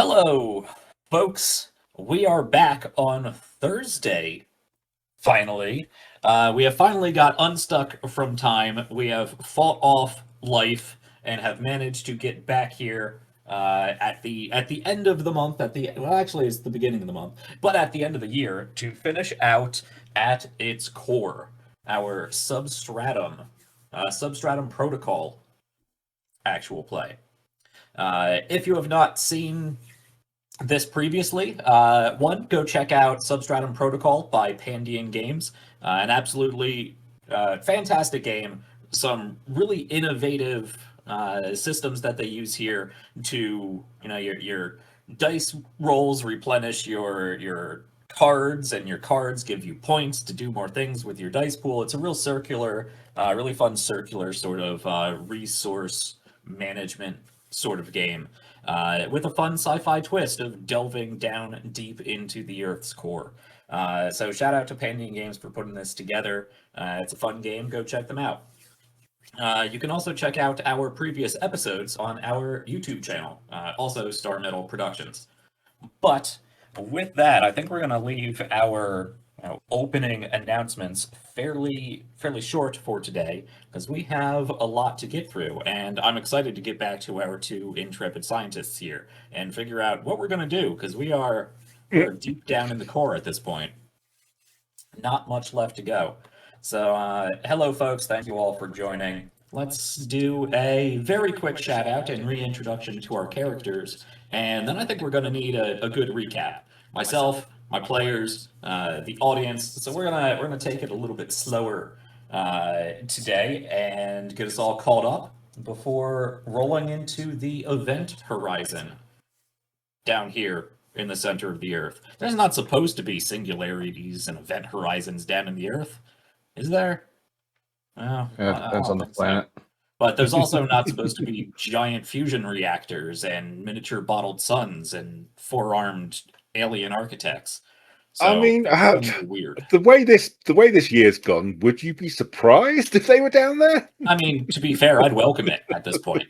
Hello, folks. We are back on Thursday, finally. We have finally got unstuck from time. We have fought off life and have managed to get back here at the end of the month, actually it's the beginning of the month, but at the end of the year to finish out at its core our Substratum Protocol actual play. If you have not seen this previously, go check out Substratum Protocol by Pandion Games. An absolutely fantastic game. Some really innovative systems that they use here to, your dice rolls replenish your cards, and your cards give you points to do more things with your dice pool. It's a real circular, really fun circular sort of resource management sort of game, with a fun sci-fi twist of delving down deep into the Earth's core. So shout out to Pandion Games for putting this together. It's a fun game. Go check them out. You can also check out our previous episodes on our YouTube channel, also Star Metal Productions. But with that, I think we're going to leave our opening announcements fairly short for today, because we have a lot to get through, and I'm excited to get back to our two intrepid scientists here and figure out what we're going to do, because we're deep down in the core at this point. Not much left to go. So, hello folks, thank you all for joining. Let's do a very quick shout out and reintroduction to our characters, and then I think we're going to need a good recap. Myself, my players, the audience. So we're gonna take it a little bit slower today and get us all caught up before rolling into the event horizon down here in the center of the Earth. There's not supposed to be singularities and event horizons down in the Earth, is there? Well, yeah, it depends on the planet. So. But there's also not supposed to be giant fusion reactors and miniature bottled suns and four-armed alien architects. So, I mean, weird. The way this year's gone, would you be surprised if they were down there? I mean, to be fair, I'd welcome it at this point.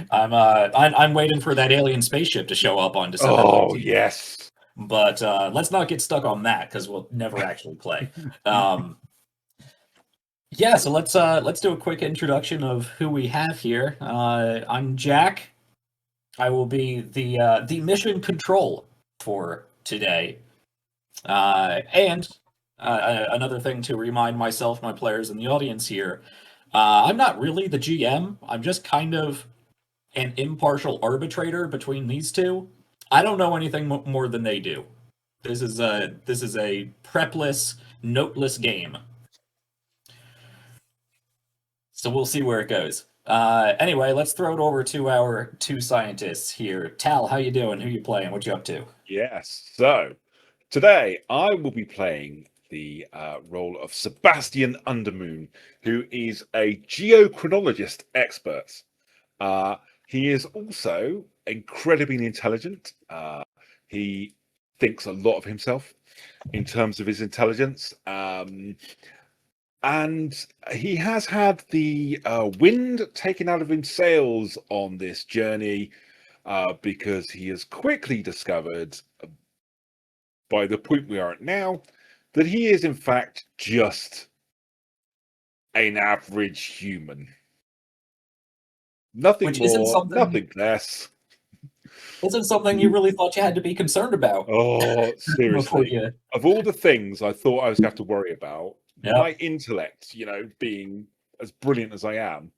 I'm waiting for that alien spaceship to show up on December 19th. Oh, yes. But let's not get stuck on that, because we'll never actually play. Yeah, so let's do a quick introduction of who we have here. I'm Jack. I will be the mission control for today. And another thing to remind myself, my players, and the audience here, I'm not really the GM. I'm just kind of an impartial arbitrator between these two. I don't know anything more than they do. This is a prepless, noteless game. So we'll see where it goes. Anyway, let's throw it over to our two scientists here. Tal, how you doing? Who you playing? What you up to? Yes. So today I will be playing the role of Sabastian Undermoon, who is a geochronologist expert. He is also incredibly intelligent. He thinks a lot of himself in terms of his intelligence. And he has had the wind taken out of his sails on this journey because he has quickly discovered, by the point we are at now, that he is in fact just an average human. Nothing more, nothing less. Isn't something you really thought you had to be concerned about? Oh, seriously. Of all the things I thought I was going to have to worry about, my intellect, being as brilliant as I am,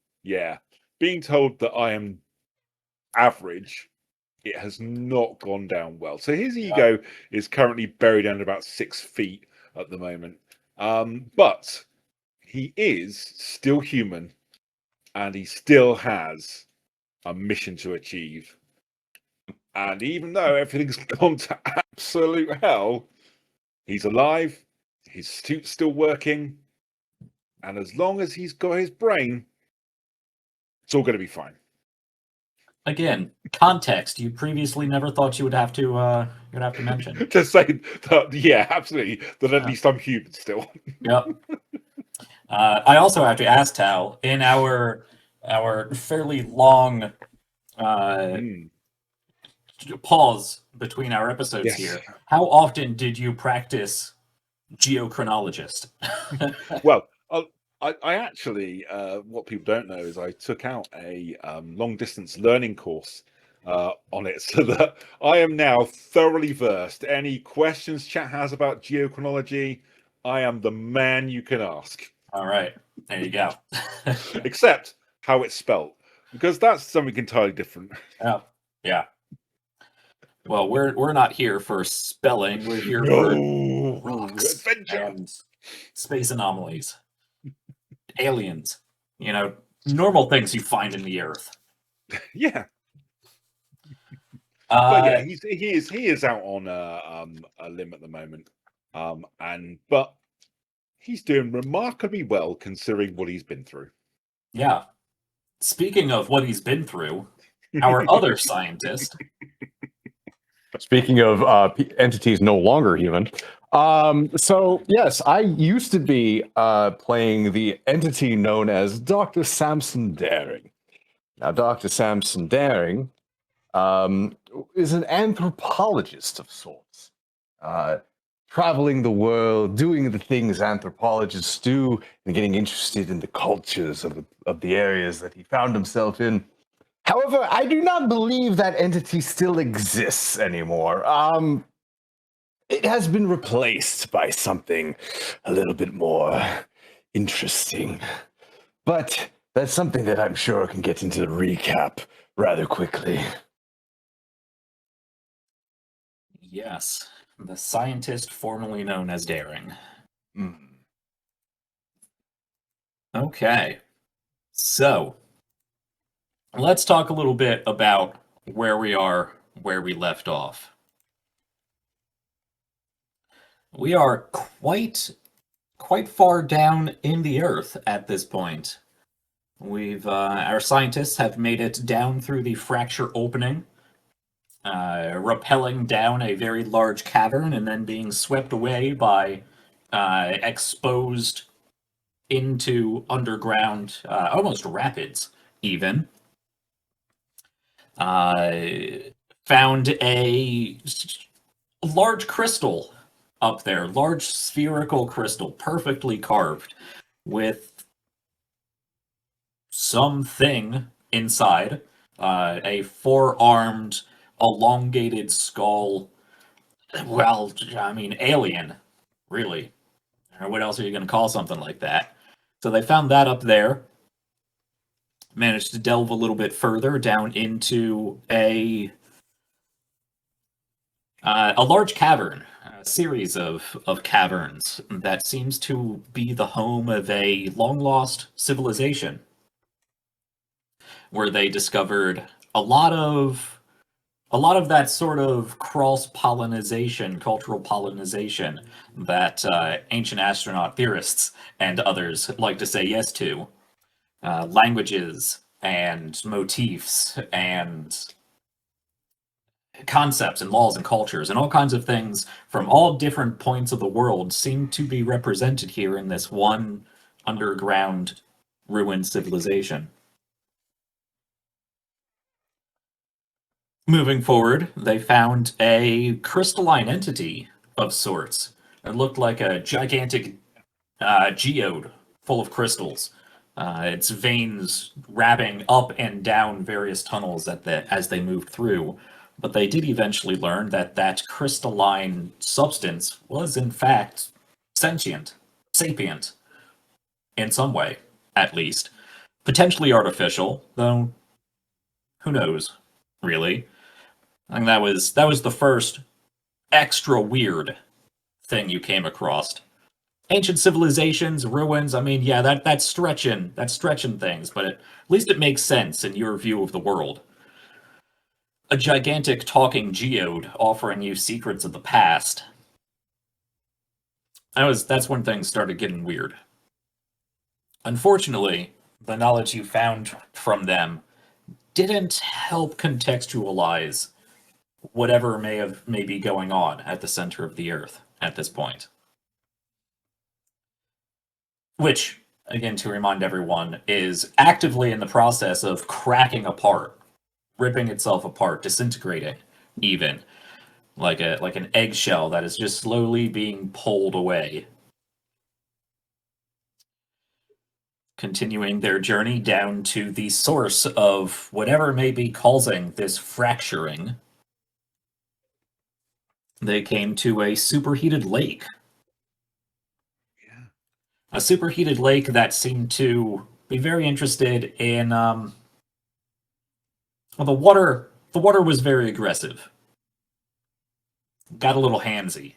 being told that I am average, it has not gone down well. So his ego is currently buried under about 6 feet at the moment. But he is still human, and he still has a mission to achieve. And even though everything's gone to absolute hell, he's alive, his suit's still working, and as long as he's got his brain, it's all going to be fine. Again, context. You previously never thought you would have to mention. To say that, yeah, absolutely. That at least I'm human still. Yep. I also have to ask Tal, in our fairly long pause between our episodes here. How often did you practice geochronologist? Well, I actually, what people don't know is I took out a long distance learning course on it, so that I am now thoroughly versed. Any questions chat has about geochronology, I am the man you can ask. All right, there you go. Except how it's spelt, because that's something entirely different. Oh, yeah. Well, we're not here for spelling. We're here for rocks adventure and space anomalies, aliens. You know, normal things you find in the Earth. Yeah. But yeah, he is out on a limb at the moment, but he's doing remarkably well considering what he's been through. Yeah. Speaking of what he's been through, our other scientist. Speaking of entities no longer human, so yes, I used to be playing the entity known as Dr. Sampson Daring. Now, Dr. Sampson Daring is an anthropologist of sorts, traveling the world, doing the things anthropologists do, and getting interested in the cultures of the areas that he found himself in. However, I do not believe that entity still exists anymore. It has been replaced by something a little bit more interesting. But that's something that I'm sure can get into the recap rather quickly. Yes, the scientist formerly known as Daring. Okay, so let's talk a little bit about where we are, where we left off. We are quite far down in the Earth at this point. We've our scientists have made it down through the fracture opening, rappelling down a very large cavern and then being swept away by exposed into underground, almost rapids even. Found a large crystal up there, large spherical crystal, perfectly carved, with something inside, a four-armed, elongated skull. Well, I mean, alien, really. What else are you going to call something like that? So they found that up there. Managed to delve a little bit further down into a large cavern, a series of caverns that seems to be the home of a long-lost civilization, where they discovered a lot of that sort of cross-pollinization, cultural pollinization that ancient astronaut theorists and others like to say yes to. Languages and motifs and concepts and laws and cultures and all kinds of things from all different points of the world seem to be represented here in this one underground ruined civilization. Moving forward, they found a crystalline entity of sorts. It looked like a gigantic geode full of crystals. Its veins wrapping up and down various tunnels as they moved through. But they did eventually learn that that crystalline substance was, in fact, sentient, sapient, in some way, at least. Potentially artificial, though who knows, really. I think that was the first extra weird thing you came across. Ancient civilizations, ruins, I mean, yeah, that's stretching things, but at least it makes sense in your view of the world. A gigantic talking geode offering you secrets of the past. That's when things started getting weird. Unfortunately, the knowledge you found from them didn't help contextualize whatever may be going on at the center of the Earth at this point. Which, again, to remind everyone, is actively in the process of cracking apart, ripping itself apart, disintegrating, even. Like an eggshell that is just slowly being pulled away. Continuing their journey down to the source of whatever may be causing this fracturing, they came to a superheated lake. Yeah. A superheated lake that seemed to be very interested in, well, the water was very aggressive. Got a little handsy,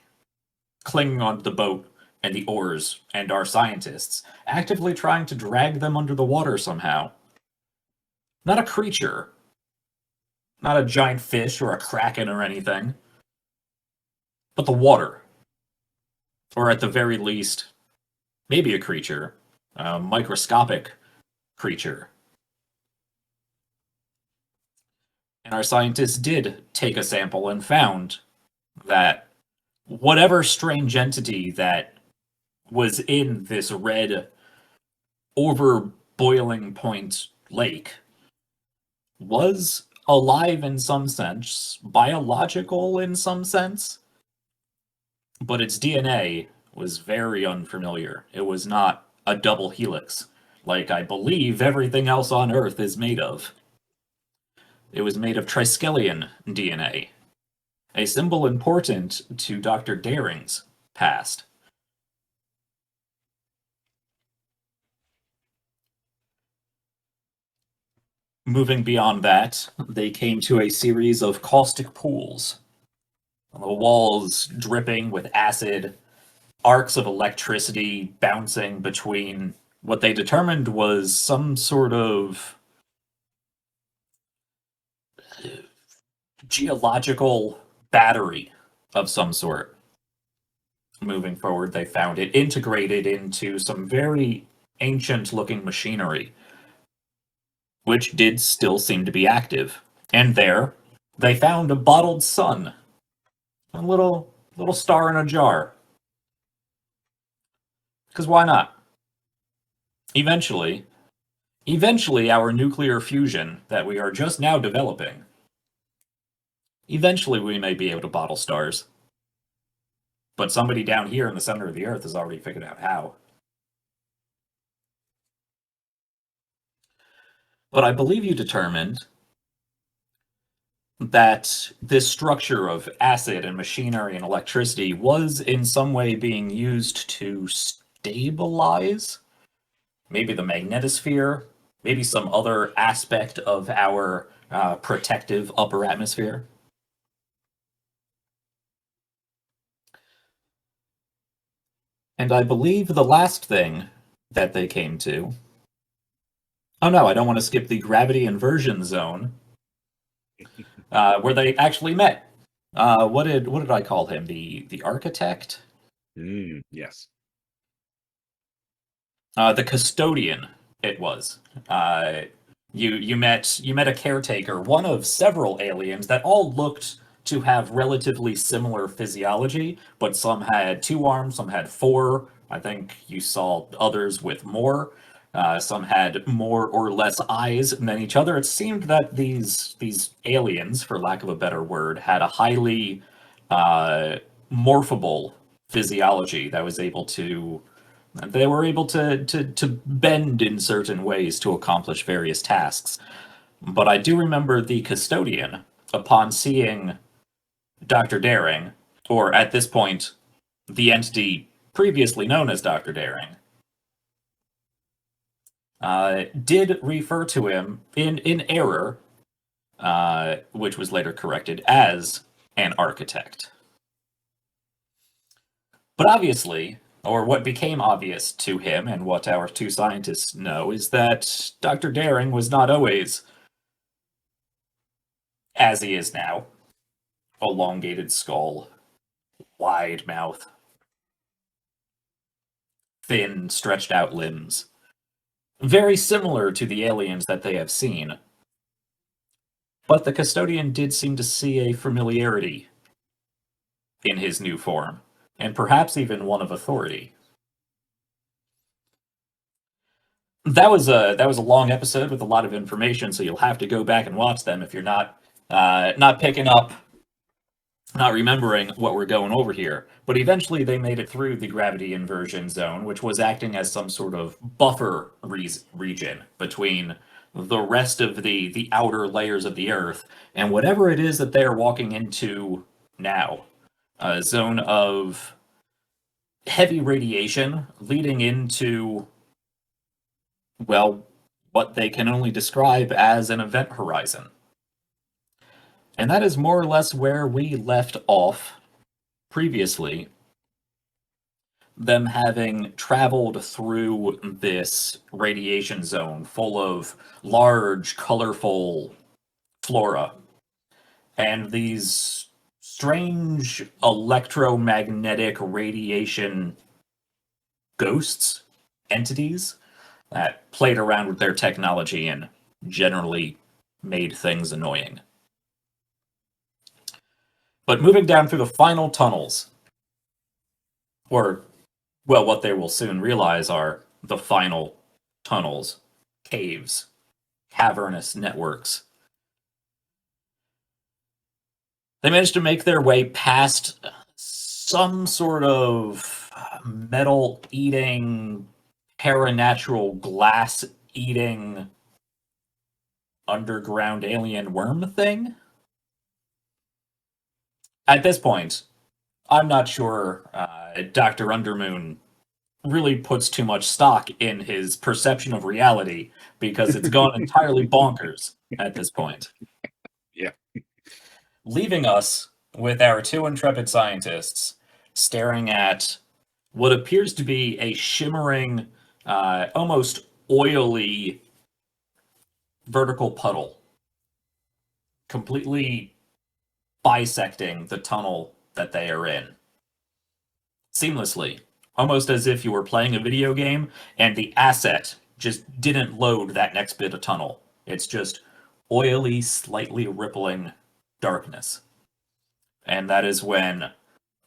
clinging onto the boat and the oars, and our scientists, actively trying to drag them under the water somehow. Not a creature. Not a giant fish or a kraken or anything. But the water. Or at the very least, maybe a creature. A microscopic creature. And our scientists did take a sample and found that whatever strange entity that was in this red, over boiling point lake was alive in some sense, biological in some sense, but its DNA was very unfamiliar. It was not a double helix, like I believe everything else on Earth is made of. It was made of triskelion DNA, a symbol important to Dr. Daring's past. Moving beyond that, they came to a series of caustic pools. The walls dripping with acid, arcs of electricity bouncing between what they determined was some sort of geological battery of some sort. Moving forward, they found it integrated into some very ancient-looking machinery, which did still seem to be active. And there, they found a bottled sun. A little star in a jar. Because why not? Eventually, our nuclear fusion that we are just now developing, eventually we may be able to bottle stars. But somebody down here in the center of the Earth has already figured out how. But I believe you determined that this structure of acid and machinery and electricity was in some way being used to stabilize maybe the magnetosphere, maybe some other aspect of our protective upper atmosphere. And I believe the last thing that they came to... Oh no, I don't want to skip the gravity inversion zone, where they actually met. What did I call him? The architect? Yes. The custodian. It was. You met a caretaker, one of several aliens that all looked to have relatively similar physiology, but some had 2 arms, some had 4. I think you saw others with more. Some had more or less eyes than each other. It seemed that these aliens, for lack of a better word, had a highly morphable physiology that was able to... They were able to bend in certain ways to accomplish various tasks. But I do remember the custodian, upon seeing Dr. Daring, or at this point, the entity previously known as Dr. Daring, did refer to him in error, which was later corrected, as an architect. But obviously, or what became obvious to him and what our 2 scientists know, is that Dr. Daring was not always as he is now. Elongated skull, wide mouth, thin, stretched out limbs. Very similar to the aliens that they have seen. But the custodian did seem to see a familiarity in his new form, and perhaps even one of authority. That was a long episode with a lot of information, so you'll have to go back and watch them if you're not picking up not remembering what we're going over here. But eventually they made it through the gravity inversion zone, which was acting as some sort of buffer region between the rest of the outer layers of the Earth and whatever it is that they are walking into now. A zone of heavy radiation leading into, well, what they can only describe as an event horizon. And that is more or less where we left off previously, them having traveled through this radiation zone full of large, colorful flora and these strange electromagnetic radiation ghosts, entities that played around with their technology and generally made things annoying. But moving down through the final tunnels, or, well, what they will soon realize are the final tunnels, caves, cavernous networks. They managed to make their way past some sort of metal-eating, paranatural, glass-eating, underground alien worm thing. At this point, I'm not sure Dr. Undermoon really puts too much stock in his perception of reality because it's gone entirely bonkers at this point. Yeah. Leaving us with our two intrepid scientists staring at what appears to be a shimmering, almost oily vertical puddle, completely bisecting the tunnel that they are in. Seamlessly, almost as if you were playing a video game and the asset just didn't load that next bit of tunnel. It's just oily, slightly rippling darkness. And that is when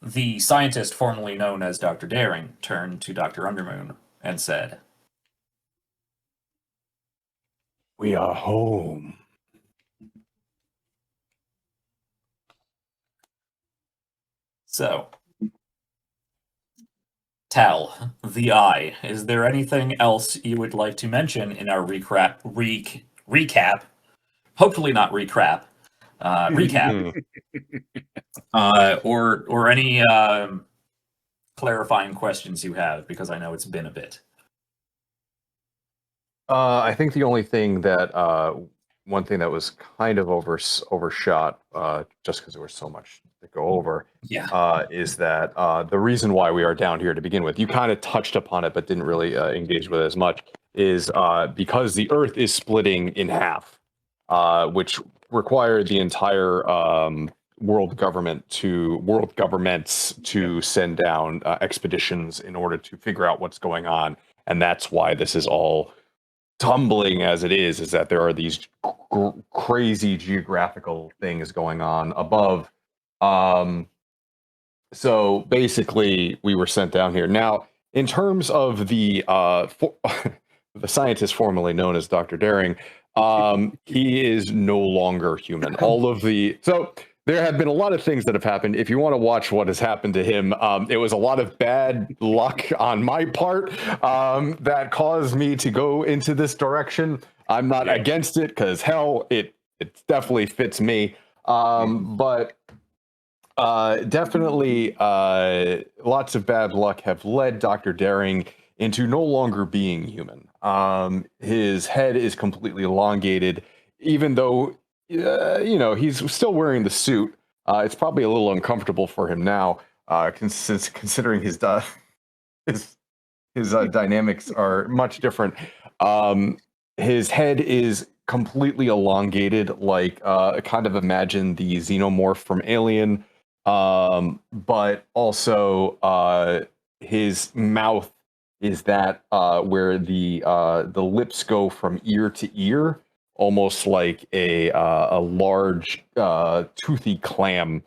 the scientist formerly known as Dr. Daring turned to Dr. Undermoon and said, "We are home." So, Tal, the Eye, is there anything else you would like to mention in our recap? Hopefully not recap. Recap. Or any clarifying questions you have, because I know it's been a bit. I think the only thing that one thing that was kind of overshot, just because there was so much to go over, is that the reason why we are down here to begin with, you kind of touched upon it but didn't really engage with it as much, is because the Earth is splitting in half, which required the entire world governments to send down expeditions in order to figure out what's going on, and that's why this is all tumbling as it is that there are these crazy geographical things going on above. So basically, we were sent down here. Now, in terms of the the scientist formerly known as Dr. Daring, he is no longer human. So there have been a lot of things that have happened. If you want to watch what has happened to him, it was a lot of bad luck on my part that caused me to go into this direction. I'm not against it because hell, it definitely fits me. But definitely lots of bad luck have led Dr. Daring into no longer being human. His head is completely elongated, even though he's still wearing the suit. It's probably a little uncomfortable for him now, considering his dynamics are much different. His head is completely elongated, like kind of imagine the xenomorph from Alien, but also his mouth is that where the lips go from ear to ear, almost like a large toothy clam.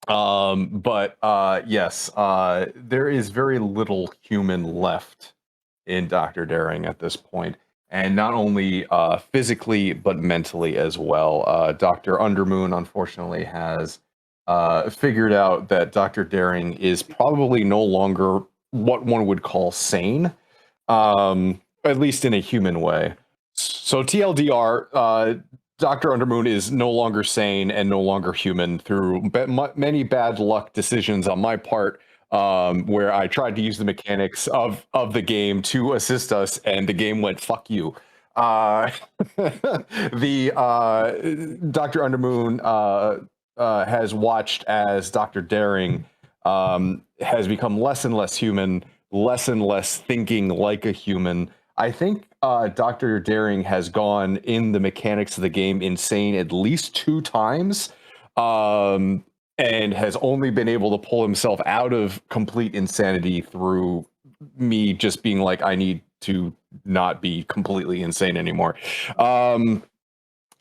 But yes, there is very little human left in Dr. Daring at this point, and not only physically but mentally as well. Dr. Undermoon unfortunately has figured out that Dr. Daring is probably no longer what one would call sane, at least in a human way. So TLDR, Dr. Undermoon is no longer sane and no longer human through many bad luck decisions on my part, where I tried to use the mechanics of the game to assist us, and the game went, fuck you. The Dr. Undermoon has watched as Dr. Daring has become less and less human, less and less thinking like a human. I think Dr. Daring has gone in the mechanics of the game insane at least 2 times, and has only been able to pull himself out of complete insanity through me just being like, I need to not be completely insane anymore.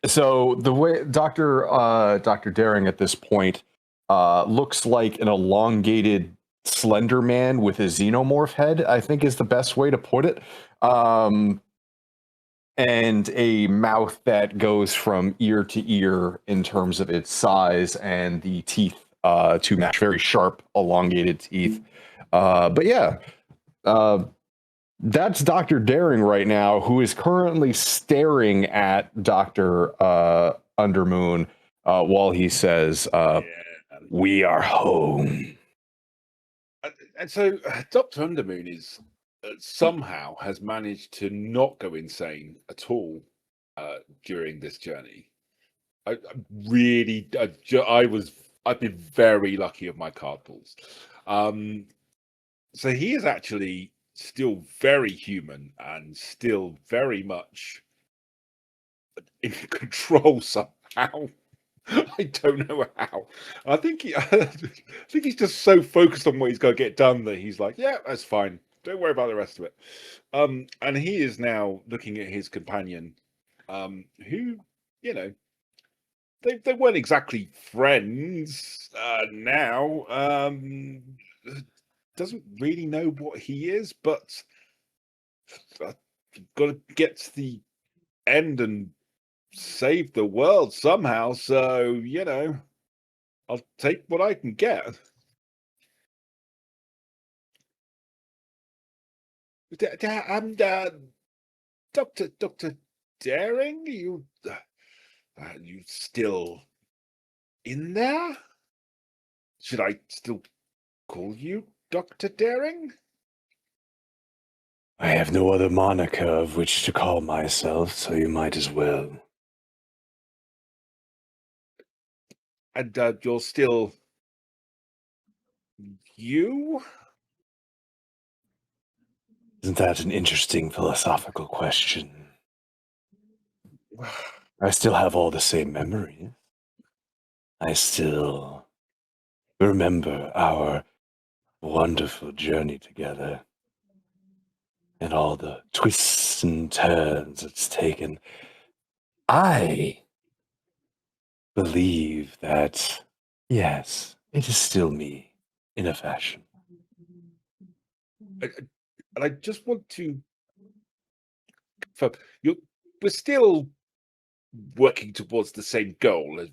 So the way Dr. Daring at this point looks like an elongated Slender Man with a xenomorph head, I think is the best way to put it. And a mouth that goes from ear to ear in terms of its size, and the teeth to match, very sharp, elongated teeth. But yeah, that's Dr. Daring right now, who is currently staring at Dr. Undermoon while he says, "We are home." And so Dr. Undermoon is somehow has managed to not go insane at all during this journey. I've been very lucky of my card pulls. So he is actually still very human and still very much in control somehow. I don't know how. I think he's just so focused on what he's got to get done that he's like, yeah, that's fine. Don't worry about the rest of it. And he is now looking at his companion, who, you know, they weren't exactly friends now. Doesn't really know what he is, but I've got to get to the end and save the world somehow. So, you know, I'll take what I can get. And Dr. Daring, you still in there? Should I still call you Dr. Daring? I have no other moniker of which to call myself, so you might as well. And you're still you? Isn't that an interesting philosophical question? I still have all the same memories. I still remember our wonderful journey together and all the twists and turns it's taken. I believe that, yes, it is still me in a fashion. And I just want to confirm, we're still working towards the same goal of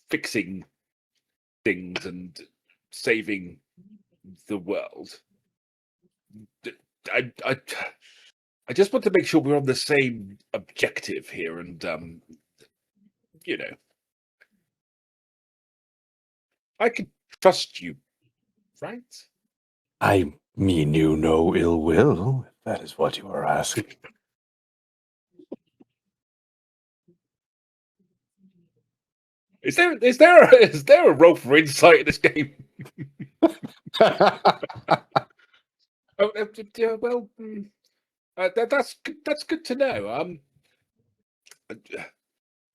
fixing things and saving the world. I just want to make sure we're on the same objective here, and you know, I can trust you, right? I mean you no ill will, if that is what you are asking. Is there a role for insight in this game? Well, that's good to know.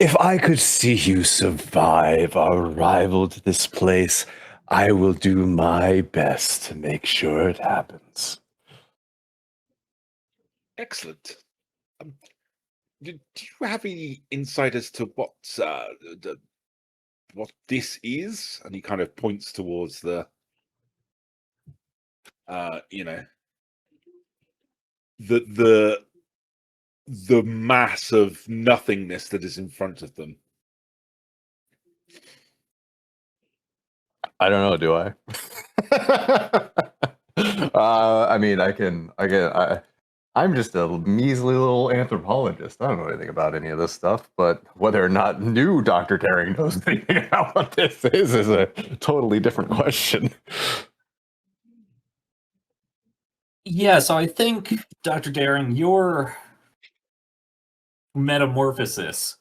If I could see you survive our arrival to this place, I will do my best to make sure it happens. Excellent. Do you have any insight as to what this is? And he kind of points towards the, you know, the mass of nothingness that is in front of them. I don't know, do I? I mean, I'm just a measly little anthropologist. I don't know anything about any of this stuff, but whether or not new Dr. Daring knows anything about what this is a totally different question. Yeah, so I think, Dr. Daring, your metamorphosis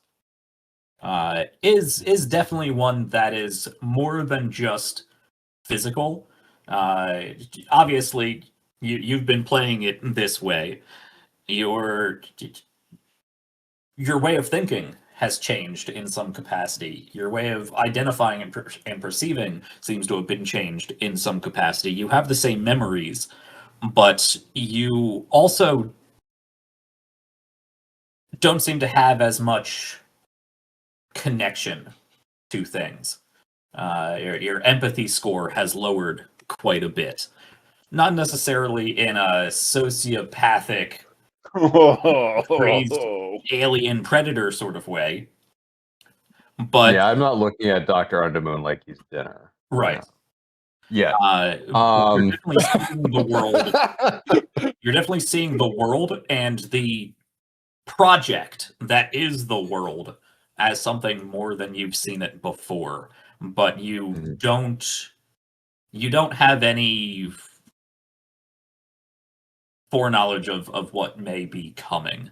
is definitely one that is more than just physical. Obviously, you've been playing it this way. Your way of thinking has changed in some capacity. Your way of identifying and perceiving seems to have been changed in some capacity. You have the same memories, but you also don't seem to have as much connection to things. Your empathy score has lowered quite a bit. Not necessarily in a sociopathic, crazed alien predator sort of way, but yeah, I'm not looking at Dr. Undermoon like he's dinner. right. Yeah. You're definitely seeing the world. You're definitely seeing the world and the project that is the world as something more than you've seen it before. But you don't have any foreknowledge of what may be coming.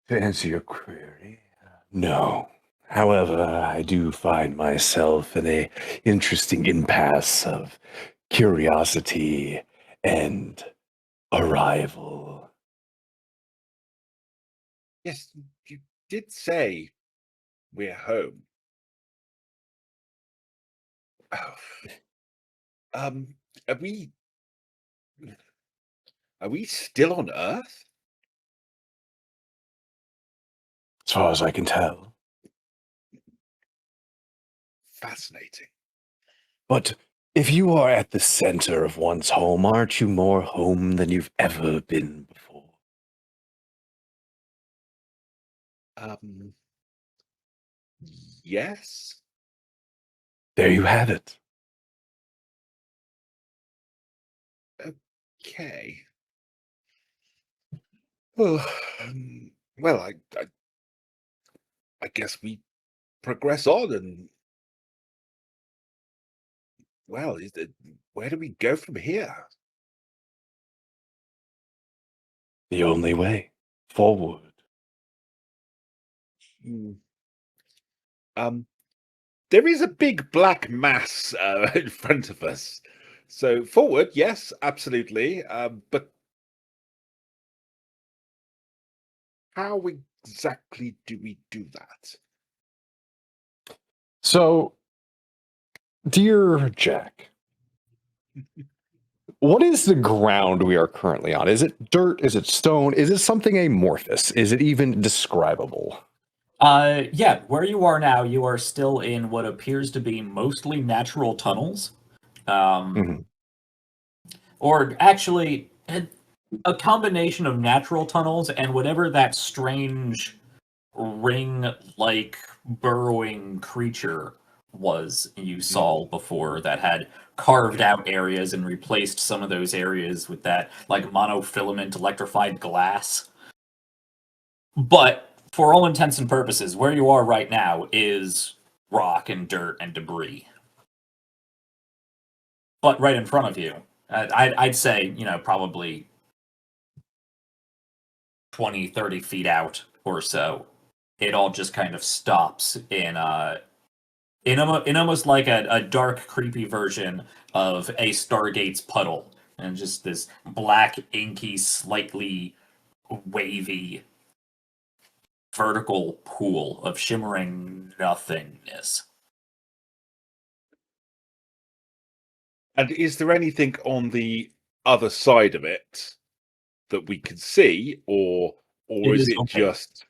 To answer your query, no. However, I do find myself in a interesting impasse of curiosity and arrival. Yes, you did say we're home. Oh. Are we still on Earth? As far as I can tell. Fascinating. But if you are at the center of one's home, aren't you more home than you've ever been before? Yes. There you have it. Okay. Well, I guess we progress on, and well, where do we go from here? The only way forward. There is a big black mass in front of us. So forward, yes, absolutely. But how exactly do we do that? So, dear Jack, what is the ground we are currently on? Is it dirt? Is it stone? Is it something amorphous? Is it even describable? Yeah, where you are now, you are still in what appears to be mostly natural tunnels. Or actually, a combination of natural tunnels and whatever that strange ring-like burrowing creature was you saw before that had carved out areas and replaced some of those areas with that like monofilament electrified glass. But for all intents and purposes, where you are right now is rock and dirt and debris. But right in front of you, I'd say, probably 20, 30 feet out or so, it all just kind of stops in almost like a dark, creepy version of a Stargate's puddle. And just this black, inky, slightly wavy vertical pool of shimmering nothingness. And is there anything on the other side of it that we can see, or is it opaque. just?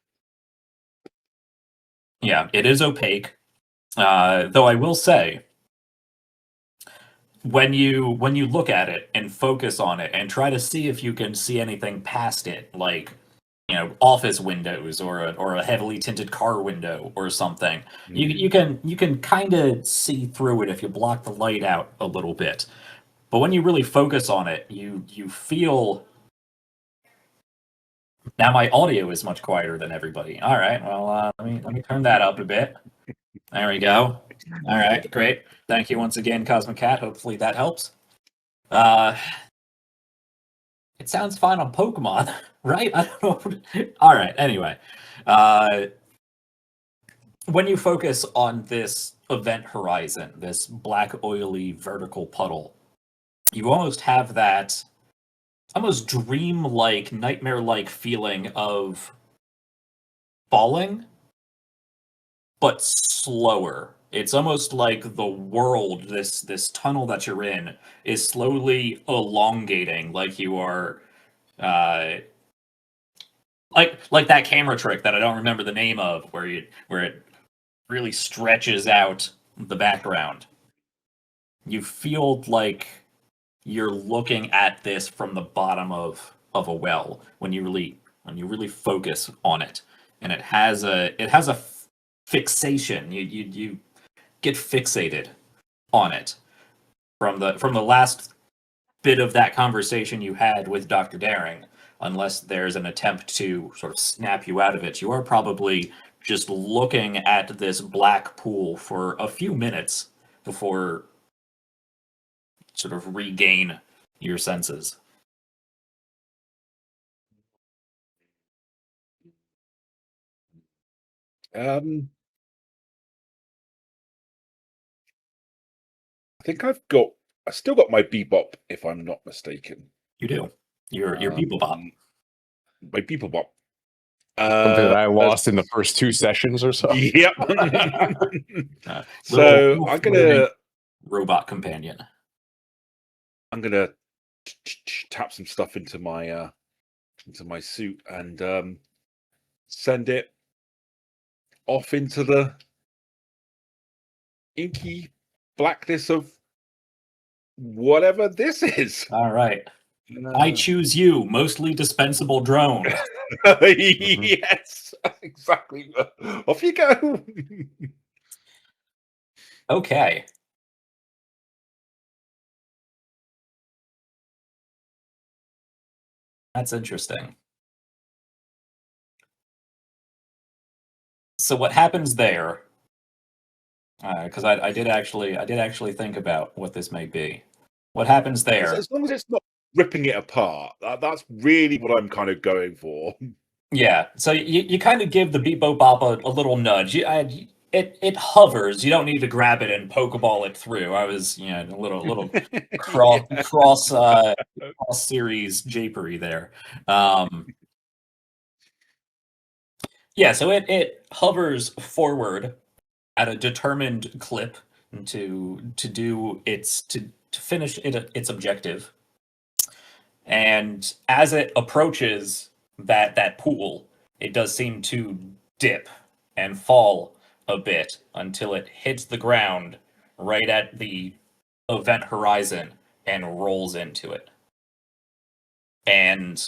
Yeah, it is opaque. Though I will say, when you look at it and focus on it and try to see if you can see anything past it, like office windows or a heavily tinted car window or something. Mm. You can kind of see through it if you block the light out a little bit. But when you really focus on it, you feel. Now my audio is much quieter than everybody. All right, well, let me turn that up a bit. There we go. All right, great. Thank you once again, Cosmic Cat. Hopefully that helps. It sounds fine on Pokemon, right? I don't know. All right, anyway. When you focus on this event horizon, this black, oily, vertical puddle, you almost have that almost dream-like, nightmare-like feeling of falling, but slower. It's almost like the world, this tunnel that you're in, is slowly elongating, like you are, like that camera trick that I don't remember the name of, where it really stretches out the background. You feel like you're looking at this from the bottom of a well when you really focus on it, and it has a fixation. You get fixated on it from the last bit of that conversation you had with Dr. Daring. Unless there's an attempt to sort of snap you out of it, you are probably just looking at this black pool for a few minutes before sort of regain your senses. I think I still got my bebop, if I'm not mistaken. You do. Your bebop. My bebop. Something that I lost in the first 2 sessions or so. Yep. Little I'm gonna robot companion. I'm gonna tap some stuff into my suit and send it off into the inky blackness of whatever this is. All right. I choose you, mostly dispensable drone. Yes, exactly. Off you go. Okay. That's interesting. So what happens there? Because I did actually think about what this may be. What happens there? As long as it's not ripping it apart, that's really what I'm kind of going for. Yeah. So you kind of give the Beepo Bop a little nudge. It hovers. You don't need to grab it and Pokeball it through. I was a little cross series japery there. Yeah. So it hovers forward at a determined clip to finish its objective. And as it approaches that pool, it does seem to dip and fall a bit until it hits the ground right at the event horizon and rolls into it. And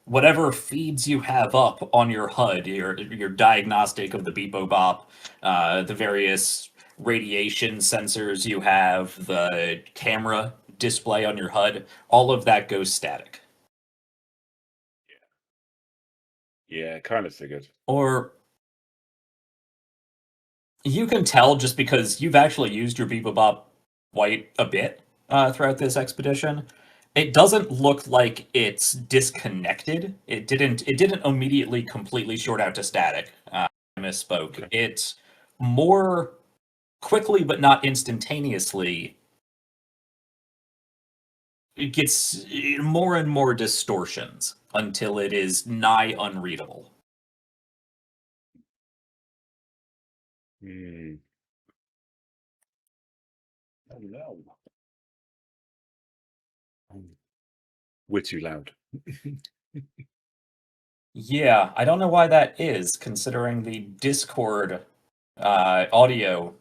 whatever feeds you have up on your HUD, your diagnostic of the Beepo Bop, the various radiation sensors you have, the camera display on your HUD, all of that goes static. Yeah, kind of figured. Or you can tell just because you've actually used your Beepo Bop quite a bit throughout this expedition. It doesn't look like it's disconnected. It didn't immediately completely short out to static. I misspoke. Okay. It more quickly but not instantaneously, it gets more and more distortions until it is nigh unreadable. Oh no. We're too loud. Yeah, I don't know why that is, considering the Discord audio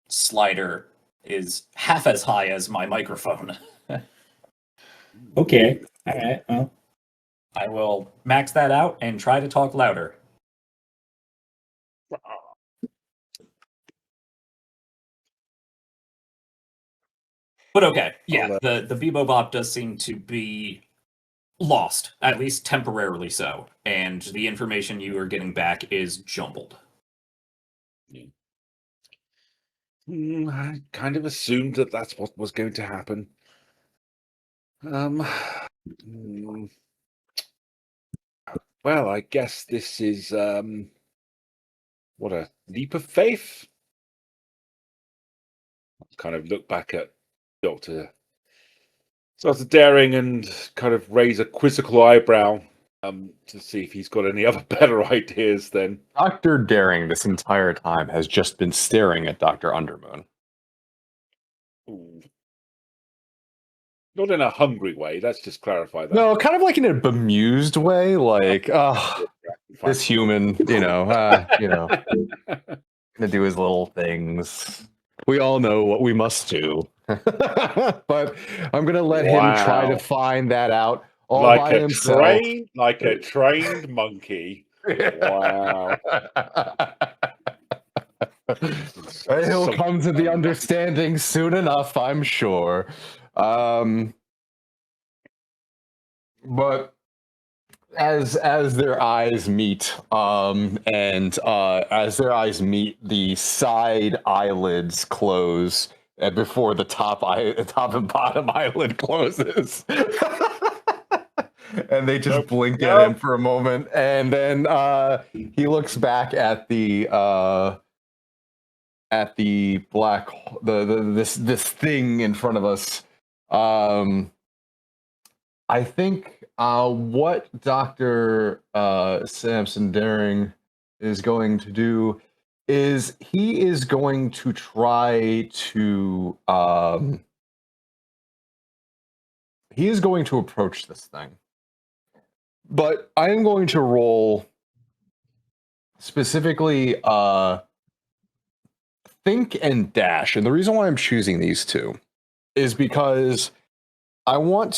slider is half as high as my microphone. Okay, all right. Well, I will max that out and try to talk louder. But okay, yeah, the Bebobot does seem to be lost, at least temporarily so, and the information you are getting back is jumbled. Yeah. I kind of assumed that that's what was going to happen. Well, I guess this is what a leap of faith. I'll kind of look back at Dr. Daring and kind of raise a quizzical eyebrow to see if he's got any other better ideas then. Dr. Daring this entire time has just been staring at Dr. Undermoon. Ooh. Not in a hungry way, let's just clarify that. No, kind of like in a bemused way, like, this human, gonna do his little things. We all know what we must do. But I'm gonna let him try to find that out all by himself. Like a trained monkey. Wow. He'll come to the understanding soon enough, I'm sure. But as their eyes meet, as their eyes meet, the side eyelids close before the top and bottom eyelid closes. And they just blink at him for a moment, and then he looks back at the black this thing in front of us. I think what Dr. Sampson Daring is going to do is he is going to try to approach this thing. But I am going to roll specifically Think and Dash. And the reason why I'm choosing these two is because I want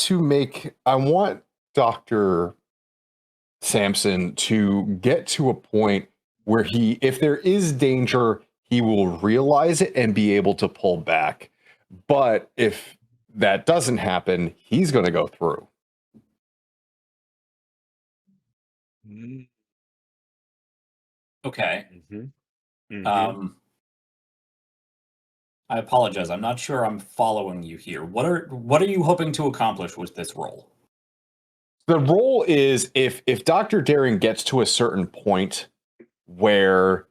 Dr. Sampson to get to a point where if there is danger, he will realize it and be able to pull back. But if that doesn't happen, he's going to go through. Okay. Mm-hmm. I apologize. I'm not sure I'm following you here. What are you hoping to accomplish with this roll? The roll is if Dr. Daring gets to a certain point where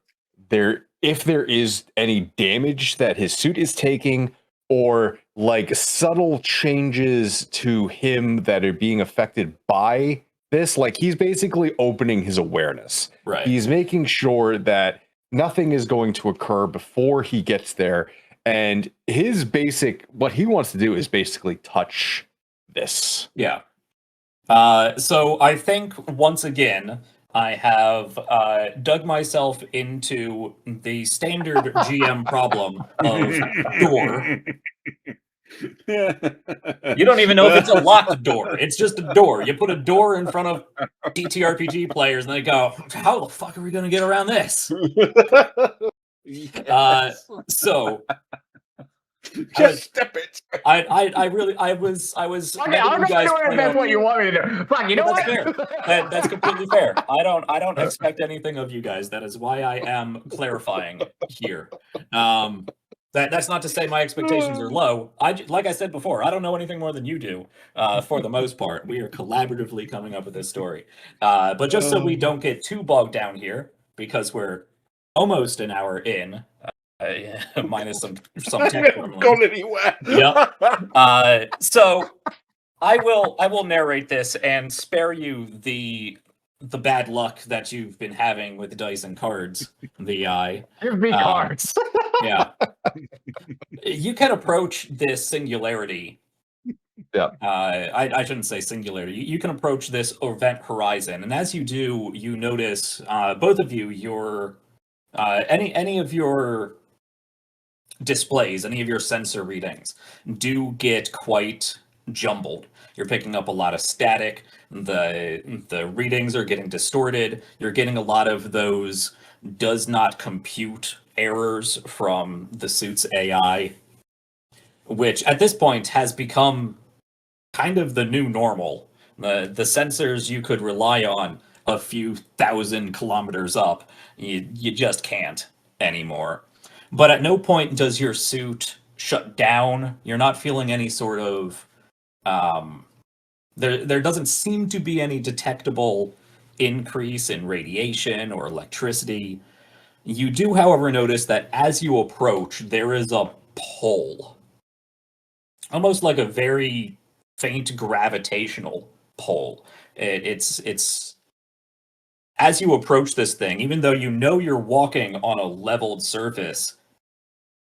if there is any damage that his suit is taking, or like subtle changes to him that are being affected by this, like he's basically opening his awareness. Right. He's making sure that nothing is going to occur before he gets there. And what he wants to do is basically touch this. Yeah. So I think once again, I have dug myself into the standard GM problem of door. You don't even know if it's a locked door. It's just a door. You put a door in front of TTRPG players and they go, how the fuck are we going to get around this? Yes. So just step it. I was. Okay, I'm not doing if that's what you want me to do. Fuck, you know what? That's fair. That's completely fair. I don't expect anything of you guys. That is why I am clarifying here. That's not to say my expectations are low. Like I said before, I don't know anything more than you do. For the most part, we are collaboratively coming up with this story. But just so we don't get too bogged down here, because we're almost an hour in. Minus some tech. Haven't gone anywhere. Yep. So I will narrate this and spare you the bad luck that you've been having with dice and cards. Give me cards. Yeah. You can approach this singularity. Yeah. I shouldn't say singularity. You can approach this event horizon, and as you do, you notice both of you your any of your displays, any of your sensor readings do get quite jumbled. You're picking up a lot of static. The readings are getting distorted. You're getting a lot of those does not compute errors from the suit's AI, which at this point has become kind of the new normal. The sensors you could rely on a few thousand kilometers up, you just can't anymore. But at no point does your suit shut down. You're not feeling any sort of there doesn't seem to be any detectable increase in radiation or electricity. You do, however, notice that as you approach, there is a pull. Almost like a very faint gravitational pull. It's as you approach this thing, even though you know you're walking on a leveled surface,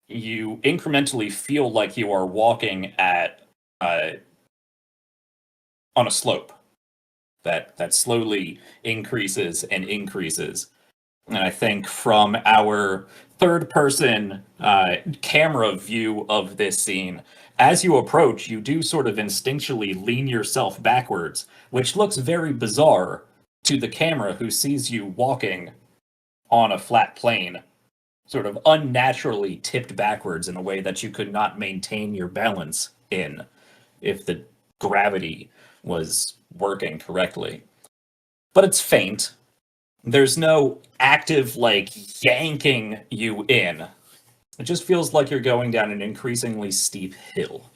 you incrementally feel like you are walking at on a slope that slowly increases and increases. And I think from our third-person camera view of this scene, as you approach, you do sort of instinctually lean yourself backwards, which looks very bizarre to the camera who sees you walking on a flat plane, sort of unnaturally tipped backwards in a way that you could not maintain your balance in if the gravity was working correctly. But it's faint. There's no active, like, yanking you in. It just feels like you're going down an increasingly steep hill.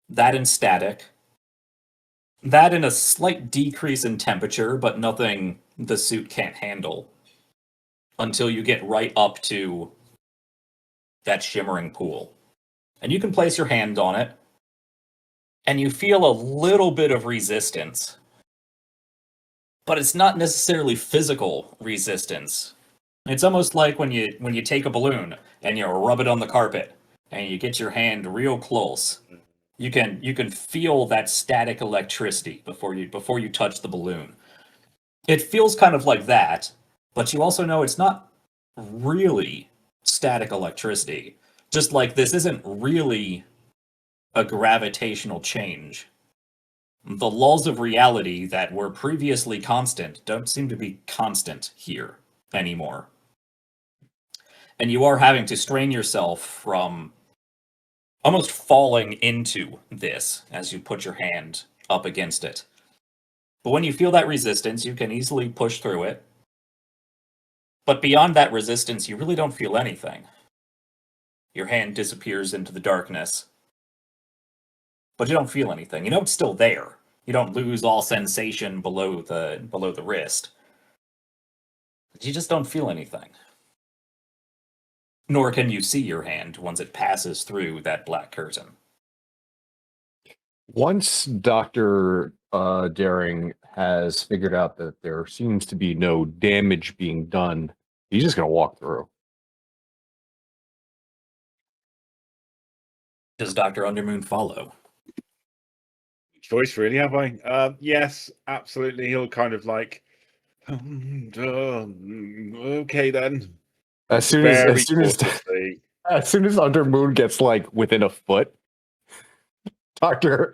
That in static. That in a slight decrease in temperature, but nothing the suit can't handle. Until you get right up to that shimmering pool. And you can place your hand on it, and you feel a little bit of resistance. But it's not necessarily physical resistance. It's almost like when you take a balloon and you rub it on the carpet and you get your hand real close. You can feel that static electricity before you touch the balloon. It feels kind of like that, but you also know it's not really static electricity. Just like this isn't really a gravitational change. The laws of reality that were previously constant don't seem to be constant here anymore. And you are having to strain yourself from almost falling into this as you put your hand up against it. But when you feel that resistance, you can easily push through it. But beyond that resistance, you really don't feel anything. Your hand disappears into the darkness. But you don't feel anything. You know it's still there. You don't lose all sensation below the wrist. You just don't feel anything. Nor can you see your hand once it passes through that black curtain. Once Dr. Daring has figured out that there seems to be no damage being done, he's just going to walk through. Does Dr. Undermoon follow? Choice, really, have I? Yes, absolutely. He'll kind of like, okay then. As soon as Undermoon gets like within a foot, Dr.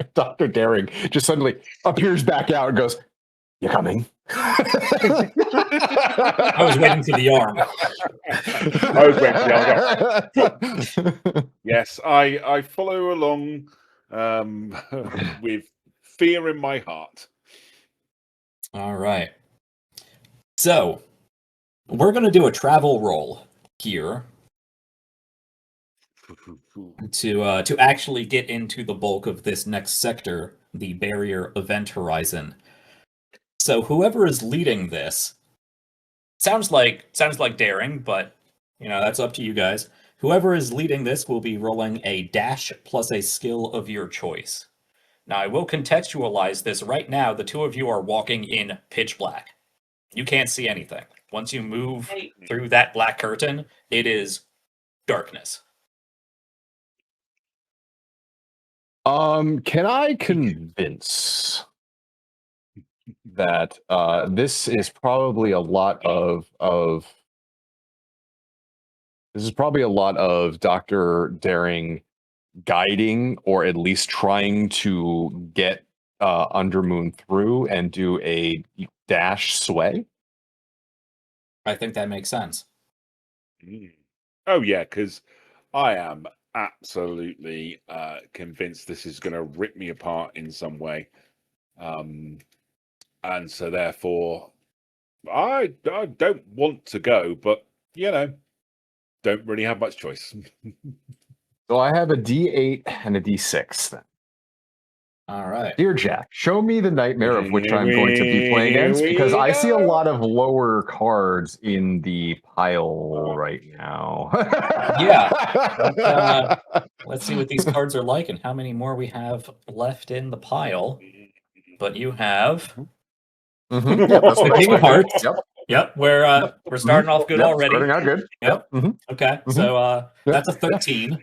Daring just suddenly appears back out and goes, "You coming?" I was waiting for the arm. I was waiting for the arm. Yes, I follow along with fear in my heart. All right. So, we're going to do a travel roll here to actually get into the bulk of this next sector, the barrier event horizon. So, whoever is leading this sounds like Daring, but that's up to you guys. Whoever is leading this will be rolling a dash plus a skill of your choice. Now, I will contextualize this right now. The two of you are walking in pitch black. You can't see anything. Once you move through that black curtain, it is darkness. Can I convince that this is probably a lot of Dr. Daring guiding or at least trying to get Undermoon through and do a dash sway? I think that makes sense. Oh yeah, because I am absolutely convinced this is going to rip me apart in some way, and so therefore I don't want to go, but don't really have much choice. So I have a D8 and a D6 then. All right. Dear Jack, show me the nightmare of which I'm going to be playing against, because I see a lot of lower cards in the pile right now. Yeah. Let's see what these cards are like and how many more we have left in the pile. But you have Yep, that's the King of Hearts. Yep. Yep, we're starting off good already. Starting out good. Yep. Okay, so that's a 13.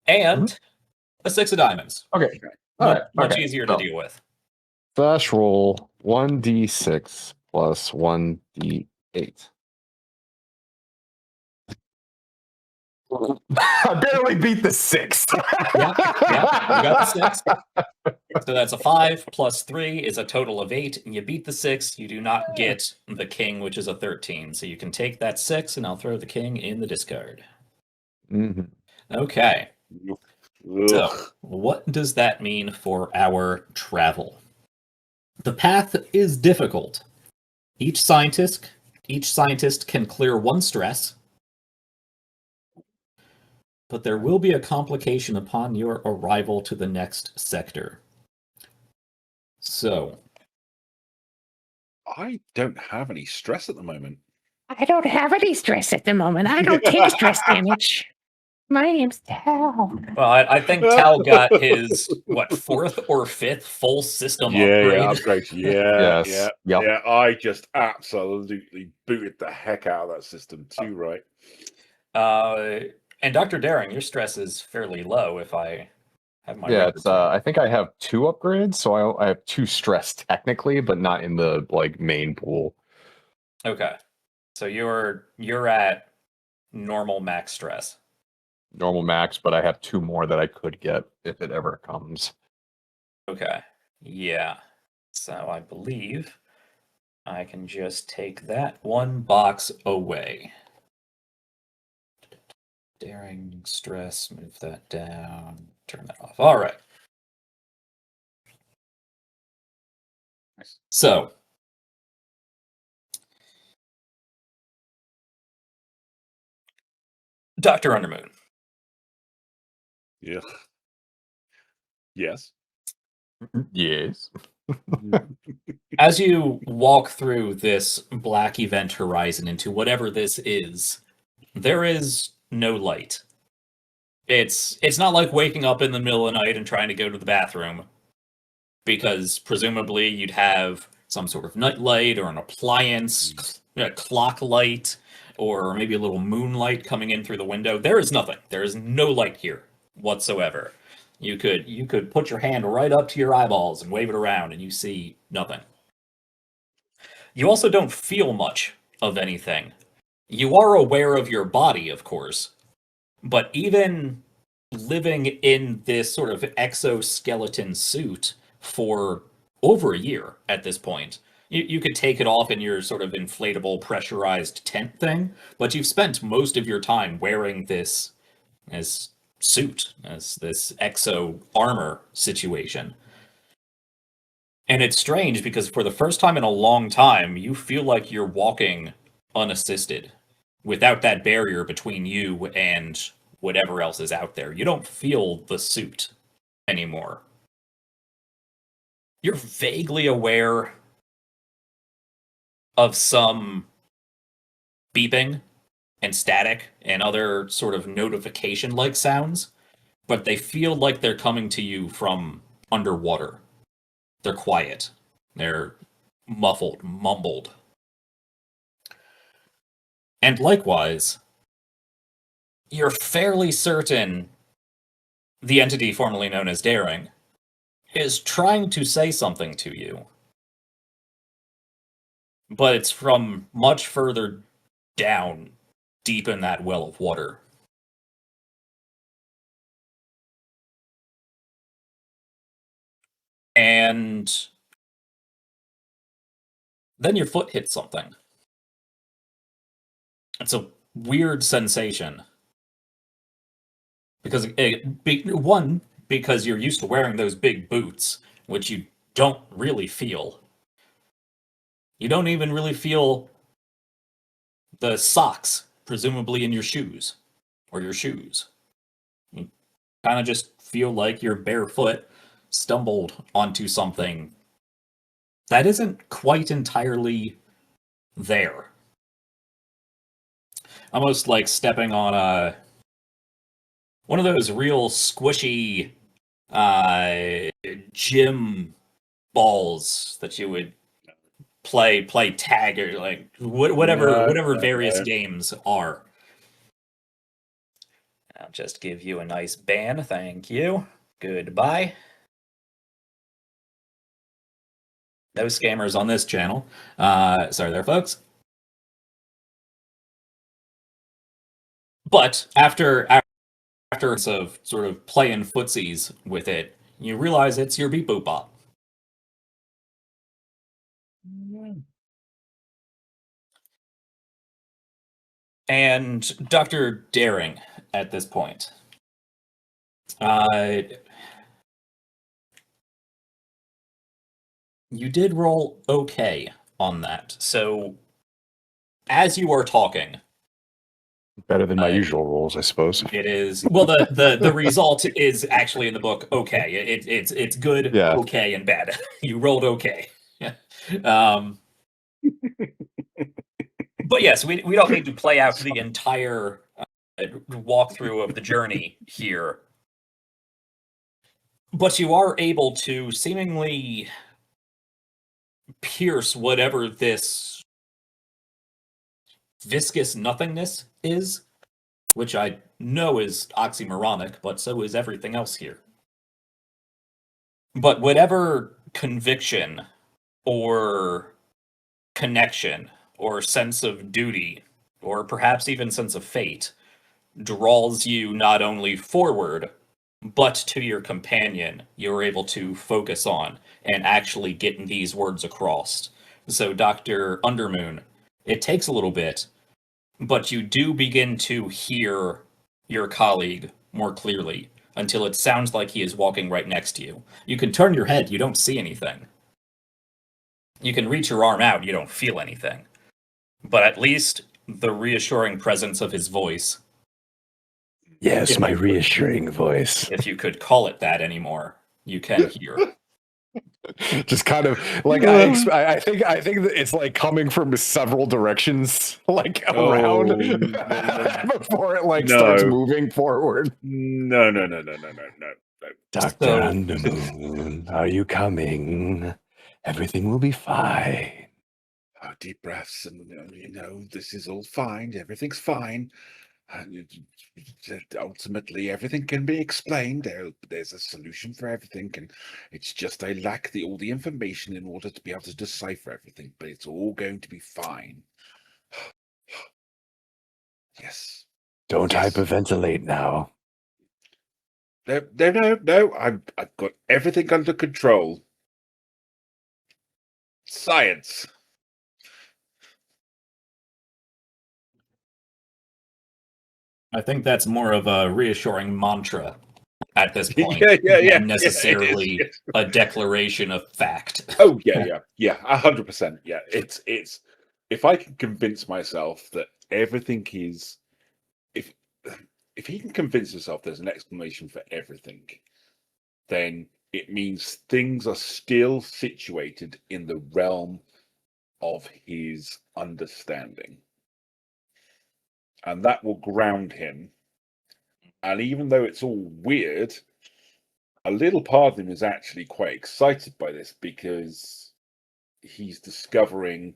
And a 6 of diamonds. Okay. All right. Much easier to deal with. Flash roll 1d6 plus 1d8. I barely beat the 6. Yeah, you got the 6. So that's a 5 plus 3 is a total of 8. And you beat the 6. You do not get the king, which is a 13. So you can take that 6, and I'll throw the king in the discard. Okay. So, what does that mean for our travel? The path is difficult. Each scientist can clear 1 stress, but there will be a complication upon your arrival to the next sector. So, I don't have any stress at the moment. I don't have any stress at the moment. I don't take stress damage. My name's Tal. Well, I think Tal got his, 4th or 5th full system upgrade? Yeah. I just absolutely booted the heck out of that system too, right? And Dr. Daring, your stress is fairly low if I have my... Yeah, it's, I think I have 2 upgrades, so I have 2 stress technically, but not in the main pool. Okay. So you're at normal max stress. Normal max, but I have 2 more that I could get if it ever comes. Okay. Yeah. So I believe I can just take that 1 box away. Daring, stress, move that down, turn that off. All right. So, Dr. Undermoon. Yeah. Yes. Yes. As you walk through this black event horizon into whatever this is, there is no light. It's not like waking up in the middle of the night and trying to go to the bathroom, because presumably you'd have some sort of night light or an appliance, a clock light, or maybe a little moonlight coming in through the window. There is nothing. There is no light here whatsoever. You could put your hand right up to your eyeballs and wave it around, and you see nothing. You also don't feel much of anything. You are aware of your body, of course, but even living in this sort of exoskeleton suit for over a year at this point, you could take it off in your sort of inflatable pressurized tent thing, but you've spent most of your time wearing this as suit, as this exo armor situation. And it's strange because for the first time in a long time, you feel like you're walking unassisted, without that barrier between you and whatever else is out there. You don't feel the suit anymore. You're vaguely aware of some beeping and static and other sort of notification-like sounds, but they feel like they're coming to you from underwater. They're quiet. They're muffled, mumbled. And likewise, you're fairly certain the entity formerly known as Daring is trying to say something to you. But it's from much further down, deep in that well of water. And then your foot hits something. It's a weird sensation. Because, one, because you're used to wearing those big boots, which you don't really feel. You don't even really feel the socks, presumably in your shoes, or your shoes. You kind of just feel like your bare foot stumbled onto something that isn't quite entirely there. Almost like stepping on one of those real squishy gym balls that you would play tag or like whatever various games are. I'll just give you a nice ban, thank you. Goodbye. No scammers on this channel. Sorry there, folks. But after of sort of playing footsies with it, you realize it's your beep boop bop. And Dr. Daring at this point. You did roll okay on that. So as you are talking, better than my usual rolls, I suppose. It is well. The result is actually in the book. Okay, it's good. Yeah. Okay, and bad. You rolled okay. But yes, we don't need to play out the entire walkthrough of the journey here. But you are able to seemingly pierce whatever this viscous nothingness is, which I know is oxymoronic, but so is everything else here. But whatever conviction or connection or sense of duty or perhaps even sense of fate draws you not only forward but to your companion, you're able to focus on and actually get these words across. So Dr. Undermoon, it takes a little bit, but you do begin to hear your colleague more clearly until it sounds like he is walking right next to you. You can turn your head, you don't see anything. You can reach your arm out, you don't feel anything. But at least the reassuring presence of his voice. Yes, my reassuring voice. If you could call it that anymore, you can hear. Just kind of like I think that it's like coming from several directions, like around before it like starts moving forward. No. Dr. Undermoon, are you coming? Everything will be fine. Oh, deep breaths, and this is all fine. Everything's fine. Ultimately, everything can be explained. There's a solution for everything, and it's just I lack all the information in order to be able to decipher everything. But it's all going to be fine. Yes. Don't hyperventilate now. No. I've got everything under control. Science. I think that's more of a reassuring mantra at this point. Yeah. Than necessarily a declaration of fact. Oh yeah, 100%. Yeah, it's if I can convince myself that everything is, if he can convince himself there's an explanation for everything, then it means things are still situated in the realm of his understanding. And that will ground him. And even though it's all weird, a little part of him is actually quite excited by this because he's discovering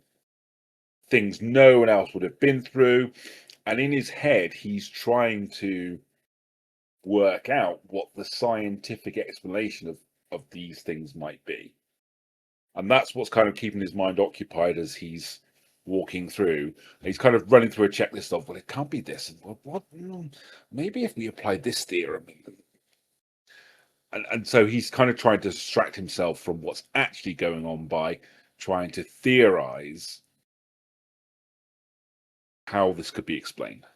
things no one else would have been through. And in his head, he's trying to work out what the scientific explanation of these things might be. And that's what's kind of keeping his mind occupied as he's walking through. And he's kind of running through a checklist of, well, it can't be this. And what? Maybe if we apply this theorem. and so he's kind of trying to distract himself from what's actually going on by trying to theorize how this could be explained.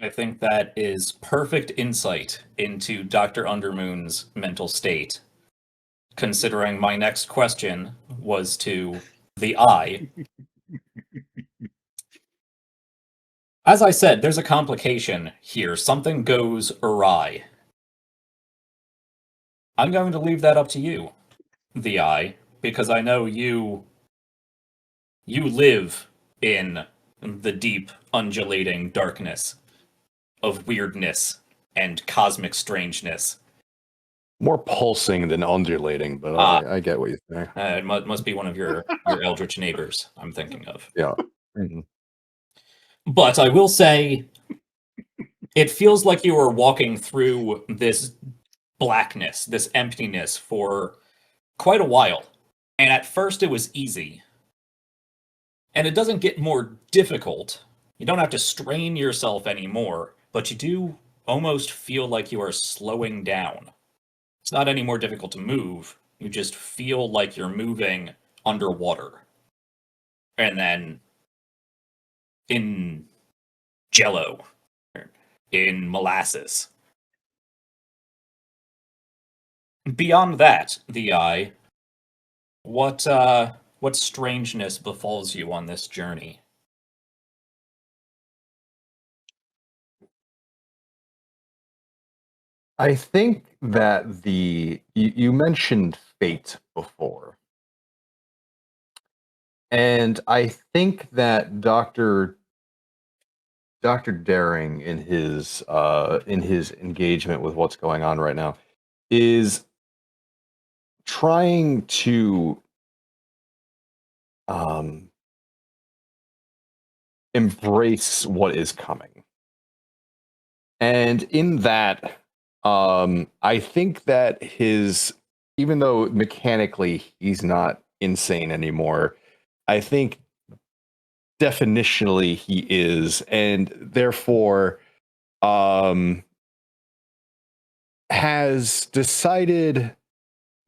I think that is perfect insight into Dr. Undermoon's mental state, considering my next question was to the eye. As I said, there's a complication here. Something goes awry. I'm going to leave that up to you, the eye, because I know you live in the deep, undulating darkness of weirdness and cosmic strangeness. More pulsing than undulating, but I get what you're saying. It must be one of your eldritch neighbors I'm thinking of. Yeah. Mm-hmm. But I will say, it feels like you are walking through this blackness, this emptiness for quite a while. And at first it was easy. And it doesn't get more difficult. You don't have to strain yourself anymore, but you do almost feel like you are slowing down. It's not any more difficult to move. You just feel like you're moving underwater. And then in jello, in molasses. Beyond that, the eye, what strangeness befalls you on this journey? I think that you mentioned fate before. And I think that Dr. Daring in his engagement with what's going on right now is trying to embrace what is coming. And in that, I think that even though mechanically he's not insane anymore, I think definitionally he is, and therefore has decided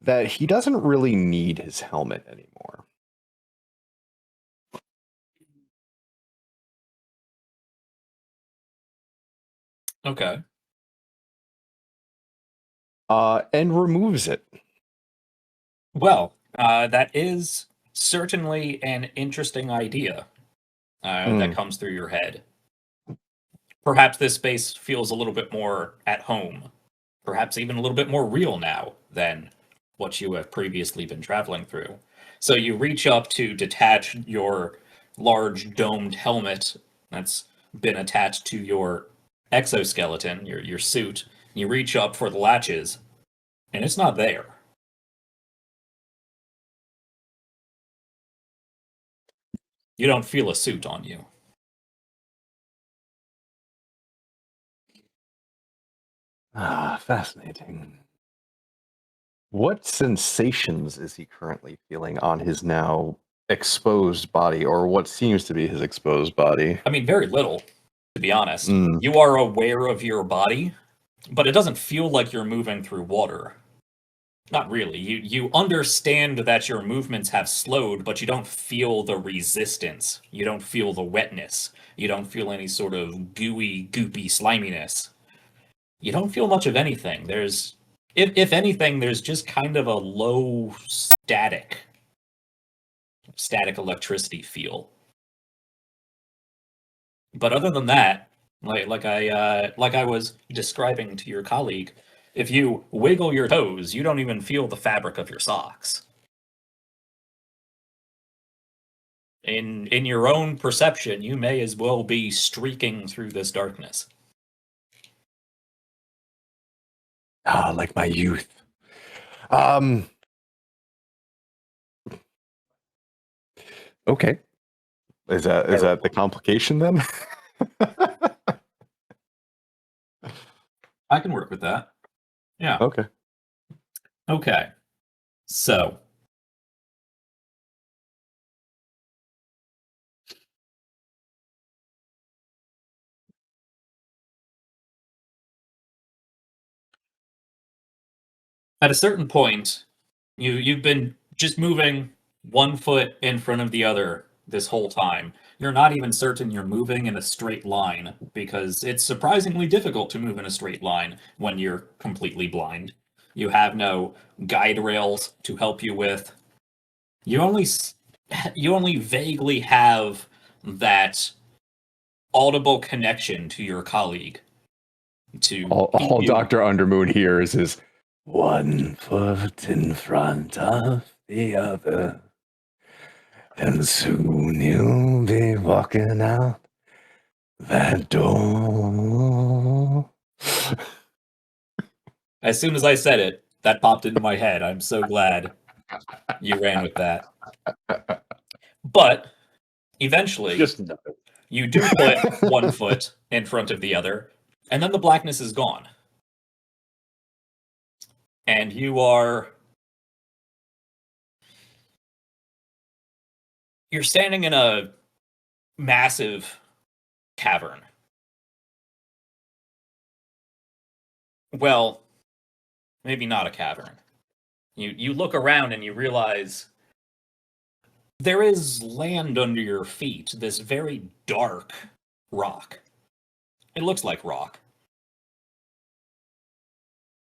that he doesn't really need his helmet anymore. Okay. And removes it. Well, that is certainly an interesting idea that comes through your head. Perhaps this space feels a little bit more at home. Perhaps even a little bit more real now than what you have previously been traveling through. So you reach up to detach your large domed helmet that's been attached to your exoskeleton, your suit. You reach up for the latches, and it's not there. You don't feel a suit on you. Ah, fascinating. What sensations is he currently feeling on his now exposed body, or what seems to be his exposed body? I mean, very little, to be honest. You are aware of your body, but it doesn't feel like you're moving through water. Not really. You understand that your movements have slowed, but you don't feel the resistance. You don't feel the wetness. You don't feel any sort of gooey, goopy sliminess. You don't feel much of anything. If anything, there's just kind of a low static electricity feel. But other than that, like I was describing to your colleague, if you wiggle your toes, you don't even feel the fabric of your socks. In your own perception, you may as well be streaking through this darkness. Ah, like my youth. Okay. Is that the complication then? I can work with that. Yeah. Okay. Okay. So, At a certain point, you've been just moving one foot in front of the other this whole time. You're not even certain you're moving in a straight line, because it's surprisingly difficult to move in a straight line when you're completely blind. You have no guide rails to help you with. You only vaguely have that audible connection to your colleague. All Dr. Undermoon hears is one foot in front of the other, and soon you'll be walking out that door. As soon as I said it, that popped into my head. I'm so glad you ran with that. But eventually, you do put one foot in front of the other, and then the blackness is gone. And you're standing in a massive cavern. Well, maybe not a cavern. You look around and you realize there is land under your feet, this very dark rock. It looks like rock.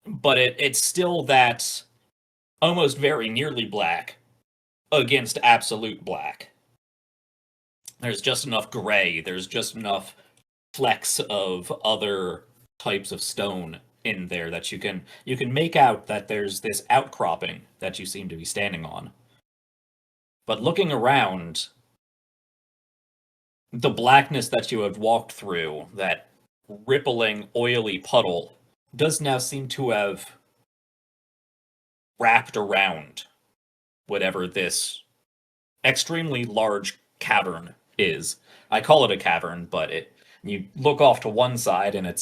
But it's still that almost very nearly black against absolute black. There's just enough gray, there's just enough flecks of other types of stone in there that you can make out that there's this outcropping that you seem to be standing on. But looking around, the blackness that you have walked through, that rippling, oily puddle, does now seem to have wrapped around whatever this extremely large cavern is. I call it a cavern, but you look off to one side and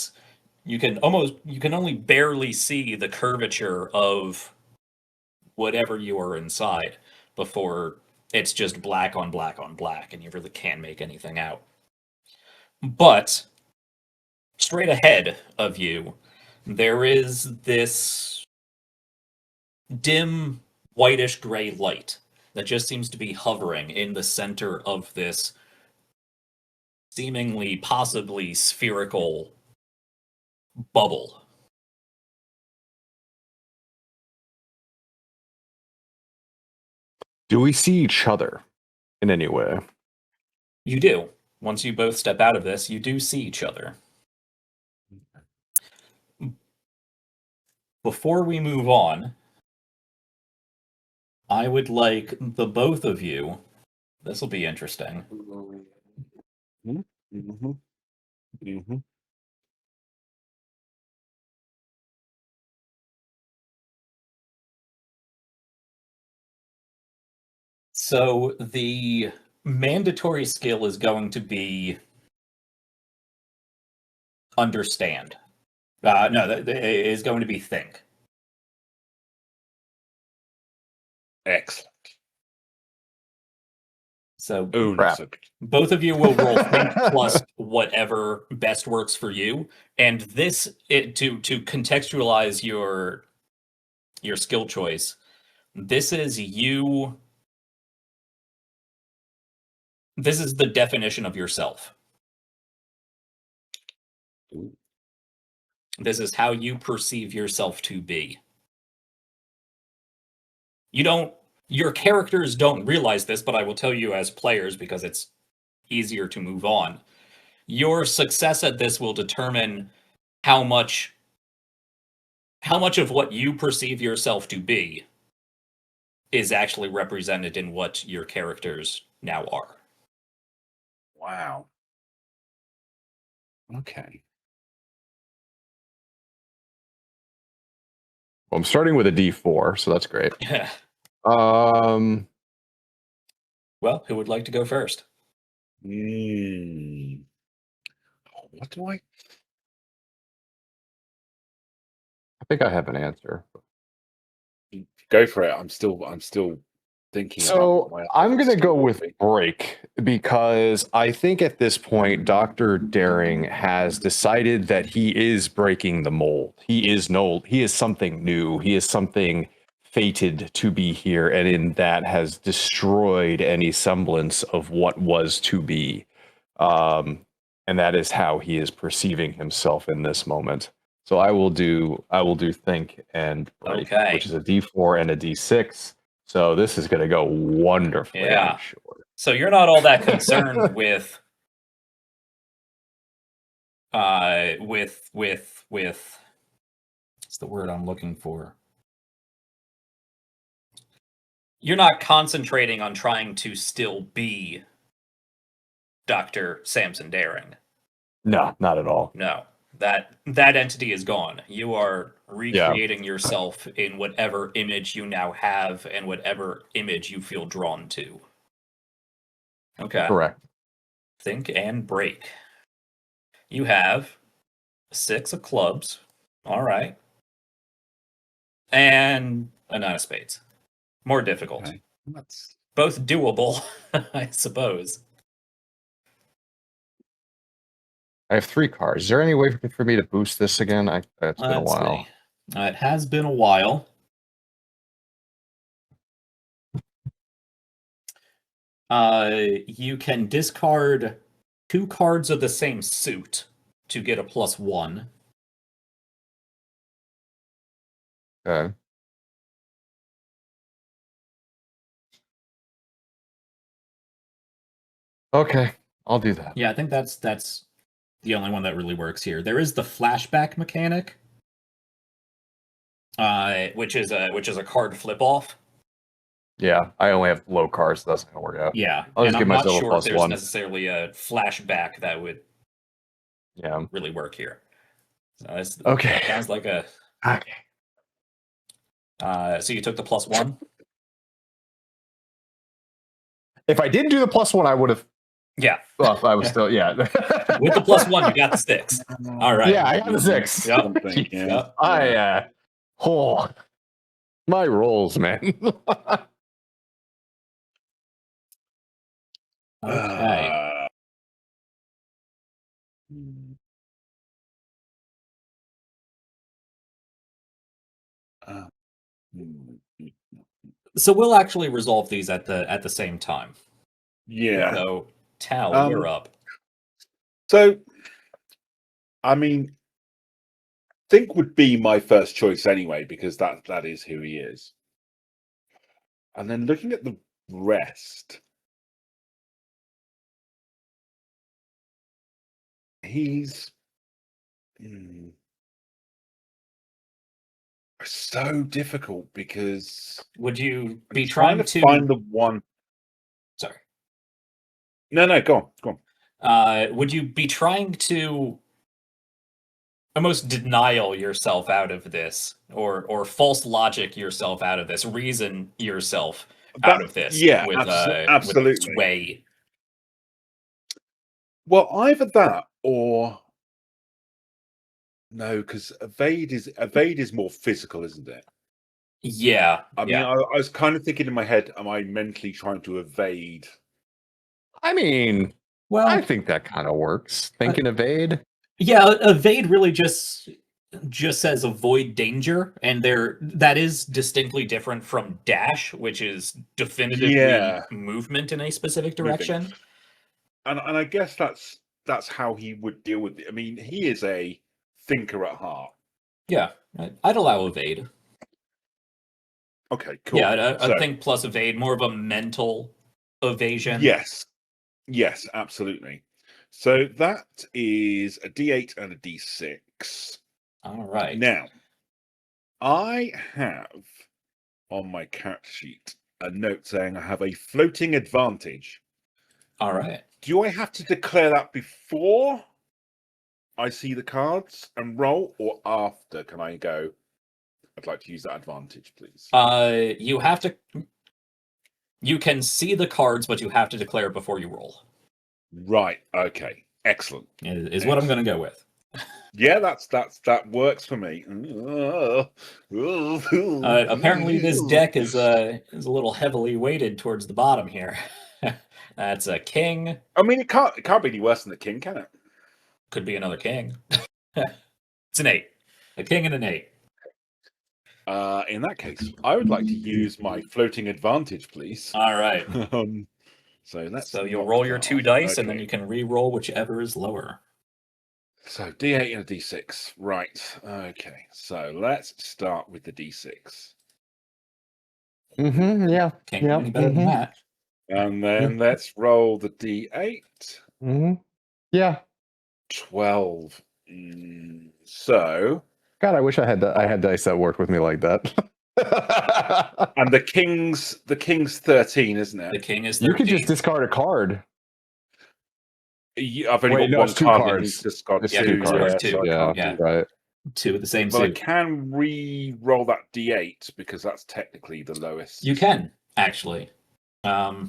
you can only barely see the curvature of whatever you are inside before it's just black on black on black, and you really can't make anything out. But straight ahead of you, there is this dim whitish gray light that just seems to be hovering in the center of this seemingly possibly spherical bubble. Do we see each other in any way? You do. Once you both step out of this, you do see each other. Before we move on, I would like the both of you, this will be interesting. So the mandatory skill is going to be understand. No, it is going to be think. Excellent. So both of you will roll think plus whatever best works for you, and this to contextualize your skill choice. This is you. This is the definition of yourself. This is how you perceive yourself to be. Your characters don't realize this, but I will tell you as players because it's easier to move on. Your success at this will determine how much of what you perceive yourself to be is actually represented in what your characters now are. Wow. Okay. Well, I'm starting with a D4, so that's great. Well, who would like to go first? What do I? I think I have an answer. Go for it. I'm still thinking. So I'm going to go with break because I think at this point, Dr. Daring has decided that he is breaking the mold. He is something new. He is something fated to be here, and in that has destroyed any semblance of what was to be. And that is how he is perceiving himself in this moment. So I will do think and break, which is a D4 and a D6. So this is going to go wonderfully, Yeah. I'm sure. So you're not all that concerned with what's the word I'm looking for? You're not concentrating on trying to still be Dr. Sampson Daring. No, not at all. No. That entity is gone. You are recreating yourself in whatever image you now have and whatever image you feel drawn to. Okay. Correct. Think and break. You have 6 of clubs. All right. And a 9 of spades. More difficult. Okay. That's... Both doable, I suppose. I have 3 cards. Is there any way for me to boost this again? It's been a while. It has been a while. You can discard 2 cards of the same suit to get a +1. Okay. Okay, I'll do that. Yeah, I think that's the only one that really works here. There is the flashback mechanic, which is a card flip off. Yeah, I only have low cards, so that's not gonna work out. Yeah, I'll just and give I'm not myself a sure if there's +1. necessarily a flashback that would really work here. So this Okay. sounds like a Okay. So you took the +1. If I didn't do the +1, I would have. Yeah. Well, I was still With the +1, you got the 6. All right. Yeah, I got the 6. Yep. Yeah. Yep. My rolls, man. Okay. So we'll actually resolve these at the same time. Yeah. So Tal, you're up. So, I mean, think would be my first choice anyway, because that is who he is. And then looking at the rest, he's so difficult because would you be I'm trying to find the one? Sorry. No, go on. Would you be trying to almost denial yourself out of this, or false logic yourself out of this, reason yourself out of this? Yeah, with, absolutely. With sway. Well, either that or no, because evade is more physical, isn't it? Yeah. I mean, I was kind of thinking in my head, am I mentally trying to evade? I mean, well, I think that kind of works. Thinking evade. Yeah, evade really just says avoid danger, and that is distinctly different from dash, which is definitively movement in a specific direction. And I guess that's how he would deal with it. I mean, he is a thinker at heart. Yeah, I'd allow evade. Okay, cool. Yeah, I think plus evade, more of a mental evasion. Yes, absolutely. So that is a D8 and a D6. All right. Now, I have on my character sheet a note saying I have a floating advantage. All right. Do I have to declare that before I see the cards and roll, or after? Can I go, I'd like to use that advantage, please? You have to. You can see the cards, but you have to declare it before you roll. Right. Okay. Excellent. Is what I'm going to go with. Yeah, that works for me. Apparently, this deck is a little heavily weighted towards the bottom here. That's a king. I mean, it can't be any worse than the king, can it? Could be another king. It's an 8. A king and an 8. In that case, I would like to use my floating advantage, please. All right. So you'll roll your 2 dice, and then you can re-roll whichever is lower. So D8 and a D6. Right. Okay. So let's start with the D6. Yeah. Can't get any better than that. And then let's roll the D8. Yeah. 12. So. God, I wish I had dice that worked with me like that. And the king's 13, isn't it? The king is 13. You could just discard a card. I've only got one two card. cards. Just got Yeah, two. two. Yeah, right. 2 with the same But I suit. can re-roll that D8 because that's technically the lowest. You can, actually. Right.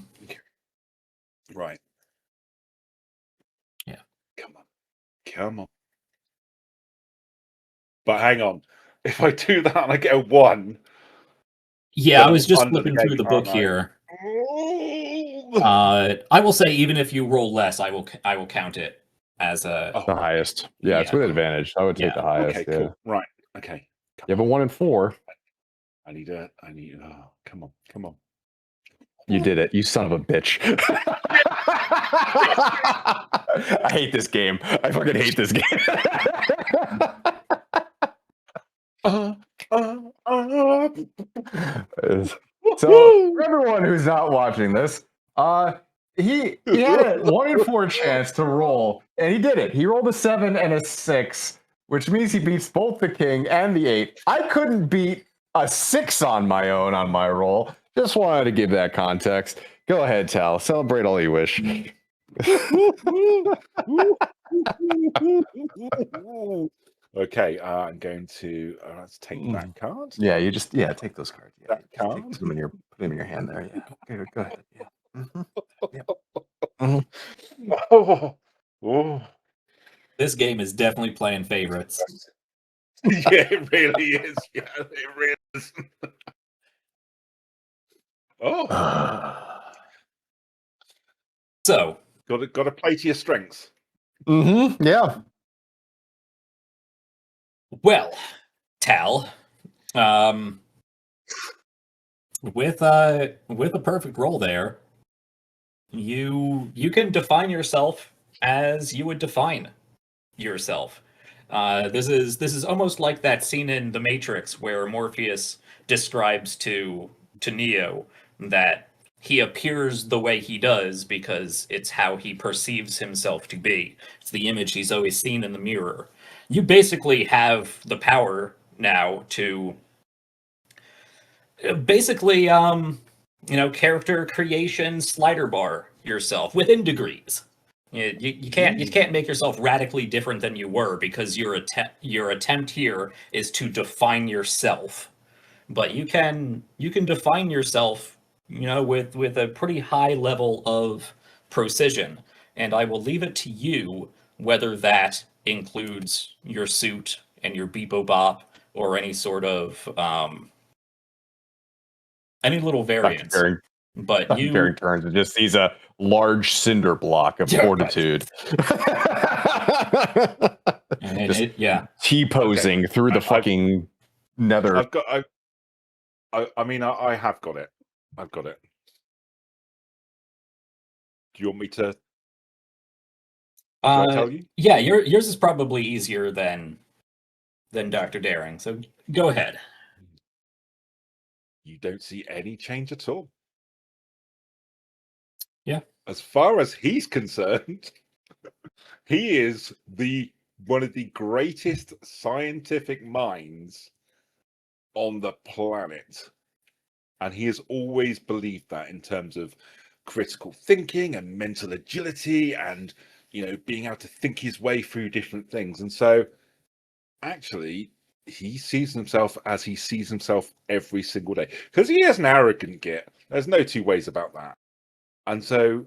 Yeah. Come on. But hang on. If I do that and I get a 1. Yeah, I was just under flipping the through gate, the book aren't I? here. I will say, even if you roll less, I will count it as a. The highest. Yeah, it's with advantage. I would take the highest. Okay, cool. Right. Okay. You have a 1 and 4. I need. Oh, come on. You did it, you son of a bitch. I hate this game. I fucking hate this game. So, for everyone who's not watching this, he had a 1 in 4 chance to roll, and he did it. He rolled a 7 and a 6, which means he beats both the king and the 8. I couldn't beat a 6 on my own on my roll. Just wanted to give that context. Go ahead, Tal. Celebrate all you wish. Okay, I'm going to let's take that card. Yeah, you just take those cards. Yeah, That card. put them in your hand there. Yeah. Okay, go ahead. Yeah. Oh. This game is definitely playing favorites. Yeah, it really is. Yeah, it really is. So, got to play to your strengths. Yeah. Well, Tal, with a perfect roll there, you can define yourself as you would define yourself. This is almost like that scene in The Matrix where Morpheus describes to Neo that he appears the way he does because it's how he perceives himself to be. It's the image he's always seen in the mirror. You basically have the power now to basically, character creation slider bar yourself within degrees. You can't make yourself radically different than you were because your attempt here is to define yourself. But you can define yourself, with a pretty high level of precision. And I will leave it to you whether that includes your suit and your beepo bop or any sort of any little variance. But Daring turns and just sees a large cinder block of fortitude. T-posing through the fucking nether. I have got it. I've got it. Do you want me to? Shall I tell you? Yeah, yours is probably easier than Dr. Daring. So go ahead. You don't see any change at all. Yeah. As far as he's concerned, he is one of the greatest scientific minds on the planet. And he has always believed that in terms of critical thinking and mental agility and, being able to think his way through different things. And so actually, he sees himself as he sees himself every single day because he is an arrogant git. There's no two ways about that. And so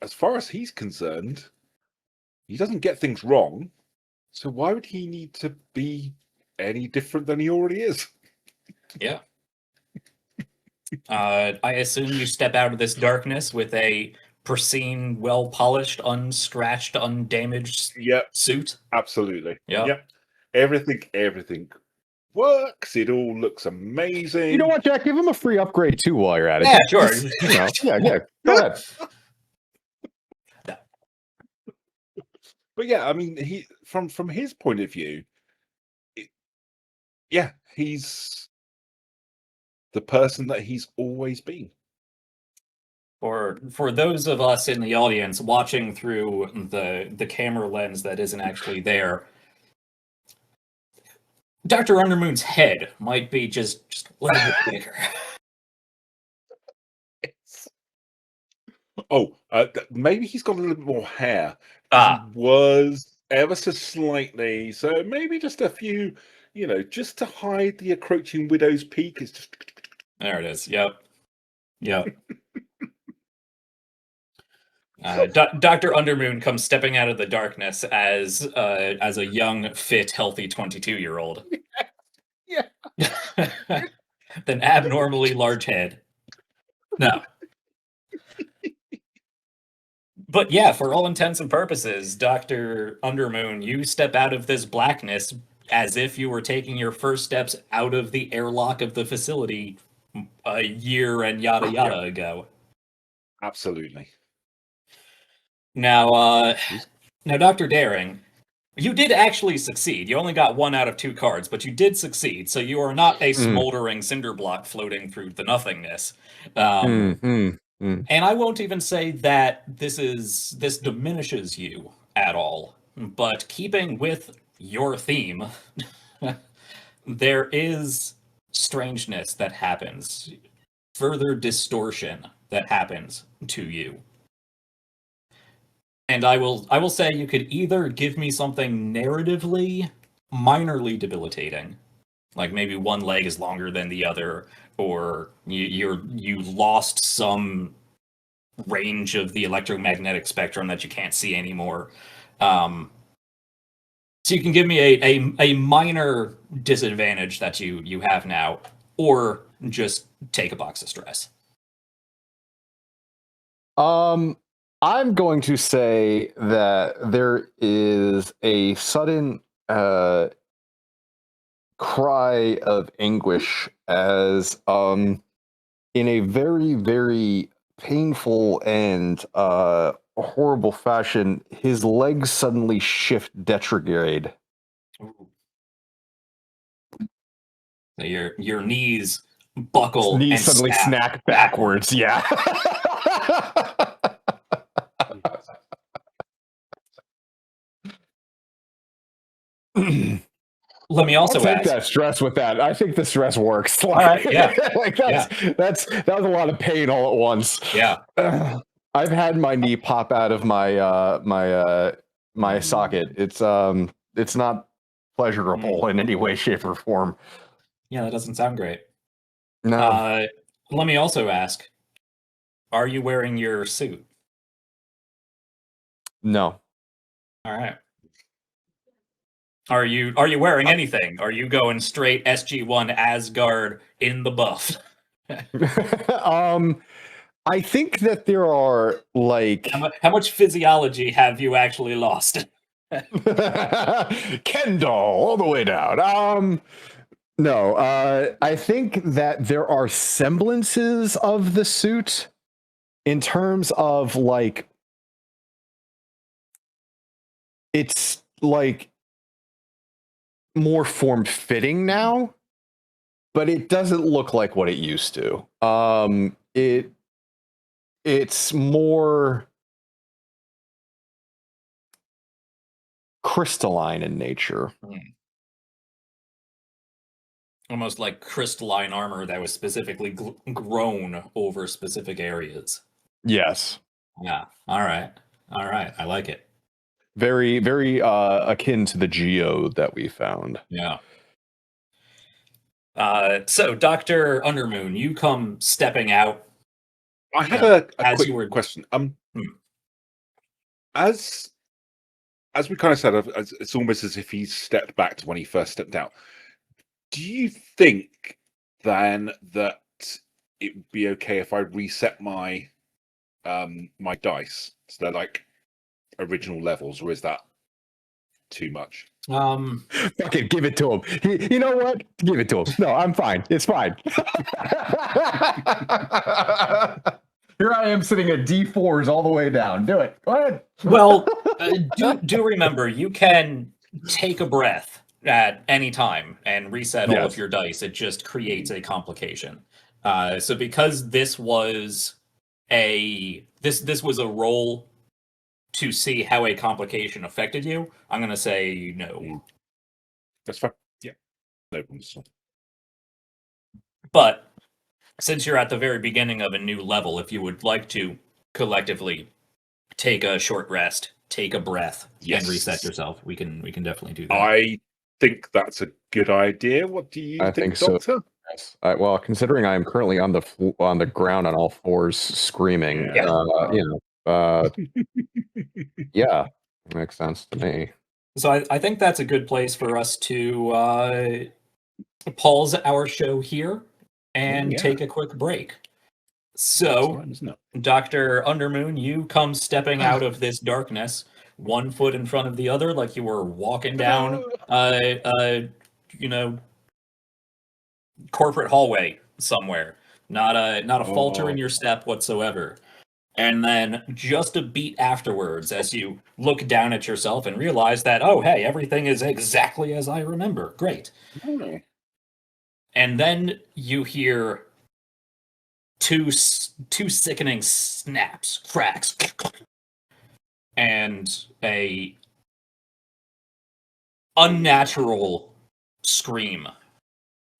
as far as he's concerned, he doesn't get things wrong. So why would he need to be any different than he already is? Yeah. I assume you step out of this darkness with a pristine, well-polished, unscratched, undamaged suit. Absolutely. Yep. Everything works. It all looks amazing. You know what, Jack? Give him a free upgrade too while you're at it. Yeah, sure. Yeah. Go ahead. But yeah, I mean, he from his point of view, he's the person that he's always been. For those of us in the audience watching through the camera lens that isn't actually there, Dr. Undermoon's head might be just a little bit bigger. Maybe he's got a little bit more hair. He was ever so slightly, so maybe just a few, just to hide the encroaching widow's peak. It's just there it is. Yep. Dr. Undermoon comes stepping out of the darkness as a young, fit, healthy 22-year-old. Yeah. With an abnormally large head. No. But yeah, for all intents and purposes, Dr. Undermoon, you step out of this blackness as if you were taking your first steps out of the airlock of the facility a year and yada yada ago. Absolutely. Now, Dr. Daring, you did actually succeed. You only got 1 out of 2 cards, but you did succeed. So you are not a smoldering cinder block floating through the nothingness. And I won't even say that this diminishes you at all. But keeping with your theme, there is strangeness that happens, further distortion that happens to you. And I will say you could either give me something narratively minorly debilitating, like maybe one leg is longer than the other, or you lost some range of the electromagnetic spectrum that you can't see anymore. So you can give me a minor disadvantage that you have now, or just take a box of stress. I'm going to say that there is a sudden cry of anguish as in a very, very painful and horrible fashion, his legs suddenly shift retrograde. So your knees buckle. His knees and suddenly snack backwards. Yeah. Let me also take ask that stress with that. I think the stress works. All right, yeah. That was a lot of pain all at once. Yeah. I've had my knee pop out of my my socket. It's not pleasurable in any way, shape, or form. Yeah, that doesn't sound great. No. Let me also ask, are you wearing your suit? No. All right. Are you wearing anything? Are you going straight SG1 Asgard in the buff? I think that there are like how much physiology have you actually lost? Kendall all the way down. No, I think that there are semblances of the suit in terms of like it's like more form-fitting now, but it doesn't look like what it used to. It's more crystalline in nature. Almost like crystalline armor that was specifically grown over specific areas. Yes. Yeah. All right. I like it. Very, very akin to the geo that we found. Yeah. So, Dr. Undermoon, you come stepping out. I had a quick question. As as we kind of said, it's almost as if he stepped back to when he first stepped out. Do you think then that it would be okay if I reset my my dice so they're like original levels, or is that too much? Fuck it, give it to him. You know what? Give it to him. No, I'm fine. It's fine. Here I am sitting at D4s all the way down. Do it. Go ahead. Well, do remember, you can take a breath at any time and reset all of your dice. It just creates a complication. So because this was this was a roll to see how a complication affected you, I'm going to say no. That's fine. Yeah. No problem. But since you're at the very beginning of a new level, if you would like to collectively take a short rest, take a breath, and reset yourself, we can definitely do that. I think that's a good idea. What do you think, Doctor? So. Yes. Well, considering I am currently on the ground on all fours screaming, yeah, makes sense to me. So I think that's a good place for us to pause our show here and take a quick break. So, Dr. Undermoon, you come stepping out of this darkness, one foot in front of the other, like you were walking down, corporate hallway somewhere. Not a falter in your step whatsoever. And then just a beat afterwards, as you look down at yourself and realize that, oh, hey, everything is exactly as I remember. Great. And then you hear two sickening snaps, cracks, and a unnatural scream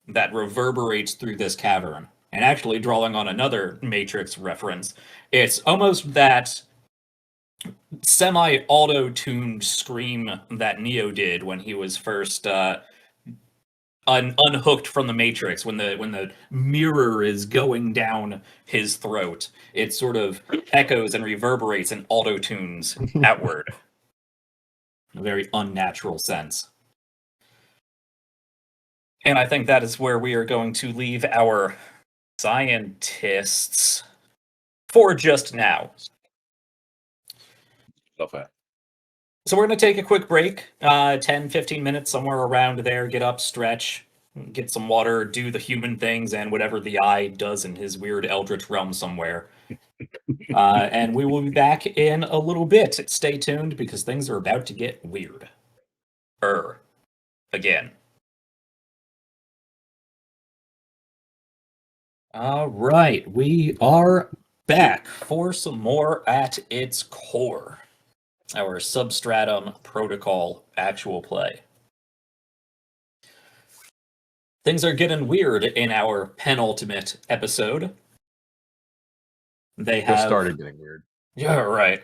that reverberates through this cavern. And actually, drawing on another Matrix reference, it's almost that semi-auto-tuned scream that Neo did when he was first unhooked from the Matrix, when the mirror is going down his throat. It sort of echoes and reverberates and auto-tunes outward. In a very unnatural sense. And I think that is where we are going to leave our scientists for just now. Love that. So we're going to take a quick break, 10, 15 minutes, somewhere around there. Get up, stretch, get some water, do the human things, and whatever the eye does in his weird eldritch realm somewhere. And we will be back in a little bit. Stay tuned, because things are about to get weird. Again. All right, we are back for some more At Its Core, our Substratum Protocol actual play. Things are getting weird in our penultimate episode. They have just started getting weird. Yeah, right.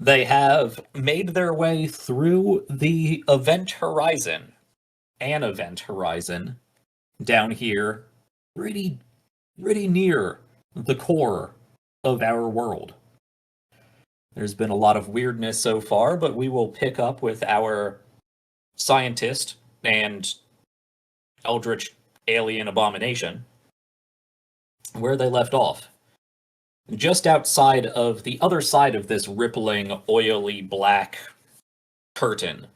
They have made their way through the event horizon, an event horizon, down here, pretty near the core of our world. There's been a lot of weirdness so far, but we will pick up with our scientist and eldritch alien abomination where they left off. Just outside of the other side of this rippling, oily black curtain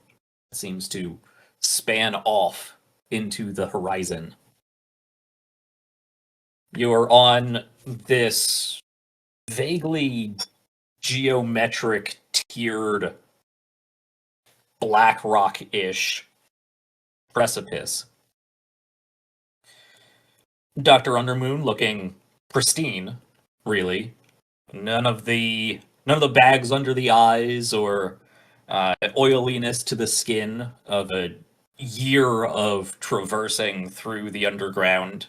seems to span off into the horizon. You're on this vaguely geometric, tiered, black rock-ish precipice. Dr. Undermoon looking pristine, really. None of the bags under the eyes or oiliness to the skin of a year of traversing through the underground.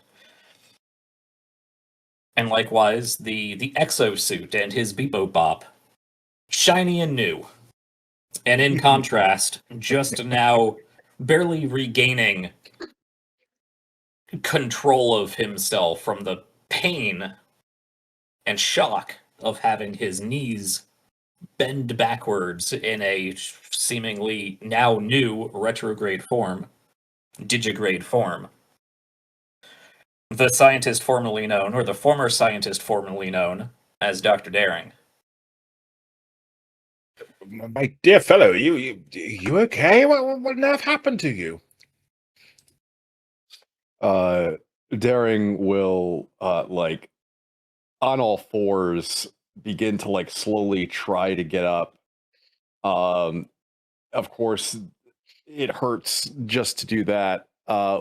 And likewise, the exosuit and his Beepo Bop, shiny and new. And in contrast, just now barely regaining control of himself from the pain and shock of having his knees bend backwards in a seemingly now new retrograde form, digigrade form. The scientist formerly known, or the former scientist formerly known, as Dr. Daring. My dear fellow, you okay? What on earth happened to you? Daring will like on all fours begin to like slowly try to get up. Of course, it hurts just to do that.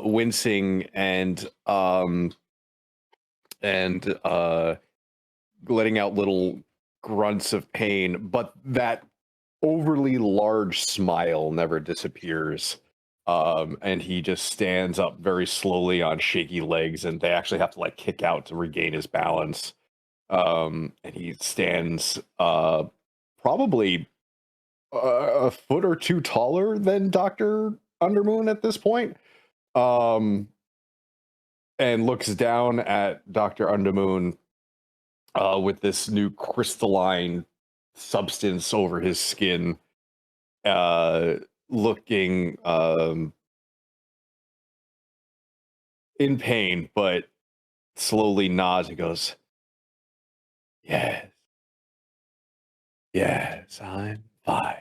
Wincing and letting out little grunts of pain, but that overly large smile never disappears. And he just stands up very slowly on shaky legs, and they actually have to like kick out to regain his balance. And he stands probably a foot or two taller than Dr. Undermoon at this point. And looks down at Dr. Undermoon with this new crystalline substance over his skin, looking in pain, but slowly nods and goes, yes, I'm fine.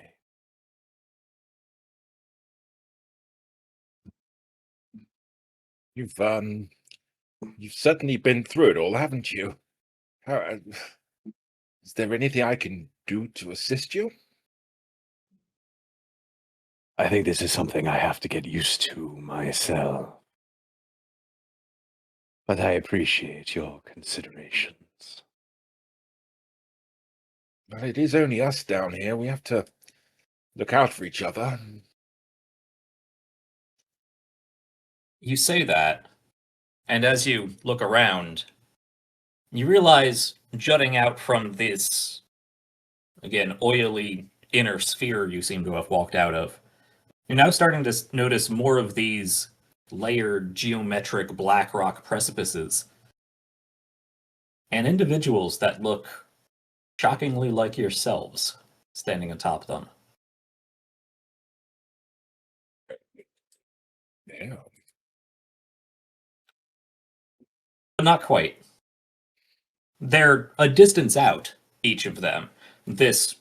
You've certainly been through it all, haven't you? Is there anything I can do to assist you? I think this is something I have to get used to myself. But I appreciate your considerations. Well, it is only us down here. We have to look out for each other. You say that, and as you look around, you realize jutting out from this, again, oily inner sphere you seem to have walked out of, you're now starting to notice more of these layered geometric black rock precipices and individuals that look shockingly like yourselves standing atop them. Yeah. But not quite. They're a distance out, each of them. This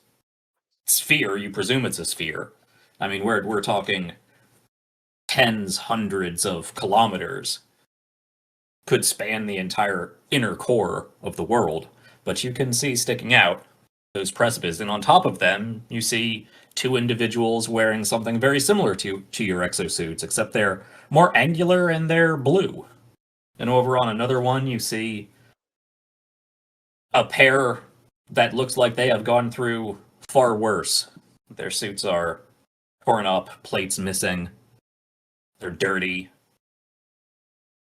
sphere, you presume it's a sphere. I mean, we're talking tens, hundreds of kilometers. Could span the entire inner core of the world, but you can see sticking out those precipices, and on top of them, you see two individuals wearing something very similar to your exosuits, except they're more angular and they're blue. And over on another one, you see a pair that looks like they have gone through far worse. Their suits are torn up, plates missing, they're dirty.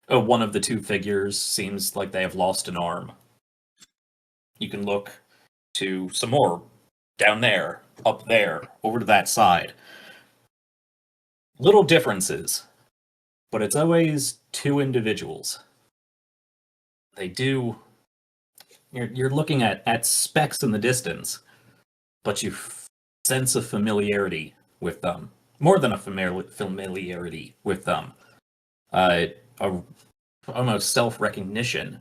Oh, one of the two figures seems like they have lost an arm. You can look to some more down there, up there, over to that side. Little differences, but it's always two individuals. They do. You're looking at specks in the distance, but you sense a familiarity with them. More than a familiarity with them. A almost self-recognition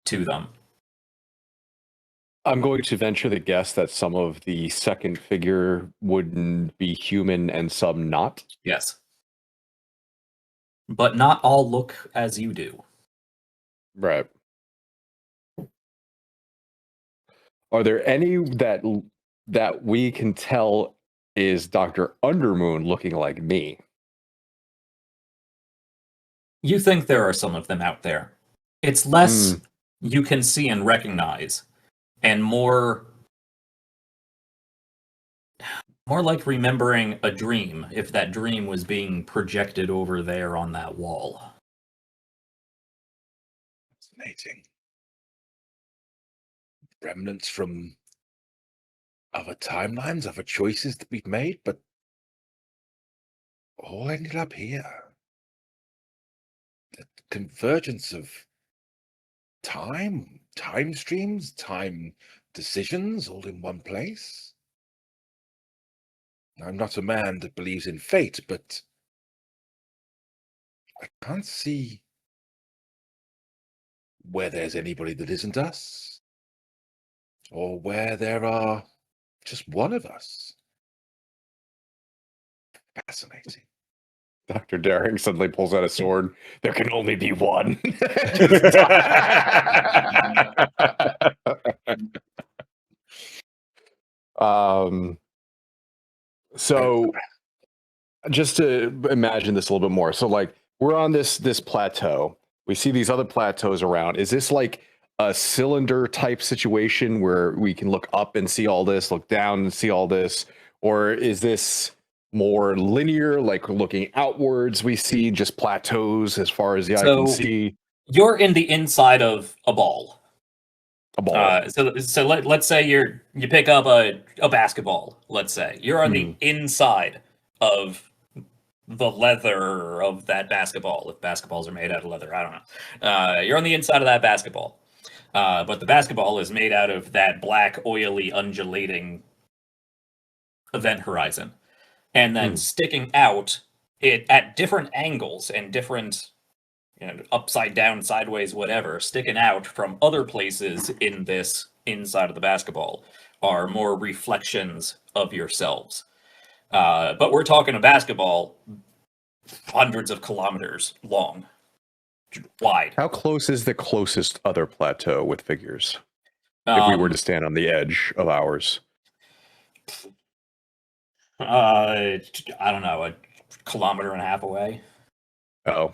to them. I'm going to venture the guess that some of the second figure wouldn't be human and some not. Yes. But not all look as you do. Right. Are there any that we can tell is Dr. Undermoon looking like me? You think there are some of them out there. It's less you can see and recognize, and more like remembering a dream, if that dream was being projected over there on that wall. Fascinating. Remnants from other timelines, other choices that we've made, but all ended up here. The convergence of time streams, time decisions all in one place. I'm not a man that believes in fate, but I can't see where there's anybody that isn't us, or where there are just one of us. Fascinating. Dr. Daring suddenly pulls out a sword. There can only be one. So just to imagine this a little bit more. So like we're on this plateau. We see these other plateaus around. Is this like a cylinder type situation where we can look up and see all this, look down and see all this? Or is this more linear, like looking outwards, we see just plateaus as far as the eye can see? You're in the inside of a ball. A ball. So let's say you pick up a basketball. Let's say you're on the inside of the leather of that basketball. If basketballs are made out of leather, I don't know. You're on the inside of that basketball, but the basketball is made out of that black, oily, undulating event horizon, and then sticking out it at different angles and different, upside down, sideways, whatever, sticking out from other places in this inside of the basketball are more reflections of yourselves. But we're talking a basketball hundreds of kilometers long, wide. How close is the closest other plateau with figures? If we were to stand on the edge of ours. I don't know, a kilometer and a half away. Oh.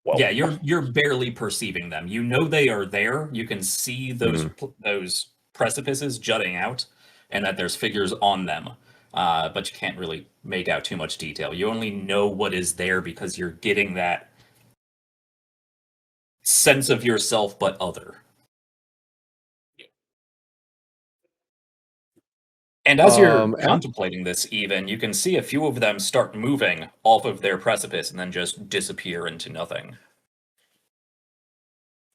Well, yeah, you're barely perceiving them. You know they are there. You can see those precipices jutting out, and that there's figures on them. But you can't really make out too much detail. You only know what is there because you're getting that sense of yourself, but other. And as you're contemplating this, even, you can see a few of them start moving off of their precipice and then just disappear into nothing.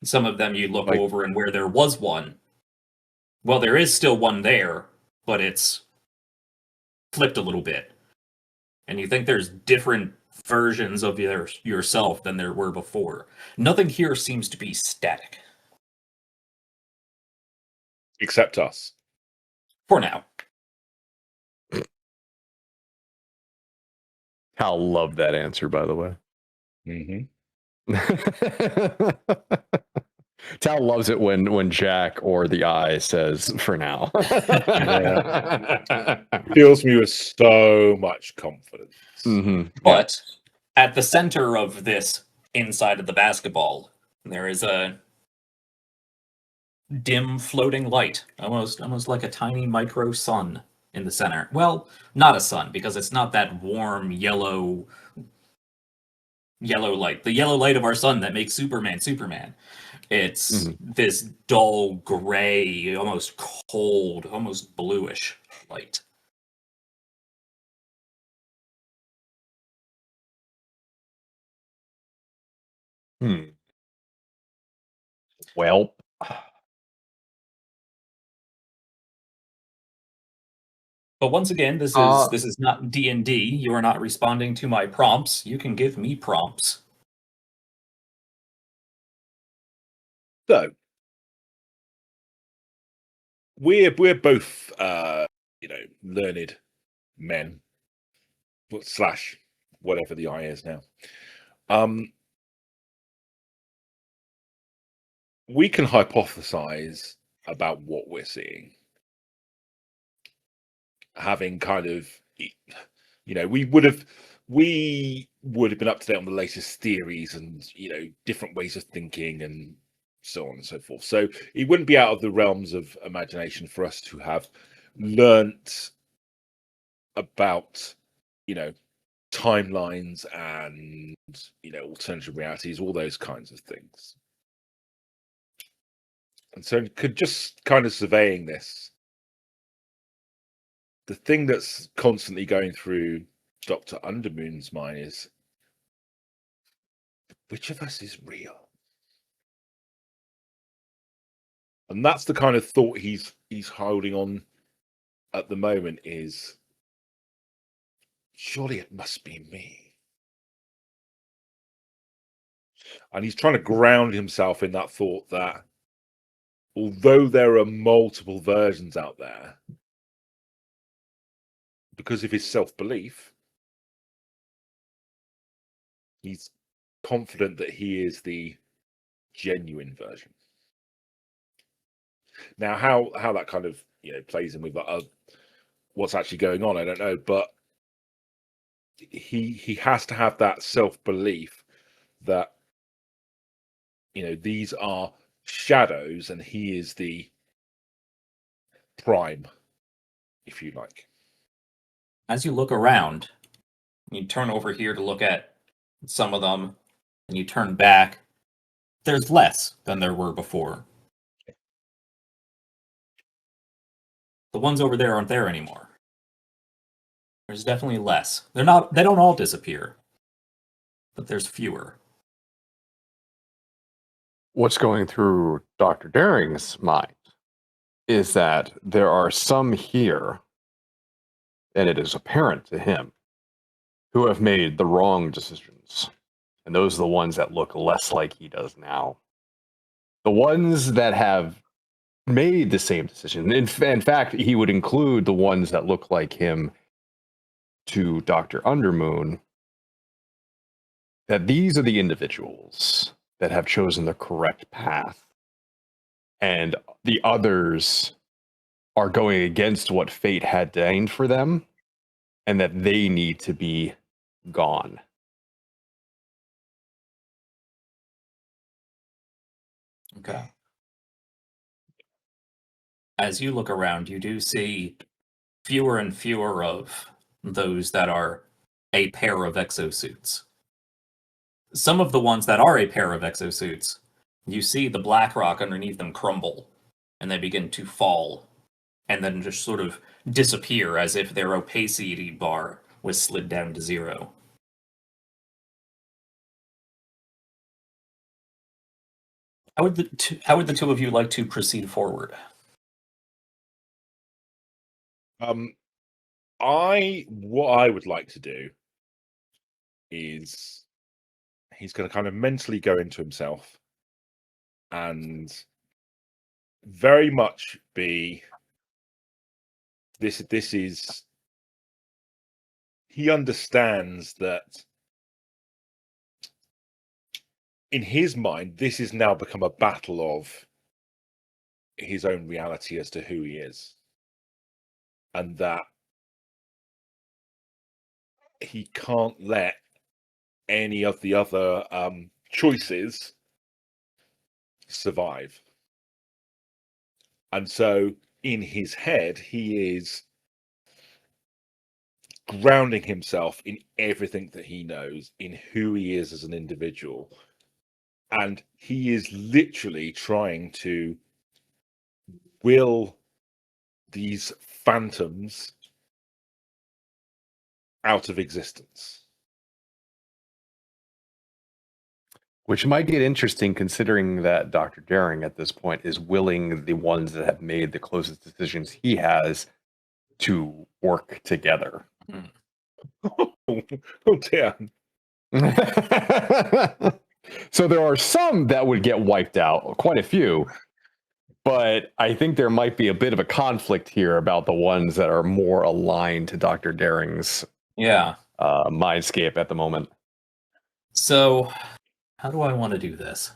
Some of them you look over, and where there was one, well, there is still one there, but it's flipped a little bit. And you think there's different versions of yourself than there were before. Nothing here seems to be static. Except us. For now. Hal loved that answer, by the way. Tal loves it when Jack or the Eye says "for now." Fills me with so much confidence. But at the center of this inside of the basketball, there is a dim floating light, almost like a tiny micro sun in the center. Well, not a sun, because it's not that warm yellow light. The yellow light of our sun that makes Superman. It's this dull gray, almost cold, almost bluish light. Well, but once again, this is not D&D. You are not responding to my prompts. You can give me prompts. So we're both learned men / whatever the Eye is now. We can hypothesize about what we're seeing, having kind of, we would have been up to date on the latest theories and different ways of thinking and so on and so forth. So it wouldn't be out of the realms of imagination for us to have learnt about timelines and alternative realities, all those kinds of things. And so could just kind of surveying this, the thing that's constantly going through Dr. Undermoon's mind is, which of us is real? And that's the kind of thought he's holding on at the moment is, surely it must be me. And he's trying to ground himself in that thought that although there are multiple versions out there, because of his self-belief, he's confident that he is the genuine version. Now, how that kind of plays in with what's actually going on, I don't know, but he has to have that self-belief that these are shadows and he is the prime, if you like. As you look around, you turn over here to look at some of them, and you turn back, there's less than there were before. The ones over there aren't there anymore. There's definitely less. They don't all disappear, but there's fewer. What's going through Dr. Daring's mind is that there are some here, and it is apparent to him, who have made the wrong decisions. And those are the ones that look less like he does now. The ones that have made the same decision, in fact, he would include the ones that look like him to Dr. Undermoon, that these are the individuals that have chosen the correct path. And the others are going against what fate had designed for them, and that they need to be gone. Okay. As you look around, you do see fewer and fewer of those that are a pair of exosuits. Some of the ones that are a pair of exosuits, you see the black rock underneath them crumble, and they begin to fall, and then just sort of disappear as if their opacity bar was slid down to 0. How would the two of you like to proceed forward? What I would like to do is he's going to kind of mentally go into himself and very much be this is he understands that in his mind this has now become a battle of his own reality as to who he is, and that he can't let any of the other choices survive. And so in his head, he is grounding himself in everything that he knows, in who he is as an individual. And he is literally trying to will these phantoms out of existence. Which might get interesting considering that Dr. Daring at this point is willing the ones that have made the closest decisions he has to work together. Oh dear. So there are some that would get wiped out, quite a few. But I think there might be a bit of a conflict here about the ones that are more aligned to Dr. Daring's mindscape at the moment. So, how do I want to do this?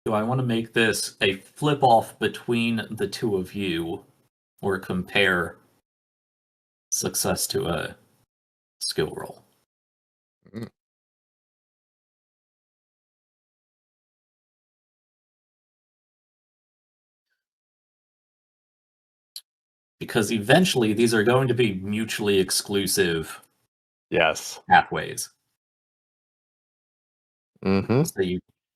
Do I want to make this a flip-off between the two of you, or compare success to a skill roll? Because eventually these are going to be mutually exclusive pathways. Mm-hmm. So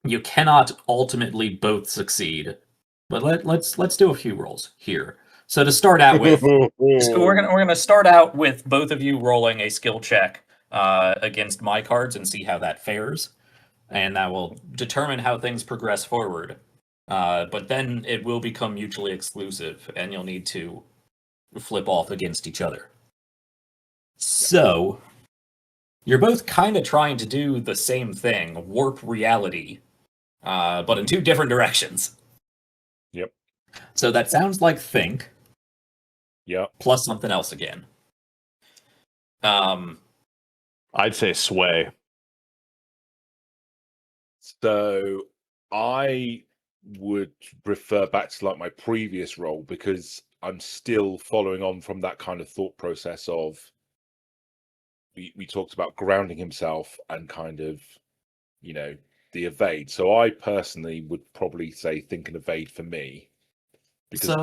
you cannot ultimately both succeed. But let's do a few rolls here. So to start out with, so we're gonna start out with both of you rolling a skill check against my cards and see how that fares, and that will determine how things progress forward. But then it will become mutually exclusive, and you'll need to flip off against each other. So you're both kind of trying to do the same thing, warp reality, but in two different directions. Yep. So that sounds like think. Yep. Plus something else again. I'd say sway. So I would refer back to like my previous role because I'm still following on from that kind of thought process of we talked about grounding himself and kind of, you know, the evade. So I personally would probably say think and evade for me, because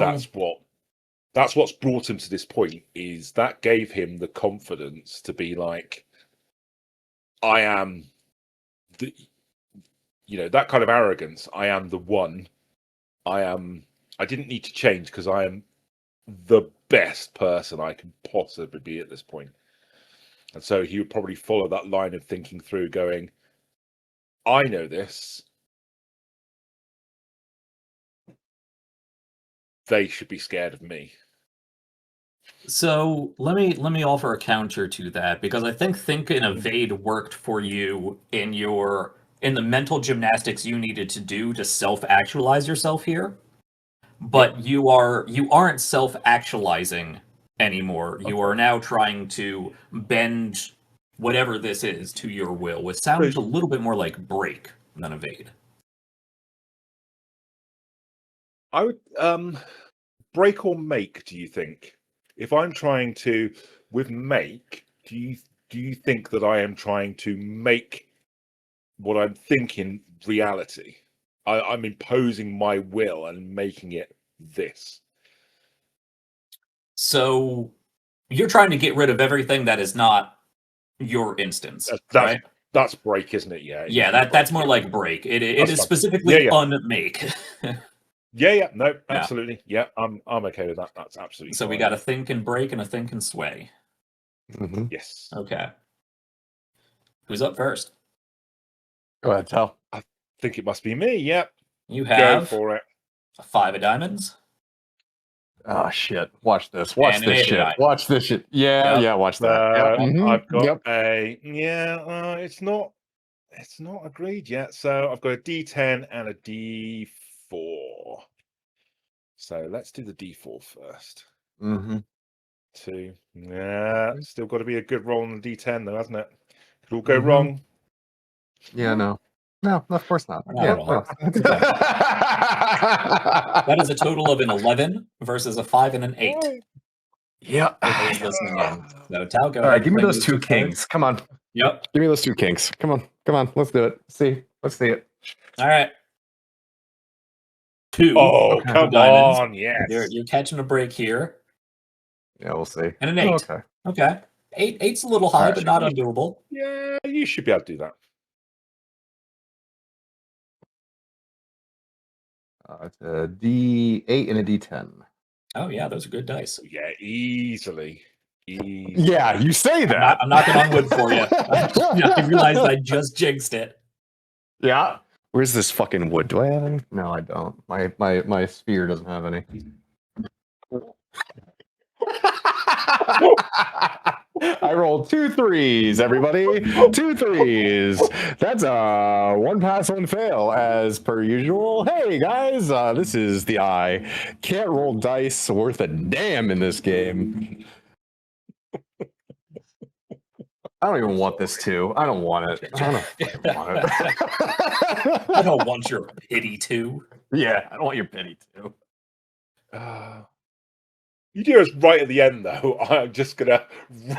that's what's brought him to this point, is that gave him the confidence to be like, I am the, you know, that kind of arrogance. I am the one. I didn't need to change because I am the best person I can possibly be at this point. And so he would probably follow that line of thinking through, going, I know this. They should be scared of me. So let me offer a counter to that, because I think and evade worked for you in the mental gymnastics you needed to do to self-actualize yourself here. But you aren't self-actualizing anymore. You are now trying to bend whatever this is to your will, which sounds a little bit more like break than evade. I would break or make, do you think? If I'm trying to with make, do you think that I am trying to make what I'm thinking reality? I'm imposing my will and making it this. So you're trying to get rid of everything that is not your instance, right? That's break, isn't it? Yeah. Yeah, that's more like break. It is specifically unmake. Yeah, no, absolutely. Yeah, I'm okay with that. That's absolutely so fine. We got a think and break and a think and sway. Mm-hmm. Yes. Okay. Who's up first? Go ahead, Tal. I think it must be me. Yep. You have go for it. A 5 of diamonds. Oh shit! Watch this. Watch And this shit. diamond. Watch this shit. Yeah, yeah. Watch that. I've got a It's not agreed yet. So I've got a D10 and a D4. So let's do the D4 first. Mm-hmm. 2. Yeah, still got to be a good roll on the D10 though, hasn't it? Could all go wrong. Yeah, no, of course not. No. That is a total of an 11 versus a 5 and an 8. Yeah. Listening in. So Tal, go All ahead. right, give me those two kings. Come on. Yep. Give me those two kings. Come on. Let's do it. Let's see it. All right. 2. Oh, come diamonds. on, yes. You're catching a break here. Yeah, we'll see. And an 8. Okay. 8's a little high, but not undoable. Yeah, you should be able to do that. It's a D8 and a D10. Oh yeah, those are good dice. Yeah, easily. Yeah, you say that. I'm knocking on wood for you. I realized I just jinxed it. Yeah. Where's this fucking wood? Do I have any? No, I don't. My sphere doesn't have any. I rolled 2 3s, everybody. 2 3s. That's a 1 pass, 1 fail, as per usual. Hey guys, this is the eye. Can't roll dice worth a damn in this game. I don't even want this 2. I don't want it. I don't fucking want it. I don't want your pity 2. Yeah, I don't want your pity 2. You do us right at the end, though. I'm just gonna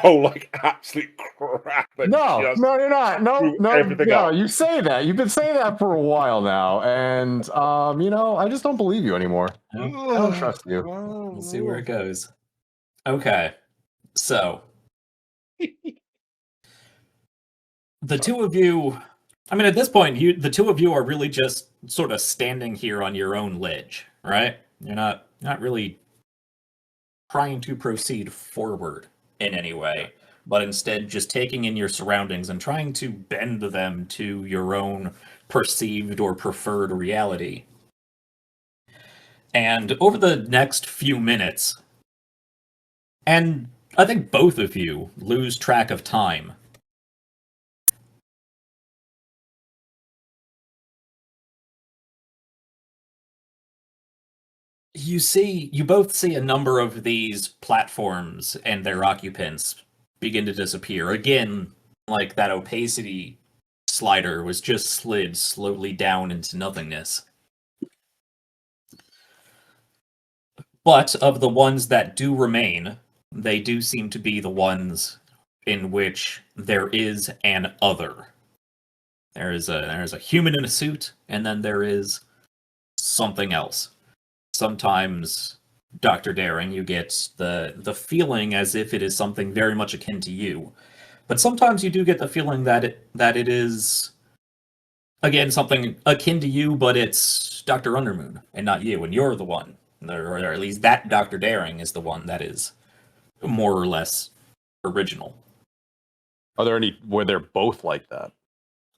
roll like absolute crap. No, you're not. No. Up. You say that. You've been saying that for a while now, and I just don't believe you anymore. I don't trust you. We'll see where it goes. Okay, so the two of you. I mean, at this point, the two of you are really just sort of standing here on your own ledge, right? You're not really trying to proceed forward in any way, but instead just taking in your surroundings and trying to bend them to your own perceived or preferred reality. And over the next few minutes, and I think both of you lose track of time. You both see a number of these platforms and their occupants begin to disappear. Again, like that opacity slider was just slid slowly down into nothingness. But of the ones that do remain, they do seem to be the ones in which there is an other. There's a human in a suit, and then there is something else. Sometimes, Dr. Daring, you get the feeling as if it is something very much akin to you. But sometimes you do get the feeling that it is, again, something akin to you, but it's Dr. Undermoon, and not you, and you're the one. Or at least that Dr. Daring is the one that is more or less original. Are there any where they're both like that?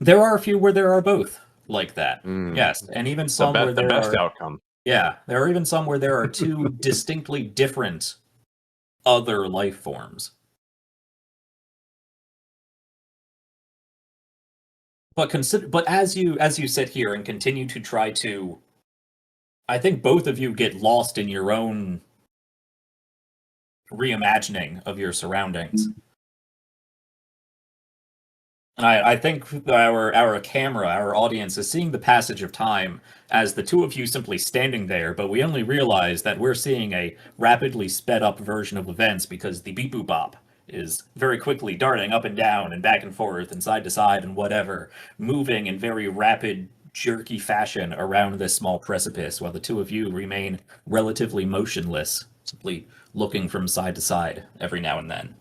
There are a few where there are both like that. Mm. Yes, and even some where there the best are... outcome. Yeah, there are even some where there are two distinctly different other life forms. But as you sit here and continue to try to, I think both of you get lost in your own reimagining of your surroundings. I think our camera, our audience, is seeing the passage of time as the two of you simply standing there, but we only realize that we're seeing a rapidly sped up version of events because the beep boop bop is very quickly darting up and down and back and forth and side to side and whatever, moving in very rapid, jerky fashion around this small precipice, while the two of you remain relatively motionless, simply looking from side to side every now and then.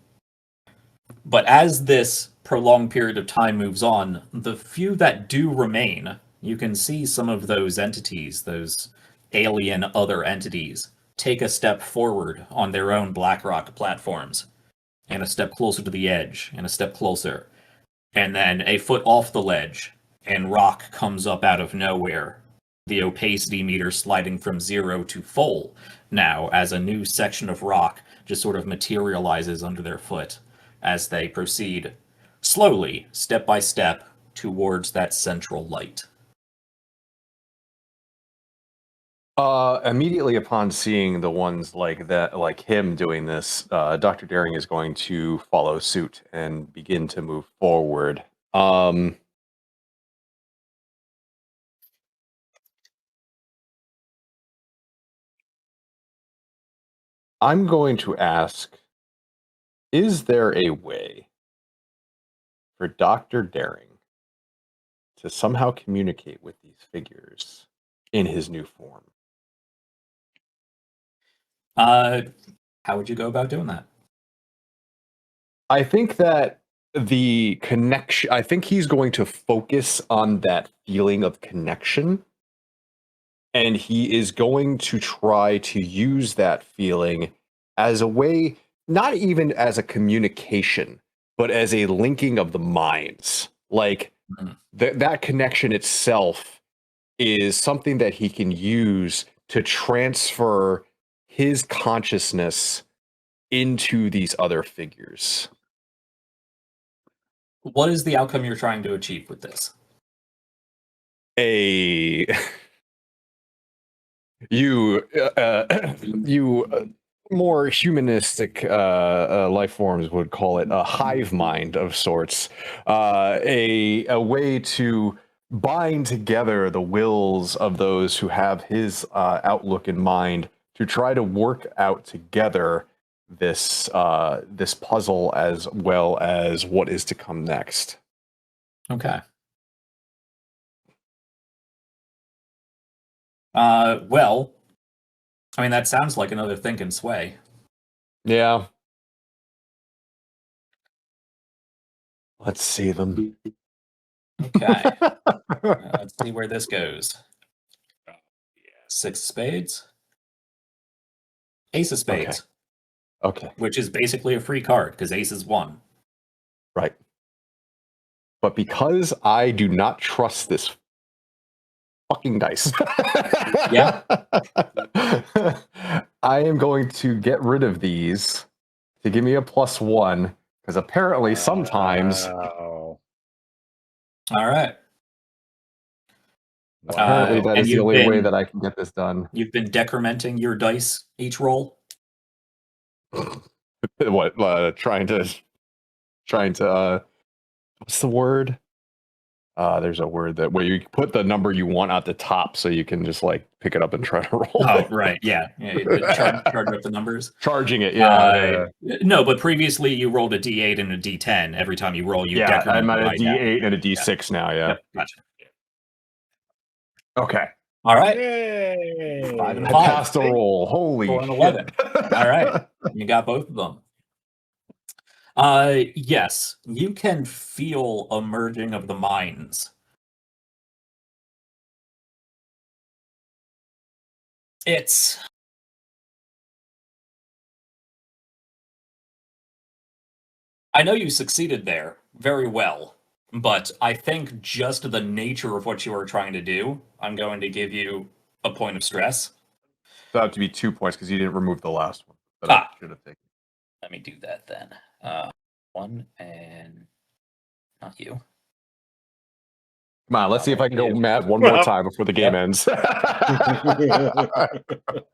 But as this prolonged period of time moves on, the few that do remain, you can see some of those entities, those alien other entities, take a step forward on their own Blackrock platforms, and a step closer to the edge, and a step closer, and then a foot off the ledge, and rock comes up out of nowhere, the opacity meter sliding from 0 to full now as a new section of rock just sort of materializes under their foot as they proceed slowly, step by step, towards that central light. Immediately upon seeing the ones like that, like him doing this, Dr. Daring is going to follow suit and begin to move forward. I'm going to ask, is there a way for Dr. Daring to somehow communicate with these figures in his new form? How would you go about doing that? I think that the connection, I think he's going to focus on that feeling of connection. And he is going to try to use that feeling as a way, not even as a communication, but as a linking of the minds. Like that connection itself is something that he can use to transfer his consciousness into these other figures. What is the outcome you're trying to achieve with this? You more humanistic life forms would call it a hive mind of sorts, a way to bind together the wills of those who have his outlook in mind to try to work out together this puzzle as well as what is to come next. Okay. Well, I mean, that sounds like another think and sway. Yeah. Let's see them. Okay. Let's see where this goes. 6 of spades. Ace of spades. Okay. Which is basically a free card, because ace is 1. Right. But because I do not trust this fucking dice, Yeah. I am going to get rid of these to give me a +1, because apparently sometimes Wow. All right. apparently that and is the you've only way been- that I can get this done. You've been decrementing your dice each roll? What? Trying to what's the word? There's a word that where you put the number you want at the top, so you can just like pick it up and try to roll. Oh, it. right. Yeah. Charge up the numbers. Charging it. Yeah. No, but previously you rolled a D8 and a D10. Every time you roll, you decrement I'm at a by half. D8 and a D6 now. Yeah. Yep, gotcha. Okay. All right. Yay. 5 and I 5. passed a roll. Holy 4 and shit. 11. All right. You got both of them. Yes, you can feel a merging of the minds. I know you succeeded there very well, but I think just the nature of what you are trying to do, I'm going to give you a point of stress. That have to be 2 points because you didn't remove the last one. That Ah. I should have taken. Let me do that then. 1 and not you. Come on, let's see if I can go mad one more time before the game Yep. ends.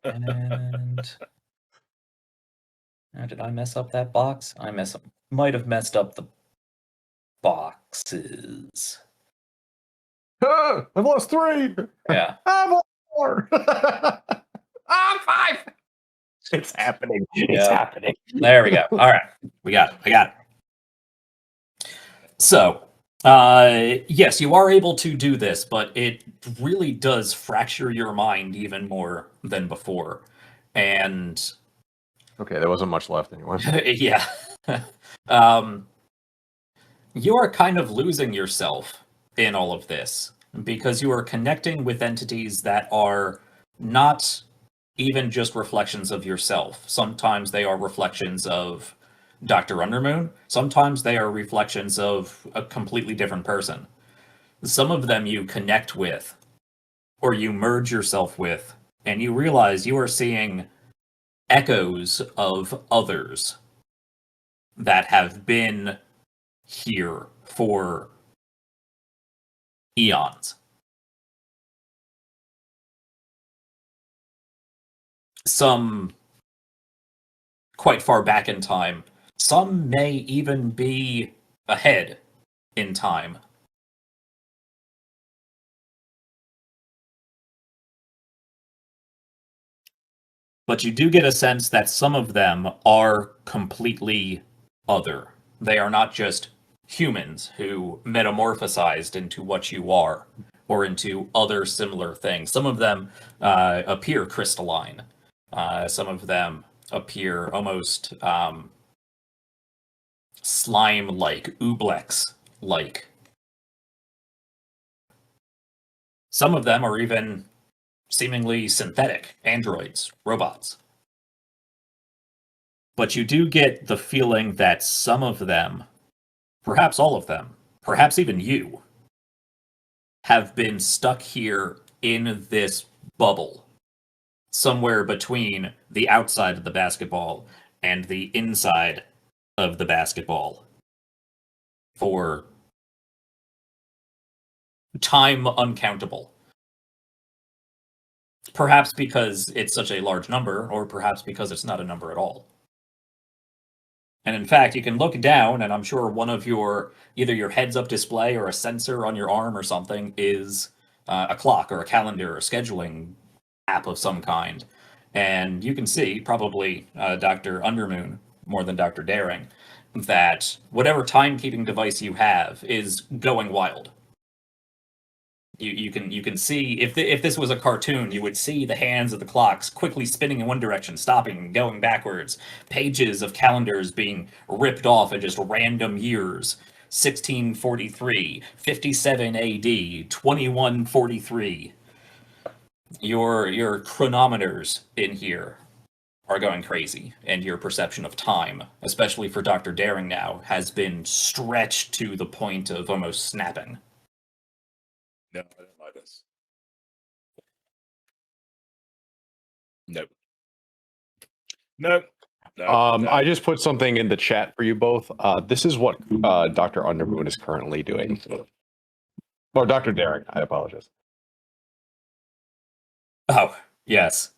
And now, did I mess up that box? Might have messed up the boxes. I've lost 3. Yeah. I've lost 4. 5. It's happening. It's Yeah. happening. There we go. All right. I got it. So, yes, you are able to do this, but it really does fracture your mind even more than before. And Okay, there wasn't much left anyway. yeah. You are kind of losing yourself in all of this because you are connecting with entities that are not even just reflections of yourself. Sometimes they are reflections of Dr. Undermoon. Sometimes they are reflections of a completely different person. Some of them you connect with or you merge yourself with, and you realize you are seeing echoes of others that have been here for eons. Some quite far back in time. Some may even be ahead in time. But you do get a sense that some of them are completely other. They are not just humans who metamorphosized into what you are or into other similar things. Some of them appear crystalline. Some of them appear almost slime-like, ooblex-like. Some of them are even seemingly synthetic, androids, robots. But you do get the feeling that some of them, perhaps all of them, perhaps even you, have been stuck here in this bubble, somewhere between the outside of the basketball and the inside of the basketball for time uncountable. Perhaps because it's such a large number, or perhaps because it's not a number at all. And in fact, you can look down, and I'm sure one of your, either your heads-up display or a sensor on your arm or something is a clock or a calendar or scheduling app of some kind. And you can see, probably Dr. Undermoon more than Dr. Daring, that whatever timekeeping device you have is going wild. You can see, if this was a cartoon, you would see the hands of the clocks quickly spinning in one direction, stopping, going backwards, pages of calendars being ripped off at just random years. 1643, 57 AD, 2143. Your chronometers in here are going crazy, and your perception of time, especially for Dr. Daring now, has been stretched to the point of almost snapping. No, I don't like this. Nope. No. I just put something in the chat for you both. This is what Dr. Undermoon is currently doing. Or Dr. Daring, I apologize. Oh, yes.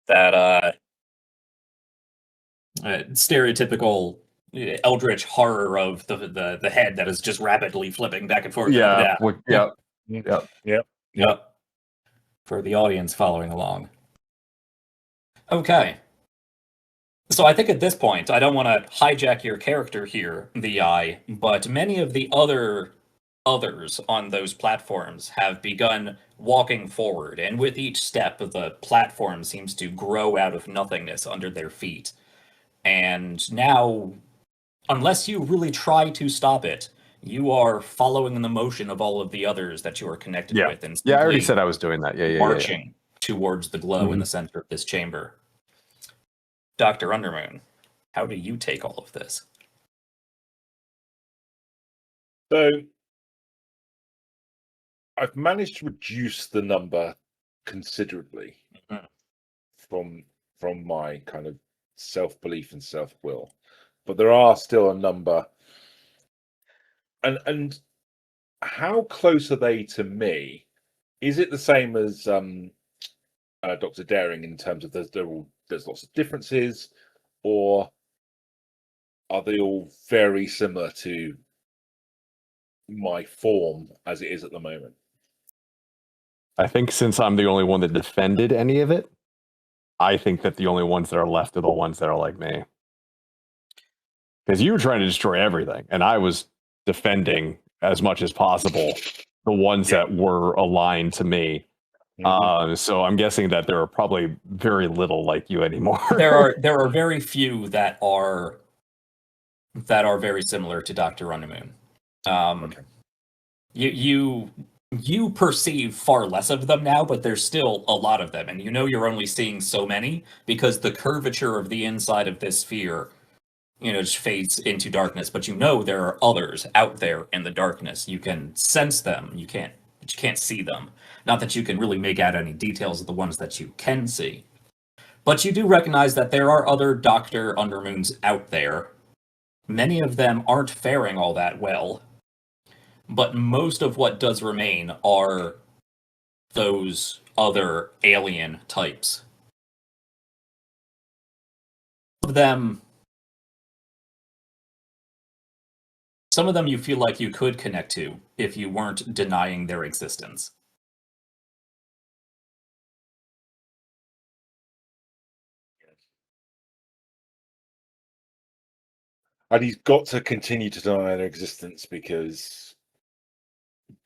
That stereotypical eldritch horror of the head that is just rapidly flipping back and forth. Yeah. Yep. For the audience following along. Okay. So I think at this point, I don't want to hijack your character here, VI, but many of the others on those platforms have begun walking forward, and with each step, the platform seems to grow out of nothingness under their feet. And now, unless you really try to stop it, you are following the motion of all of the others that you are connected with. And I already said I was doing that. Marching towards the glow in the center of this chamber. Dr. Undermoon, how do you take all of this? So, I've managed to reduce the number considerably from my kind of self-belief and self-will, but there are still a number. And how close are they to me? Is it the same as Dr. Daring in terms of there's lots of differences, or are they all very similar to my form as it is at the moment? I think since I'm the only one that defended any of it, I think that the only ones that are left are the ones that are like me. Because you were trying to destroy everything, and I was defending as much as possible the ones that were aligned to me. So I'm guessing that there are probably very little like you anymore. There are very few that are very similar to Dr. Undermoon. You perceive far less of them now, but there's still a lot of them, and you know you're only seeing so many because the curvature of the inside of this sphere, just fades into darkness. But you know there are others out there in the darkness. You can sense them. But you can't see them. Not that you can really make out any details of the ones that you can see. But you do recognize that there are other Dr. Undermoons out there. Many of them aren't faring all that well. But most of what does remain are those other alien types. Some of them you feel like you could connect to if you weren't denying their existence. And he's got to continue to deny their existence because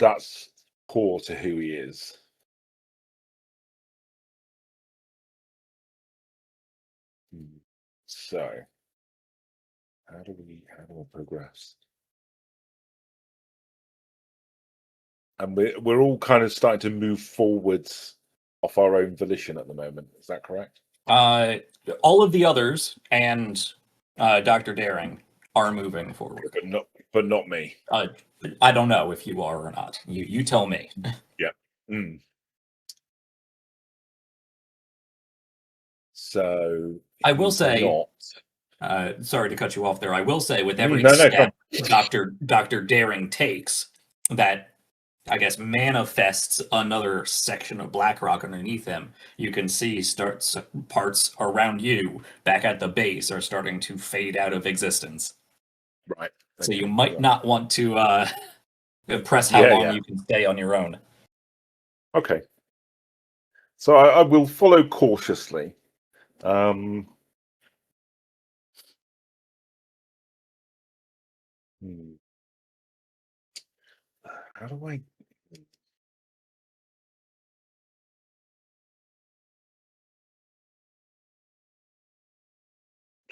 that's core to who he is. So, how do we progress? And we're all kind of starting to move forwards off our own volition at the moment. Is that correct? All of the others and Dr. Daring are moving forward, but not me. I don't know if you are or not. You tell me. Yeah. So I will say, sorry to cut you off there. I will say, with every step Dr. Daring takes, that I guess manifests another section of Blackrock underneath him. You can see parts around you back at the base are starting to fade out of existence. Right. So you might not want to press how long you can stay on your own. Okay. So I will follow cautiously. How do I...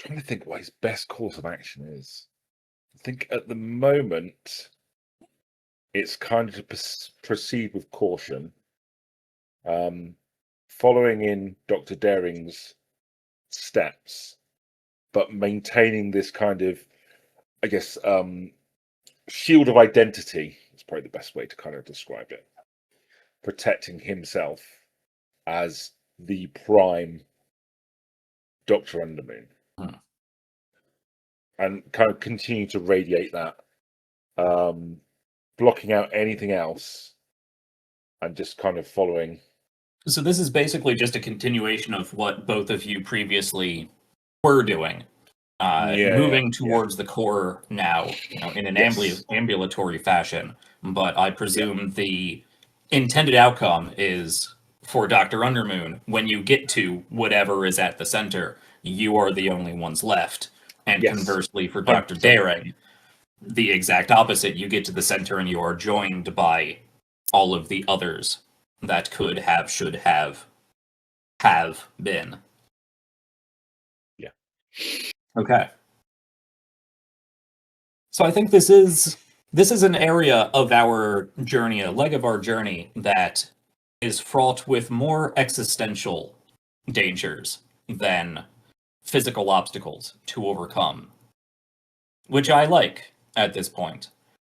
I'm trying to think what his best course of action is. I think at the moment it's kind of to proceed with caution, following in Dr. Daring's steps, but maintaining this kind of, I guess, shield of identity is probably the best way to kind of describe it. Protecting himself as the prime Dr. Undermoon. And kind of continue to radiate that, blocking out anything else and just kind of following. So this is basically just a continuation of what both of you previously were doing. Moving towards the core now, in an ambulatory fashion. But I presume the intended outcome is for Dr. Undermoon, when you get to whatever is at the center, you are the only ones left. And conversely, for Dr. Daring, the exact opposite. You get to the center and you are joined by all of the others that could have, should have been. Yeah. Okay. So I think this is an area of our journey, a leg of our journey that is fraught with more existential dangers than physical obstacles to overcome, which I like at this point.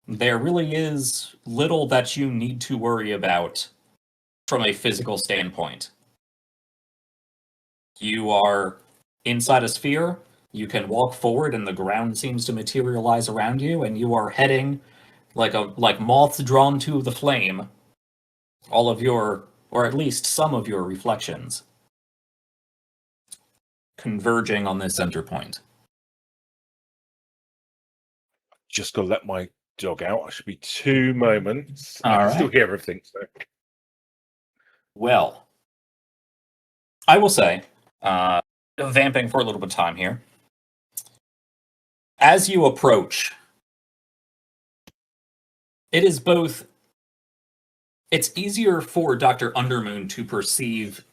There really is little that you need to worry about from a physical standpoint. You are inside a sphere, you can walk forward and the ground seems to materialize around you, and you are heading like moths drawn to the flame, all of your, or at least some of your reflections converging on this center point. Just gotta let my dog out. I should be 2 moments. All I can right. still hear everything. So. Well, I will say, vamping for a little bit of time here. As you approach, it's easier for Dr. Undermoon to perceive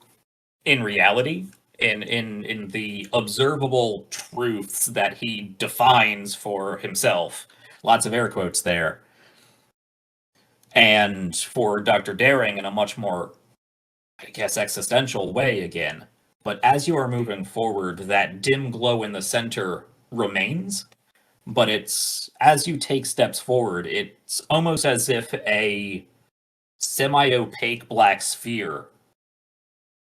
in reality, in the observable truths that he defines for himself. Lots of air quotes there. And for Dr. Daring in a much more, I guess, existential way again. But as you are moving forward, that dim glow in the center remains. But as you take steps forward, it's almost as if a semi-opaque black sphere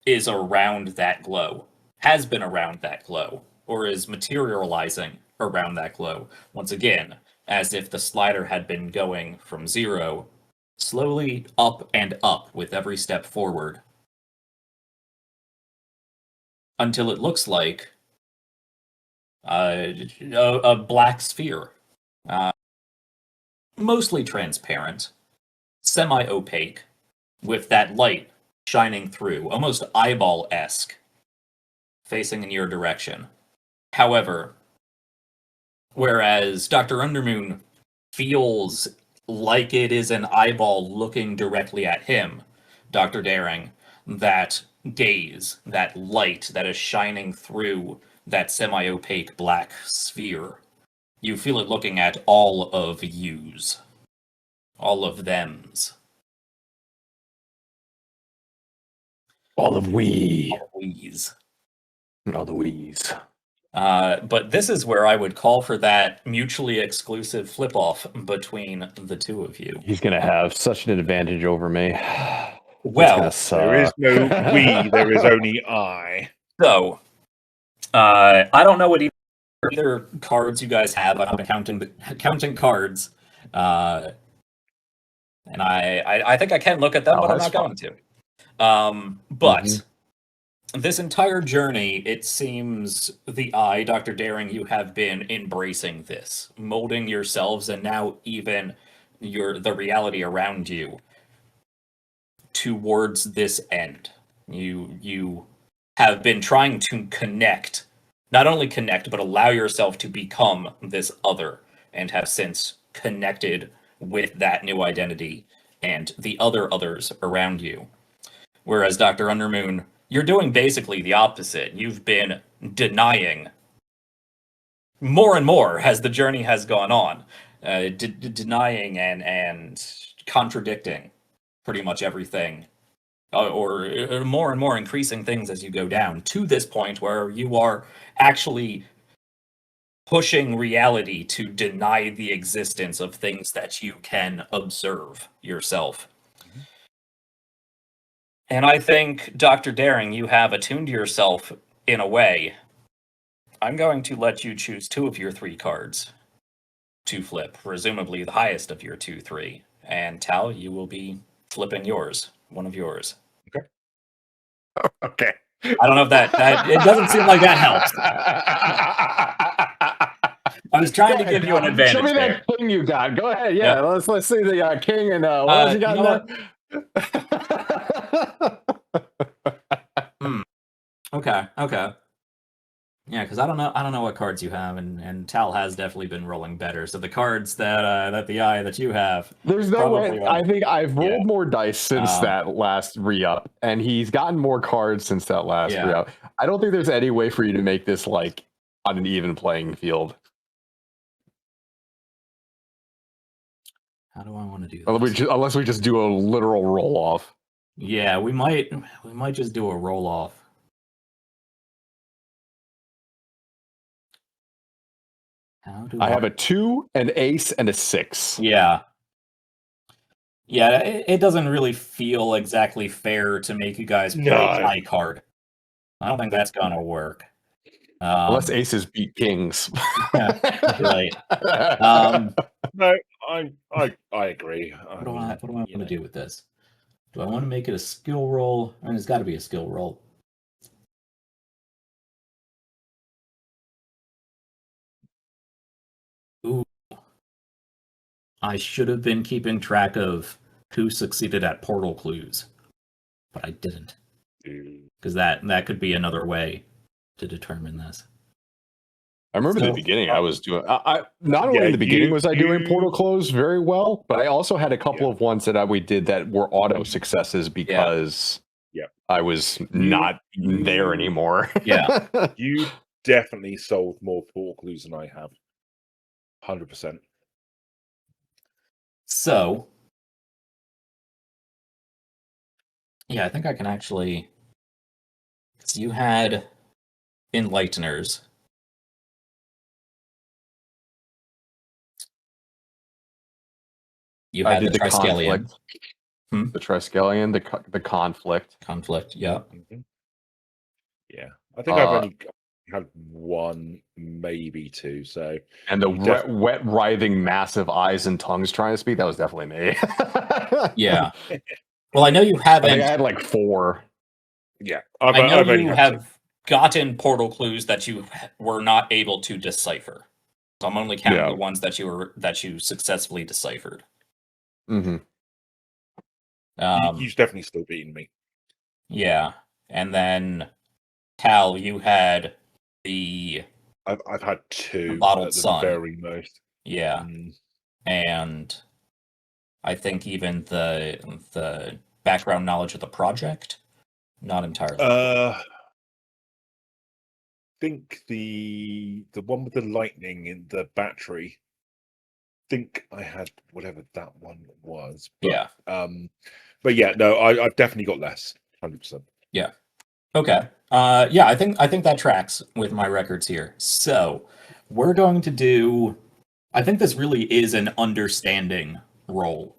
is around that glow, has been around that glow, or is materializing around that glow. Once again, as if the slider had been going from 0, slowly up and up with every step forward, until it looks like a black sphere. Mostly transparent, semi-opaque, with that light shining through, almost eyeball-esque, facing in your direction. However, whereas Dr. Undermoon feels like it is an eyeball looking directly at him, Dr. Daring, that gaze, that light that is shining through that semi-opaque black sphere, you feel it looking at all of yous. All of thems. All of we. All we's. All the we's. But this is where I would call for that mutually exclusive flip-off between the two of you. He's going to have such an advantage over me. Well, there is no we, there is only I. So, I don't know what either cards you guys have. I've been counting cards. And I think I can look at them, but I'm not going to. But this entire journey, it seems Dr. Daring, you have been embracing this, molding yourselves, and now even the reality around you towards this end. You have been trying to connect, not only connect, but allow yourself to become this other, and have since connected with that new identity and the other others around you. Whereas Dr. Undermoon, you're doing basically the opposite. You've been denying more and more as the journey has gone on, denying and contradicting pretty much everything or more and more increasing things as you go down to this point where you are actually pushing reality to deny the existence of things that you can observe yourself. Mhm. And I think, Dr. Daring, you have attuned yourself in a way. I'm going to let you choose 2 of your 3 cards to flip, presumably the highest of your 2, 3. And Tal, you will be flipping yours, one of yours. Okay. I don't know if that it doesn't seem like that helps. I was trying to give you an advantage. Show me there. that king you got. Go ahead. Yeah, Yep. let's see the king and what else you got you know in there? Okay. Yeah, because I don't know what cards you have, and Tal has definitely been rolling better. So the cards that the eye that you have, There's no way. I think I've rolled more dice since that last re-up, and he's gotten more cards since that last re-up. I don't think there's any way for you to make this like on an even playing field. How do I want to do this? Unless we just do a literal roll off. Yeah, we might just do a roll off. I have a 2, an ace, and a 6. Yeah. Yeah, it doesn't really feel exactly fair to make you guys play high card. I don't think that's gonna work. Unless aces beat kings. Right. No, I agree. What do I want to do with this? Do I want to make it a skill roll? I mean, it's got to be a skill roll. Ooh. I should have been keeping track of who succeeded at portal clues, but I didn't. Because that could be another way to determine this. I remember the beginning. I was doing. I not only in the beginning was I doing portal close very well, but I also had a couple of ones that we did that were auto successes because I was not there anymore. Yeah, you definitely solved more portal clues than I have. 100%. So, yeah, I think I can actually. So you had Enlighteners. You had the Triskelion. The Triskelion, the conflict. Conflict, yeah. Mm-hmm. Yeah. I think I've only had 1, maybe 2, so... And the wet, writhing, massive eyes and tongues trying to speak, that was definitely me. Yeah. Well, I know you haven't... I think I had like 4. Yeah. I know you have gotten portal clues that you were not able to decipher. So I'm only counting the ones that you successfully deciphered. Mm-hmm. You've definitely still beaten me. Yeah. And then Cal, you had the I've had 2 bottled sun. Very most. Yeah. And I think even the background knowledge of the project, not entirely. I think the one with the lightning in the battery. I think I had whatever that one was. But, yeah. But yeah, no, I've definitely got less. 100%. Yeah. Okay. Yeah, I think that tracks with my records here. So we're going to do. I think this really is an understanding roll.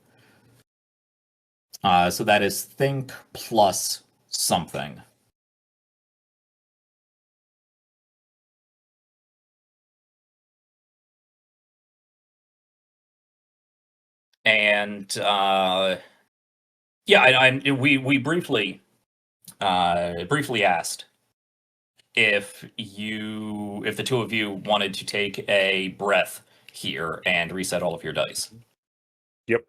So that is think plus something. And yeah, we briefly asked if the 2 of you wanted to take a breath here and reset all of your dice. Yep.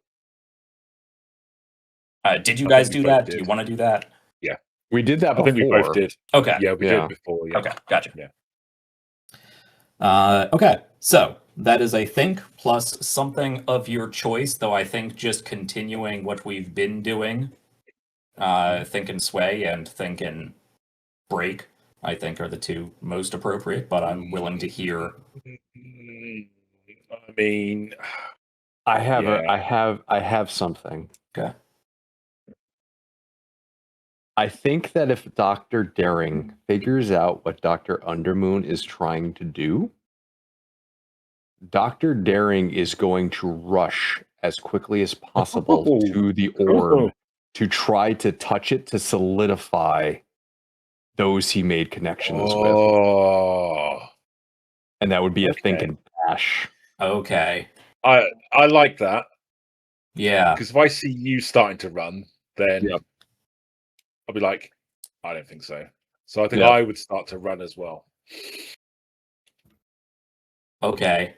Did you guys do that? Do you want to do that? Yeah. We did that before. I think we both did. Okay. Yeah, we did before. Yeah. Okay, gotcha. Yeah. Okay, so that is a think plus something of your choice, though I think just continuing what we've been doing, think and sway and think and break, I think are the 2 most appropriate, but I'm willing to hear. I mean, I have something. Okay. I think that if Dr. Daring figures out what Dr. Undermoon is trying to do, Dr. Daring is going to rush as quickly as possible to the orb to try to touch it to solidify those he made connections with. And that would be a think and dash. Okay. I like that. Yeah. Because if I see you starting to run, then I'll be like, I don't think so. So I think I would start to run as well. Okay.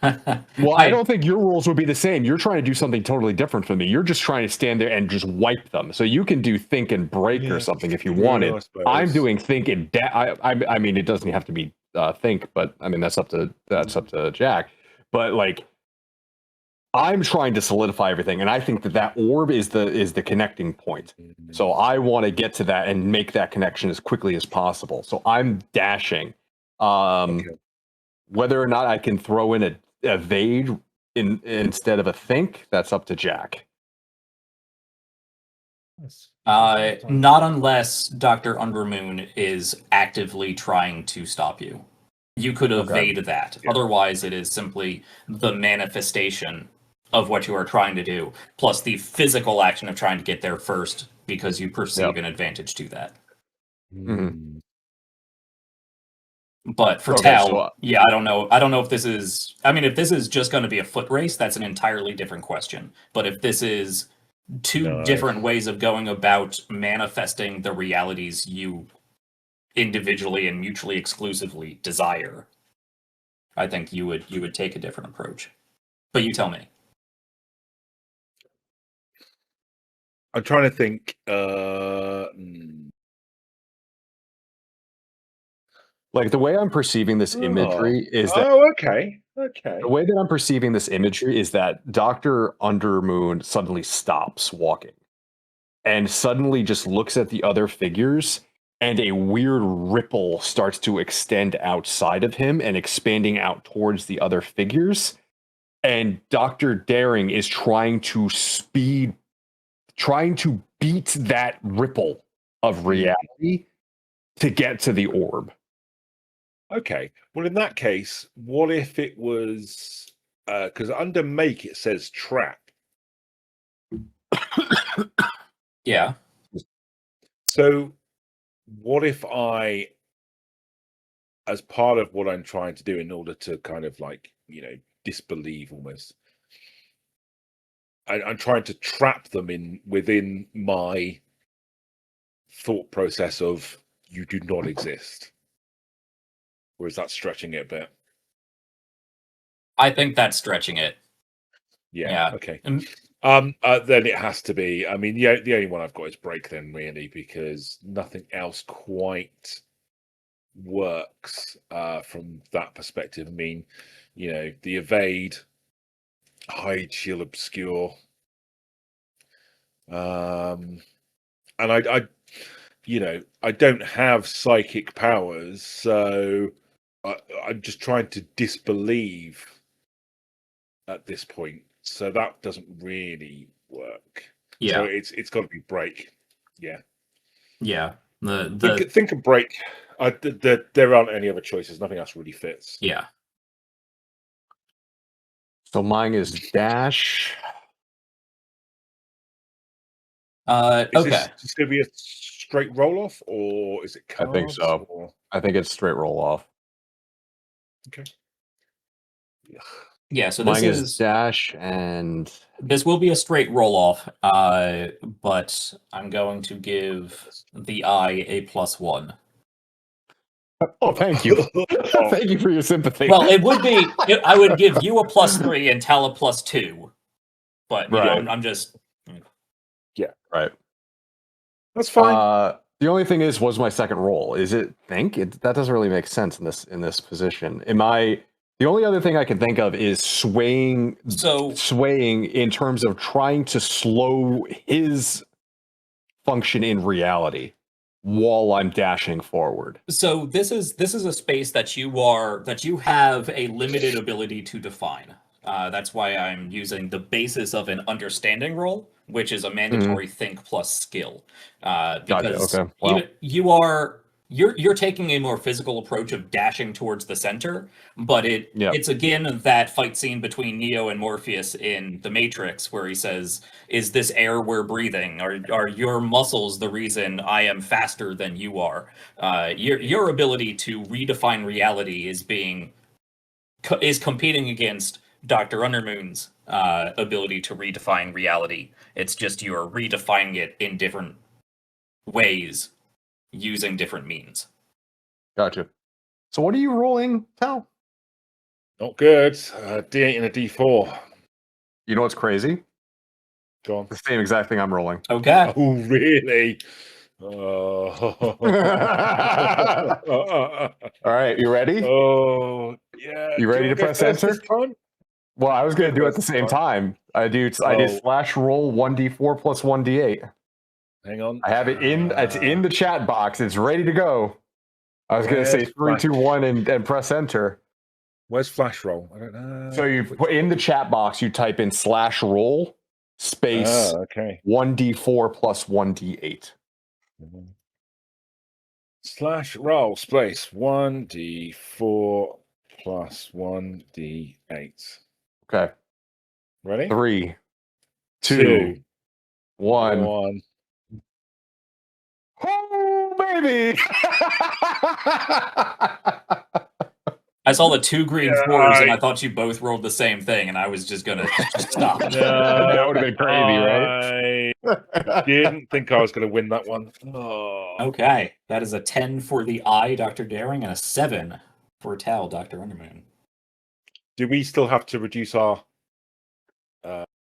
Well, I don't think your rules would be the same. You're trying to do something totally different from me. You're just trying to stand there and just wipe them. So you can do think and break or something if you wanted. I'm doing think and I mean, it doesn't have to be think, but I mean that's up to Jack. But like, I'm trying to solidify everything, and I think that orb is the connecting point. So I want to get to that and make that connection as quickly as possible. So I'm dashing. Whether or not I can throw in a evade instead of a think, that's up to Jack. Not unless Dr. Undermoon is actively trying to stop you. You could evade that. Yeah. Otherwise, it is simply the manifestation of what you are trying to do, plus the physical action of trying to get there first because you perceive an advantage to that. Mm-hmm. But for Tau, I don't know. I don't know if this is... I mean, if this is just going to be a foot race, that's an entirely different question. But if this is two different ways of going about manifesting the realities you individually and mutually exclusively desire, I think you would take a different approach. But you tell me. I'm trying to think. Like the way I'm perceiving this imagery is that. Okay. The way that I'm perceiving this imagery is that Dr. Undermoon suddenly stops walking and suddenly just looks at the other figures, and a weird ripple starts to extend outside of him and expanding out towards the other figures. And Dr. Daring is trying to beat that ripple of reality to get to the orb. Okay. Well, in that case, what if it was because under make it says trap? Yeah. So what if I, as part of what I'm trying to do in order to kind of like, disbelieve almost, I'm trying to trap them within my thought process of you do not exist. Or is that stretching it a bit? I think that's stretching it. Yeah. Okay. Then it has to be. I mean, the only one I've got is break then, really, because nothing else quite works from that perspective. I mean, the evade, hide, shield, obscure, and I don't have psychic powers, so I'm just trying to disbelieve at this point. So that doesn't really work. Yeah. So it's got to be break. Yeah. Yeah. Think of break. There aren't any other choices. Nothing else really fits. Yeah. So mine is dash. Is okay. this going to be a straight roll off, or is it cards? I think so. Or... I think it's straight roll off. Okay. Yeah, so mine this is dash, and this will be a straight roll off, but I'm going to give the eye a +1. Oh, thank you. Thank you for your sympathy. Well, it would be. I would give you a +3 and Tal a +2, but I'm just. Yeah. Right. That's fine. The only thing was my second roll. Is it think? That doesn't really make sense in this position. The only other thing I can think of is swaying in terms of trying to slow his function in reality while I'm dashing forward. So this is a space that you have a limited ability to define. That's why I'm using the basis of an understanding roll, which is a mandatory think plus skill. Because Gotcha. Okay. Wow. you're taking a more physical approach of dashing towards the center, but Yeah. it's again that fight scene between Neo and Morpheus in The Matrix where he says, "Is this air we're breathing? Are your muscles the reason I am faster than you are?" Your ability to redefine reality is competing against Dr. Undermoon's ability to redefine reality. It's just you're redefining it in different ways using different means. Gotcha. So what are you rolling, Tal? Not good. D8 and a D4. You know what's crazy? Go on. The same exact thing I'm rolling. Okay. Oh, really? Oh. All right, you ready? Oh, yeah. You ready to press enter? Well, I was going to do it at the same time. I did slash roll 1d4 plus 1d8. Hang on. I have it in. It's in the chat box. It's ready to go. I was going to say 3, 2, 1, and press enter. Where's flash roll? I don't know. So you put in the chat box. You type in slash roll space 1d4 plus 1d8. Slash roll space 1d4 plus 1d8. Okay. Ready? 3, 2, 1. 1. Oh, baby! I saw the 2 green 4s and I thought you both rolled the same thing, and I was just gonna stop. That would have been crazy, right? I didn't think I was going to win that one. Oh. Okay, that is a 10 for the eye, Dr. Daring, and a 7 for Tal, Dr. Undermoon. Do we still have to reduce our?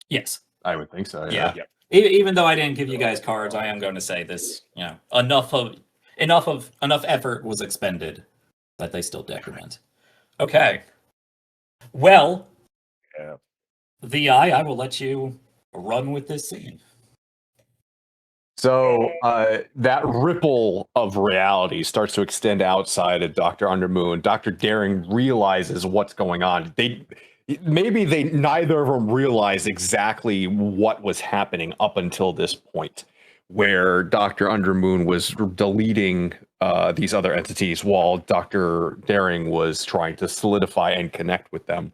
Yes, I would think so. Yeah. Yeah. Even though I didn't give you guys cards, I am going to say this. Enough effort was expended that they still decrement. Okay. Well, the eye, I will let you run with this scene. So that ripple of reality starts to extend outside of Dr. Undermoon. Dr. Daring realizes what's going on. Maybe neither of them realized exactly what was happening up until this point, where Dr. Undermoon was deleting these other entities while Dr. Daring was trying to solidify and connect with them.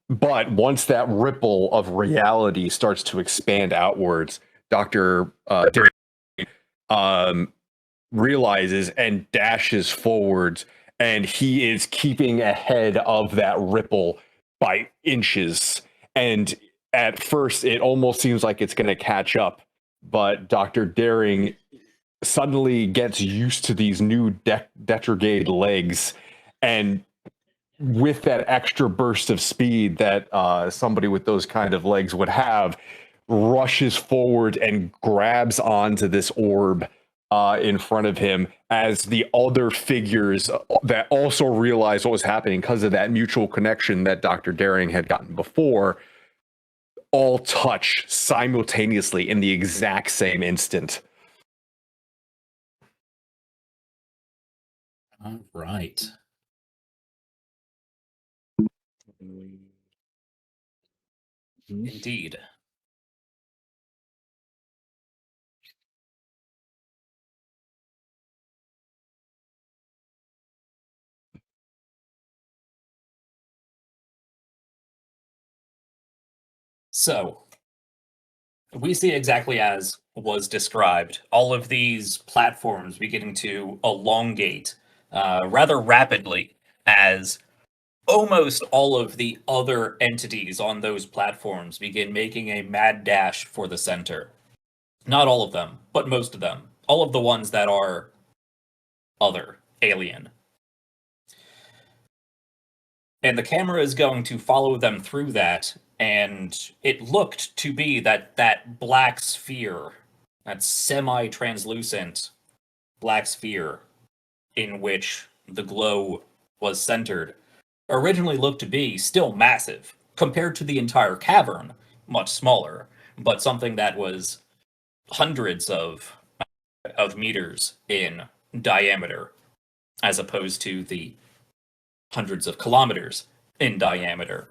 But once that ripple of reality starts to expand outwards, Dr. Daring realizes and dashes forwards, and he is keeping ahead of that ripple by inches. And at first, it almost seems like it's going to catch up, but Dr. Daring suddenly gets used to these new retrograde legs, and with that extra burst of speed that somebody with those kind of legs would have, rushes forward and grabs onto this orb in front of him, as the other figures that also realized what was happening because of that mutual connection that Dr. Daring had gotten before all touch simultaneously in the exact same instant. All right. Indeed. So, we see exactly as was described, all of these platforms beginning to elongate rather rapidly as almost all of the other entities on those platforms begin making a mad dash for the center. Not all of them, but most of them. All of the ones that are other, alien. And the camera is going to follow them through that, and it looked to be that black sphere, that semi-translucent black sphere in which the glow was centered, originally looked to be still massive compared to the entire cavern, much smaller, but something that was hundreds of meters in diameter, as opposed to the hundreds of kilometers in diameter.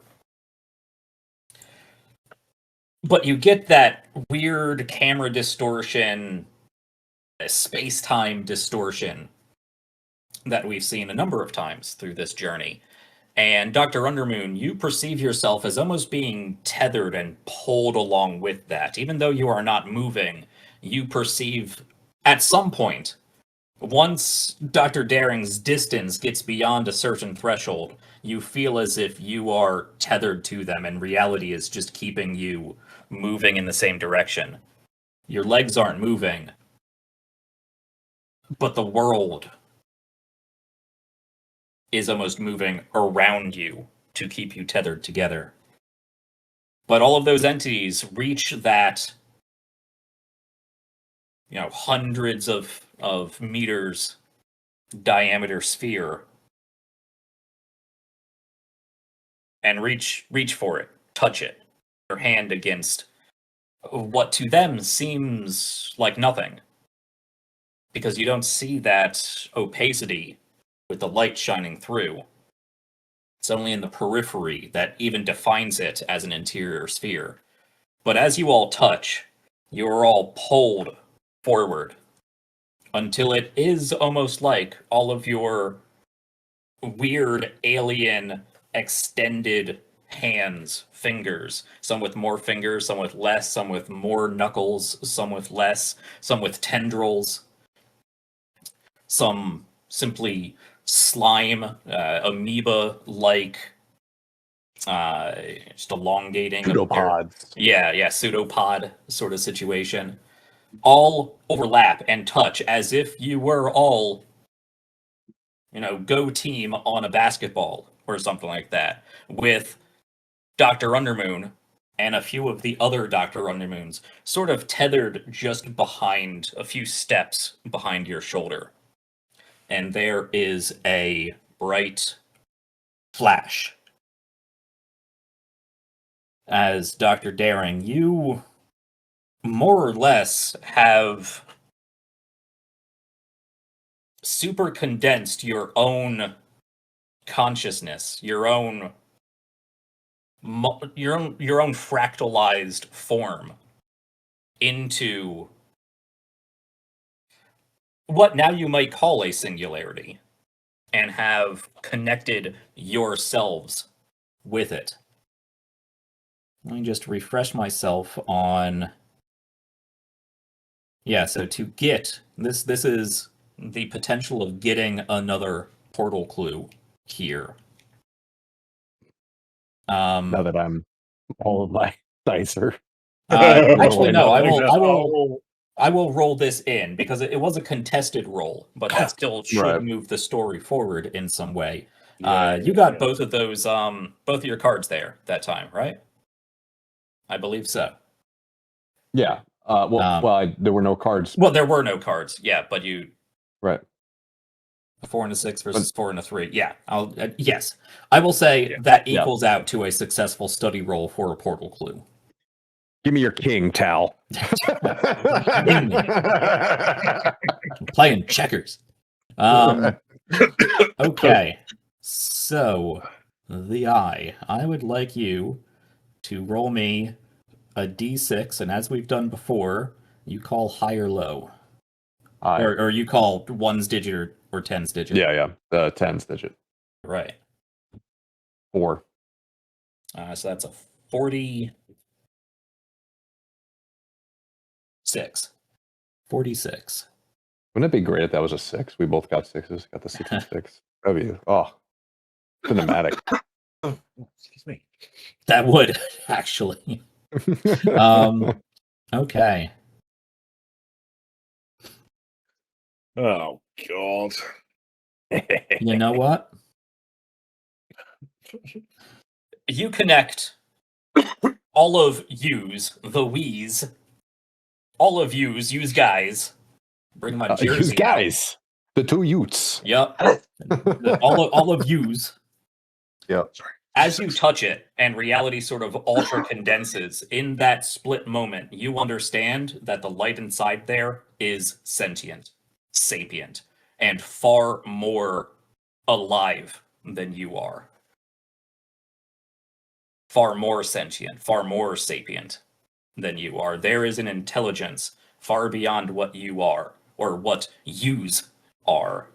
But you get that weird camera distortion, space-time distortion that we've seen a number of times through this journey. And Dr. Undermoon, you perceive yourself as almost being tethered and pulled along with that. Even though you are not moving, you perceive at some point, once Dr. Daring's distance gets beyond a certain threshold, you feel as if you are tethered to them and reality is just keeping you moving in the same direction. Your legs aren't moving, but the world is almost moving around you to keep you tethered together. But all of those entities reach that, hundreds of meters diameter sphere and reach for it, touch it, their hand against what to them seems like nothing. Because you don't see that opacity with the light shining through. It's only in the periphery that even defines it as an interior sphere. But as you all touch, you're all pulled forward until it is almost like all of your weird alien extended hands, fingers, some with more fingers, some with less, some with more knuckles, some with less, some with tendrils, some simply slime, amoeba-like, just elongating. Pseudopods. Yeah, pseudopod sort of situation. All overlap and touch as if you were all, go team on a basketball or something like that, with Dr. Undermoon and a few of the other Dr. Undermoons sort of tethered just behind, a few steps behind your shoulder. And there is a bright flash. As Dr. Daring, you more or less have super condensed your own consciousness, your own fractalized form into what now you might call a singularity, and have connected yourselves with it. Let me just refresh myself on... Yeah, so to get... This is the potential of getting another portal clue here. Now that I'm all of my dice are... Actually, no, I will roll this in because it was a contested roll, but that still should move the story forward in some way. You got both of those, both of your cards there that time, right? I believe so. Yeah. There were no cards. Well, there were no cards. Yeah, but you. Right. A 4 and a 6 versus 4 and a 3. Yeah. Yes. I will say that equals out to a successful study roll for a portal clue. Give me your king, Tal. Playing checkers. Okay. So, I would like you to roll me a d6, and as we've done before, you call high or low. Or you call 1's digit or 10's digit. Yeah. The 10's digit. Right. 4. So that's a 46. 46. Wouldn't it be great if that was a 6? We both got 6s. Got the 6 and 6. That'd be cinematic. Excuse me. That would actually. Okay. Oh God. You know what? You connect all of yous, the wees, all of yous guys. Bring my jersey yous guys. Out. The 2 Utes. Yep. all of yous. Yep. As you touch it and reality sort of ultra condenses, in that split moment, you understand that the light inside there is sentient, sapient, and far more alive than you are. Far more sentient, far more sapient than you are. There is an intelligence far beyond what you are, or what yous are.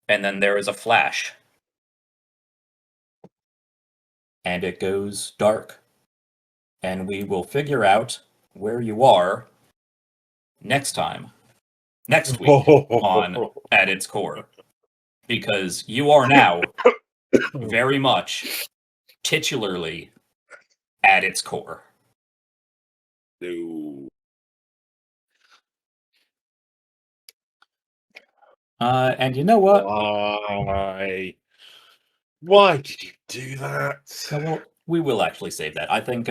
And then there is a flash. And it goes dark. And we will figure out where you are next week on At Its Core. Because you are now very much titularly at its core. No. And you know what? Why did you do that? Well, we will actually save that. I think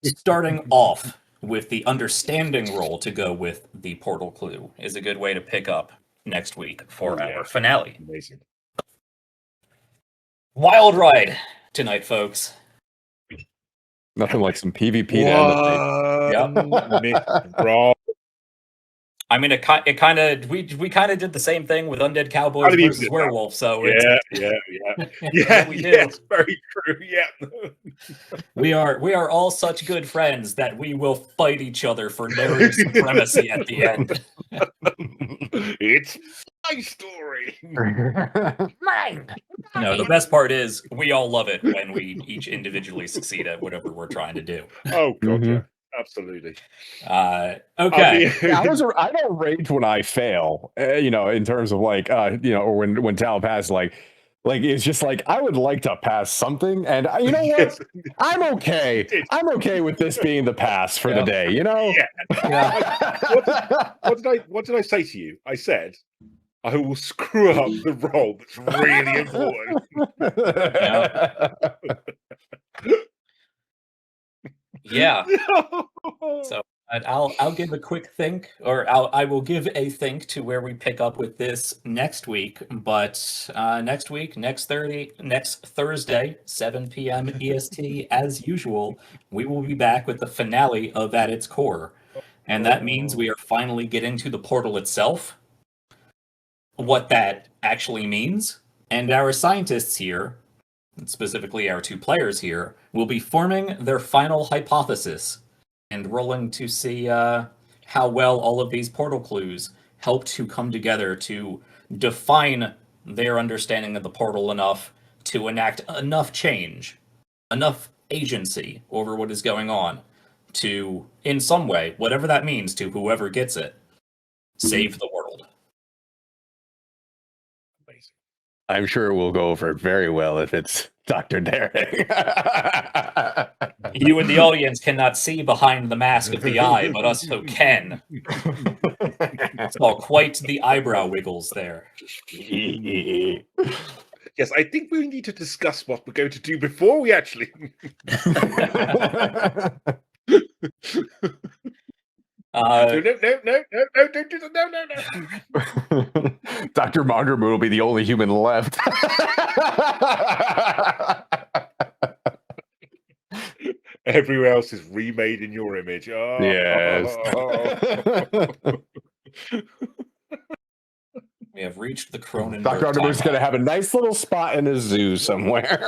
starting off with the understanding roll to go with the portal clue is a good way to pick up next week for our finale. Amazing. Wild ride tonight, folks. Nothing like some PvP to end the day. I mean, it kind of we kind of did the same thing with Undead Cowboys versus Werewolf. So yeah, we do. Yes, very true. Yeah, we are all such good friends that we will fight each other for narrative supremacy at the end. It's my story. Mine. No, the best part is we all love it when we each individually succeed at whatever we're trying to do. Oh god, yeah. Absolutely. Okay. I don't rage when I fail, in terms of or when talent passes, like it's just like I would like to pass something, and you know what? I'm okay. I'm okay with this being the pass for the day. What did I say to you? I said I will screw up the role that's really important. Yeah. So I'll give a quick think, or I will give a think to where we pick up with this next week. But next Thursday, 7 p.m. EST, as usual, we will be back with the finale of At Its Core, and that means we are finally getting to the portal itself, what that actually means, and our scientists here, specifically our two players here, will be forming their final hypothesis and rolling to see how well all of these portal clues help to come together to define their understanding of the portal enough to enact enough change, enough agency over what is going on to, in some way, whatever that means to whoever gets it, save the world. I'm sure it will go over very well if it's Dr. Daring. You in the audience cannot see behind the mask of the eye, but us who can. It's all quite the eyebrow wiggles there. Yes, I think we need to discuss what we're going to do before we actually... No, don't do that. No. Dr. Mongermoon will be the only human left. Everywhere else is remade in your image. Oh. Yes. We have reached the Cronenberg. Dr. Undermoon's going to have a nice little spot in a zoo somewhere.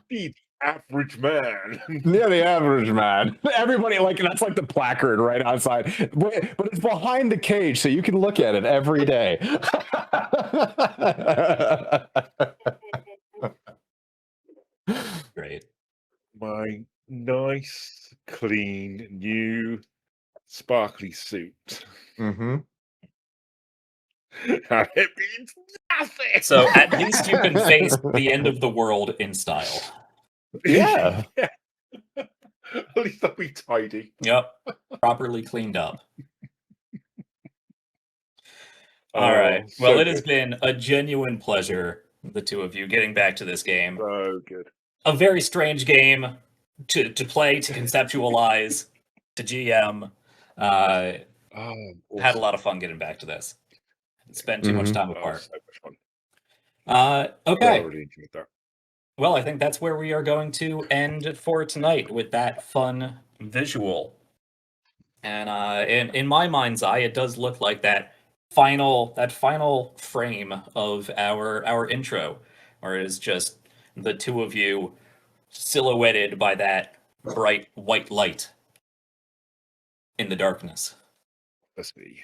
The average man. Yeah, the average man. Everybody, that's like the placard right outside. But it's behind the cage, so you can look at it every day. Great. My nice, clean, new, sparkly suit. Mm-hmm. And it means nothing. So at least you can face the end of the world in style. Yeah. At least I'll be tidy. Yep. Properly cleaned up. All right. Well, so it has been a genuine pleasure, the two of you, getting back to this game. Oh, good. A very strange game to play, to conceptualize, to GM. Awesome. Had a lot of fun getting back to this. Spent too much time apart. So much fun. Okay. I really enjoyed that. Well, I think that's where we are going to end for tonight, with that fun visual. And in my mind's eye, it does look like that final frame of our intro, or is just the two of you silhouetted by that bright white light in the darkness. Let's be.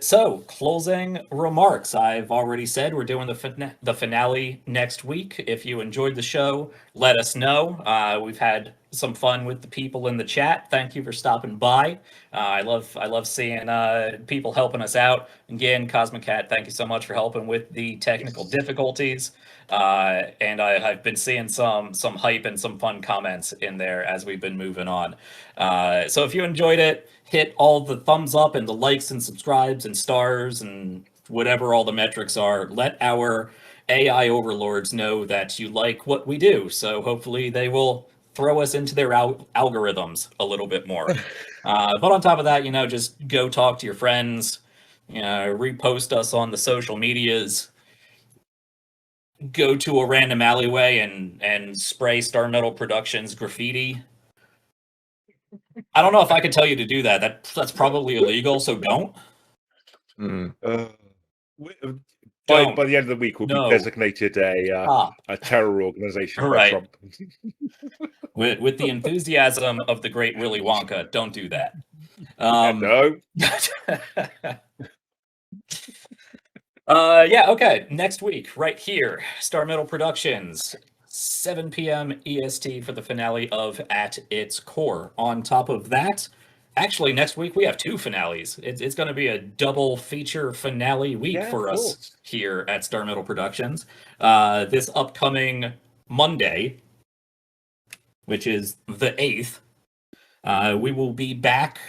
So, closing remarks. I've already said we're doing the finale next week. If you enjoyed the show, let us know. We've had some fun with the people in the chat. Thank you for stopping by. I love seeing people helping us out. Again, Cosmic Cat, thank you so much for helping with the technical difficulties. And I've been seeing some hype and some fun comments in there as we've been moving on. So if you enjoyed it, hit all the thumbs up and the likes and subscribes and stars and whatever all the metrics are. Let our AI overlords know that you like what we do. So hopefully they will throw us into their algorithms a little bit more. But on top of that, just go talk to your friends, repost us on the social medias, go to a random alleyway and spray Star Metal Productions graffiti. I don't know if I could tell you to do that. That's probably illegal, so don't. By the end of the week, we'll be designated a terror organization by Trump. With the enthusiasm of the great Willy Wonka, don't do that. No. Okay. Next week, right here, Star Metal Productions, 7 p.m. EST for the finale of At Its Core. On top of that, actually, next week we have 2 finales. It's going to be a double feature finale week for us here at Star Metal Productions. This upcoming Monday, which is the 8th, we will be back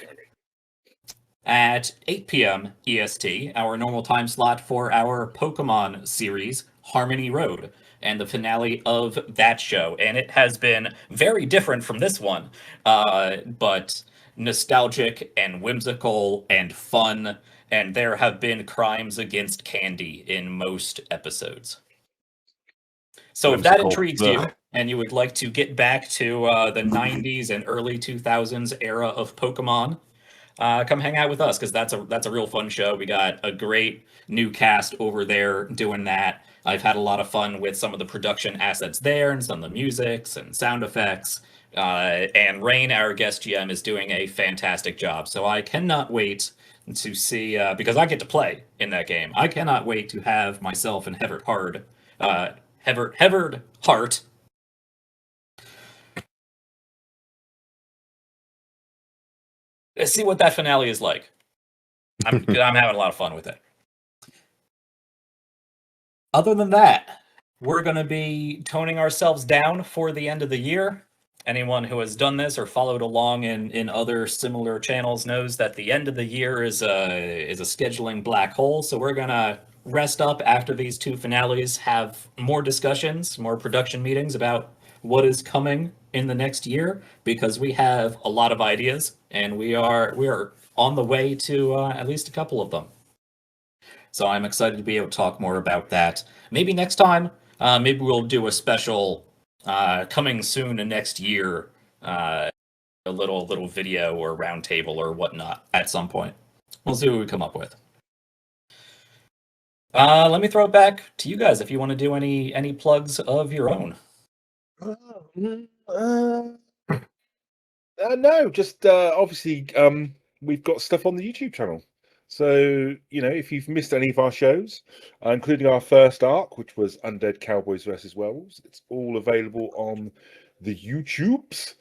at 8 p.m. EST, our normal time slot for our Pokemon series, Harmony Road, and the finale of that show. And it has been very different from this one, but nostalgic and whimsical and fun, and there have been crimes against candy in most episodes. So if that intrigues you, and you would like to get back to the 90s and early 2000s era of Pokemon, come hang out with us, because that's a real fun show. We got a great new cast over there doing that. I've had a lot of fun with some of the production assets there and some of the musics and sound effects. And Rain, our guest GM, is doing a fantastic job. So I cannot wait to see, because I get to play in that game. I cannot wait to have myself and Hevered Heart see what that finale is like. I'm having a lot of fun with it. Other than that, we're going to be toning ourselves down for the end of the year. Anyone who has done this or followed along in other similar channels knows that the end of the year is a scheduling black hole. So we're going to rest up after these 2 finales, have more discussions, more production meetings about what is coming in the next year, because we have a lot of ideas and we are on the way to at least a couple of them. So I'm excited to be able to talk more about that. Maybe next time, maybe we'll do a special coming soon next year, a little video or roundtable or whatnot at some point. We'll see what we come up with. Let me throw it back to you guys if you want to do any plugs of your own. No, just obviously we've got stuff on the YouTube channel. So, if you've missed any of our shows, including our first arc, which was Undead Cowboys versus Werewolves, it's all available on the YouTubes.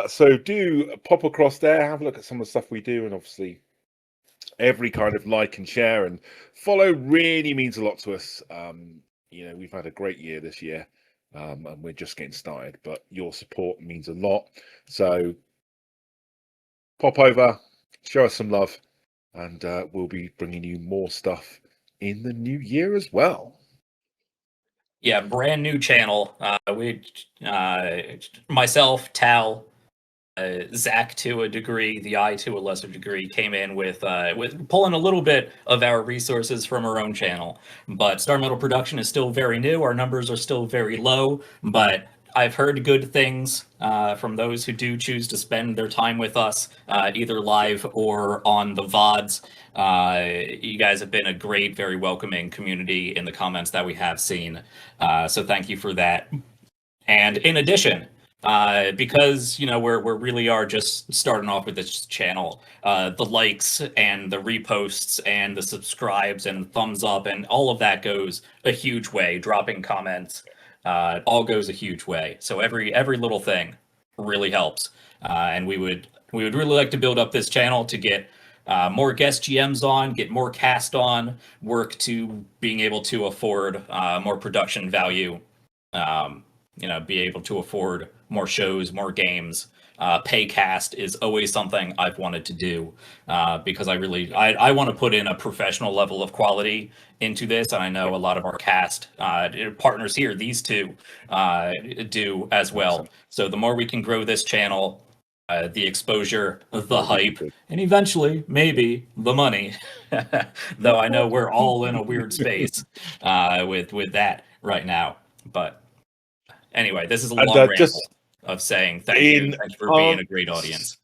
So do pop across there, have a look at some of the stuff we do, and obviously every kind of like and share and follow really means a lot to us. We've had a great year this year, and we're just getting started, but your support means a lot. So pop over, show us some love, and we'll be bringing you more stuff in the new year as well. Yeah, brand new channel. Myself, Tal, Zach to a degree, the I to a lesser degree, came in with pulling a little bit of our resources from our own channel. But Star Metal Production is still very new. Our numbers are still very low, but I've heard good things from those who do choose to spend their time with us, either live or on the VODs. You guys have been a great, very welcoming community in the comments that we have seen. So thank you for that. And in addition, because we really are just starting off with this channel, the likes and the reposts and the subscribes and thumbs up and all of that goes a huge way. Dropping comments, it all goes a huge way. So every little thing really helps. And we would really like to build up this channel to get more guest GMs on, get more cast on, work to being able to afford more production value. Be able to afford more shows, more games. Paycast is always something I've wanted to do because I want to put in a professional level of quality into this, and I know a lot of our cast partners here, these two, do as well. So the more we can grow this channel, the exposure, the hype, and eventually maybe the money. Though I know we're all in a weird space with that right now, but. Anyway, this is a long ramble of saying thank you for being a great audience.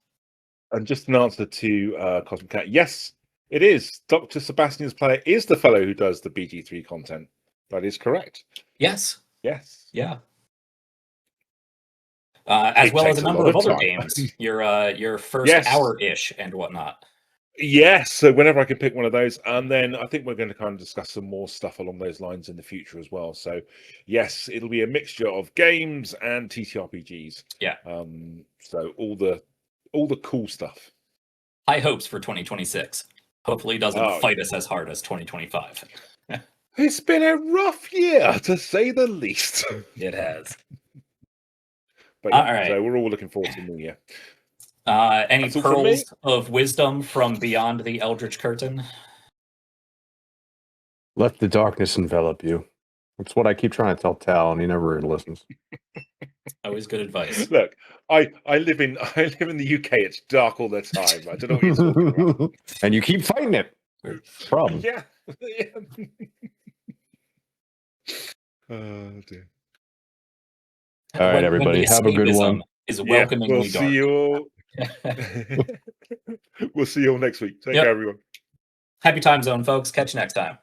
And just an answer to Cosmic Cat, yes, it is. Dr. Sabastian's player is the fellow who does the BG3 content. That is correct. Yes. Yes. Yeah. As well as a number of other games. Your first hour-ish and whatnot. Yes, so whenever I can pick one of those, and then I think we're going to kind of discuss some more stuff along those lines in the future as well. So, yes, it'll be a mixture of games and TTRPGs. Yeah. So all the cool stuff. High hopes for 2026. Hopefully, it doesn't fight us as hard as 2025. It's been a rough year, to say the least. It has. But yeah, all right. So we're all looking forward to the new year. Any pearls of wisdom from beyond the Eldritch Curtain? Let the darkness envelop you. That's what I keep trying to tell Tal, and he never listens. Always good advice. Look, I live in the UK. It's dark all the time. I don't know what you're talking about. And you keep fighting it. Problem. Yeah. Oh dear. All right, everybody. Have a good one. Is welcomingly dark. See you all. We'll see you all next week. Take care, everyone. Happy time zone, folks. Catch you next time.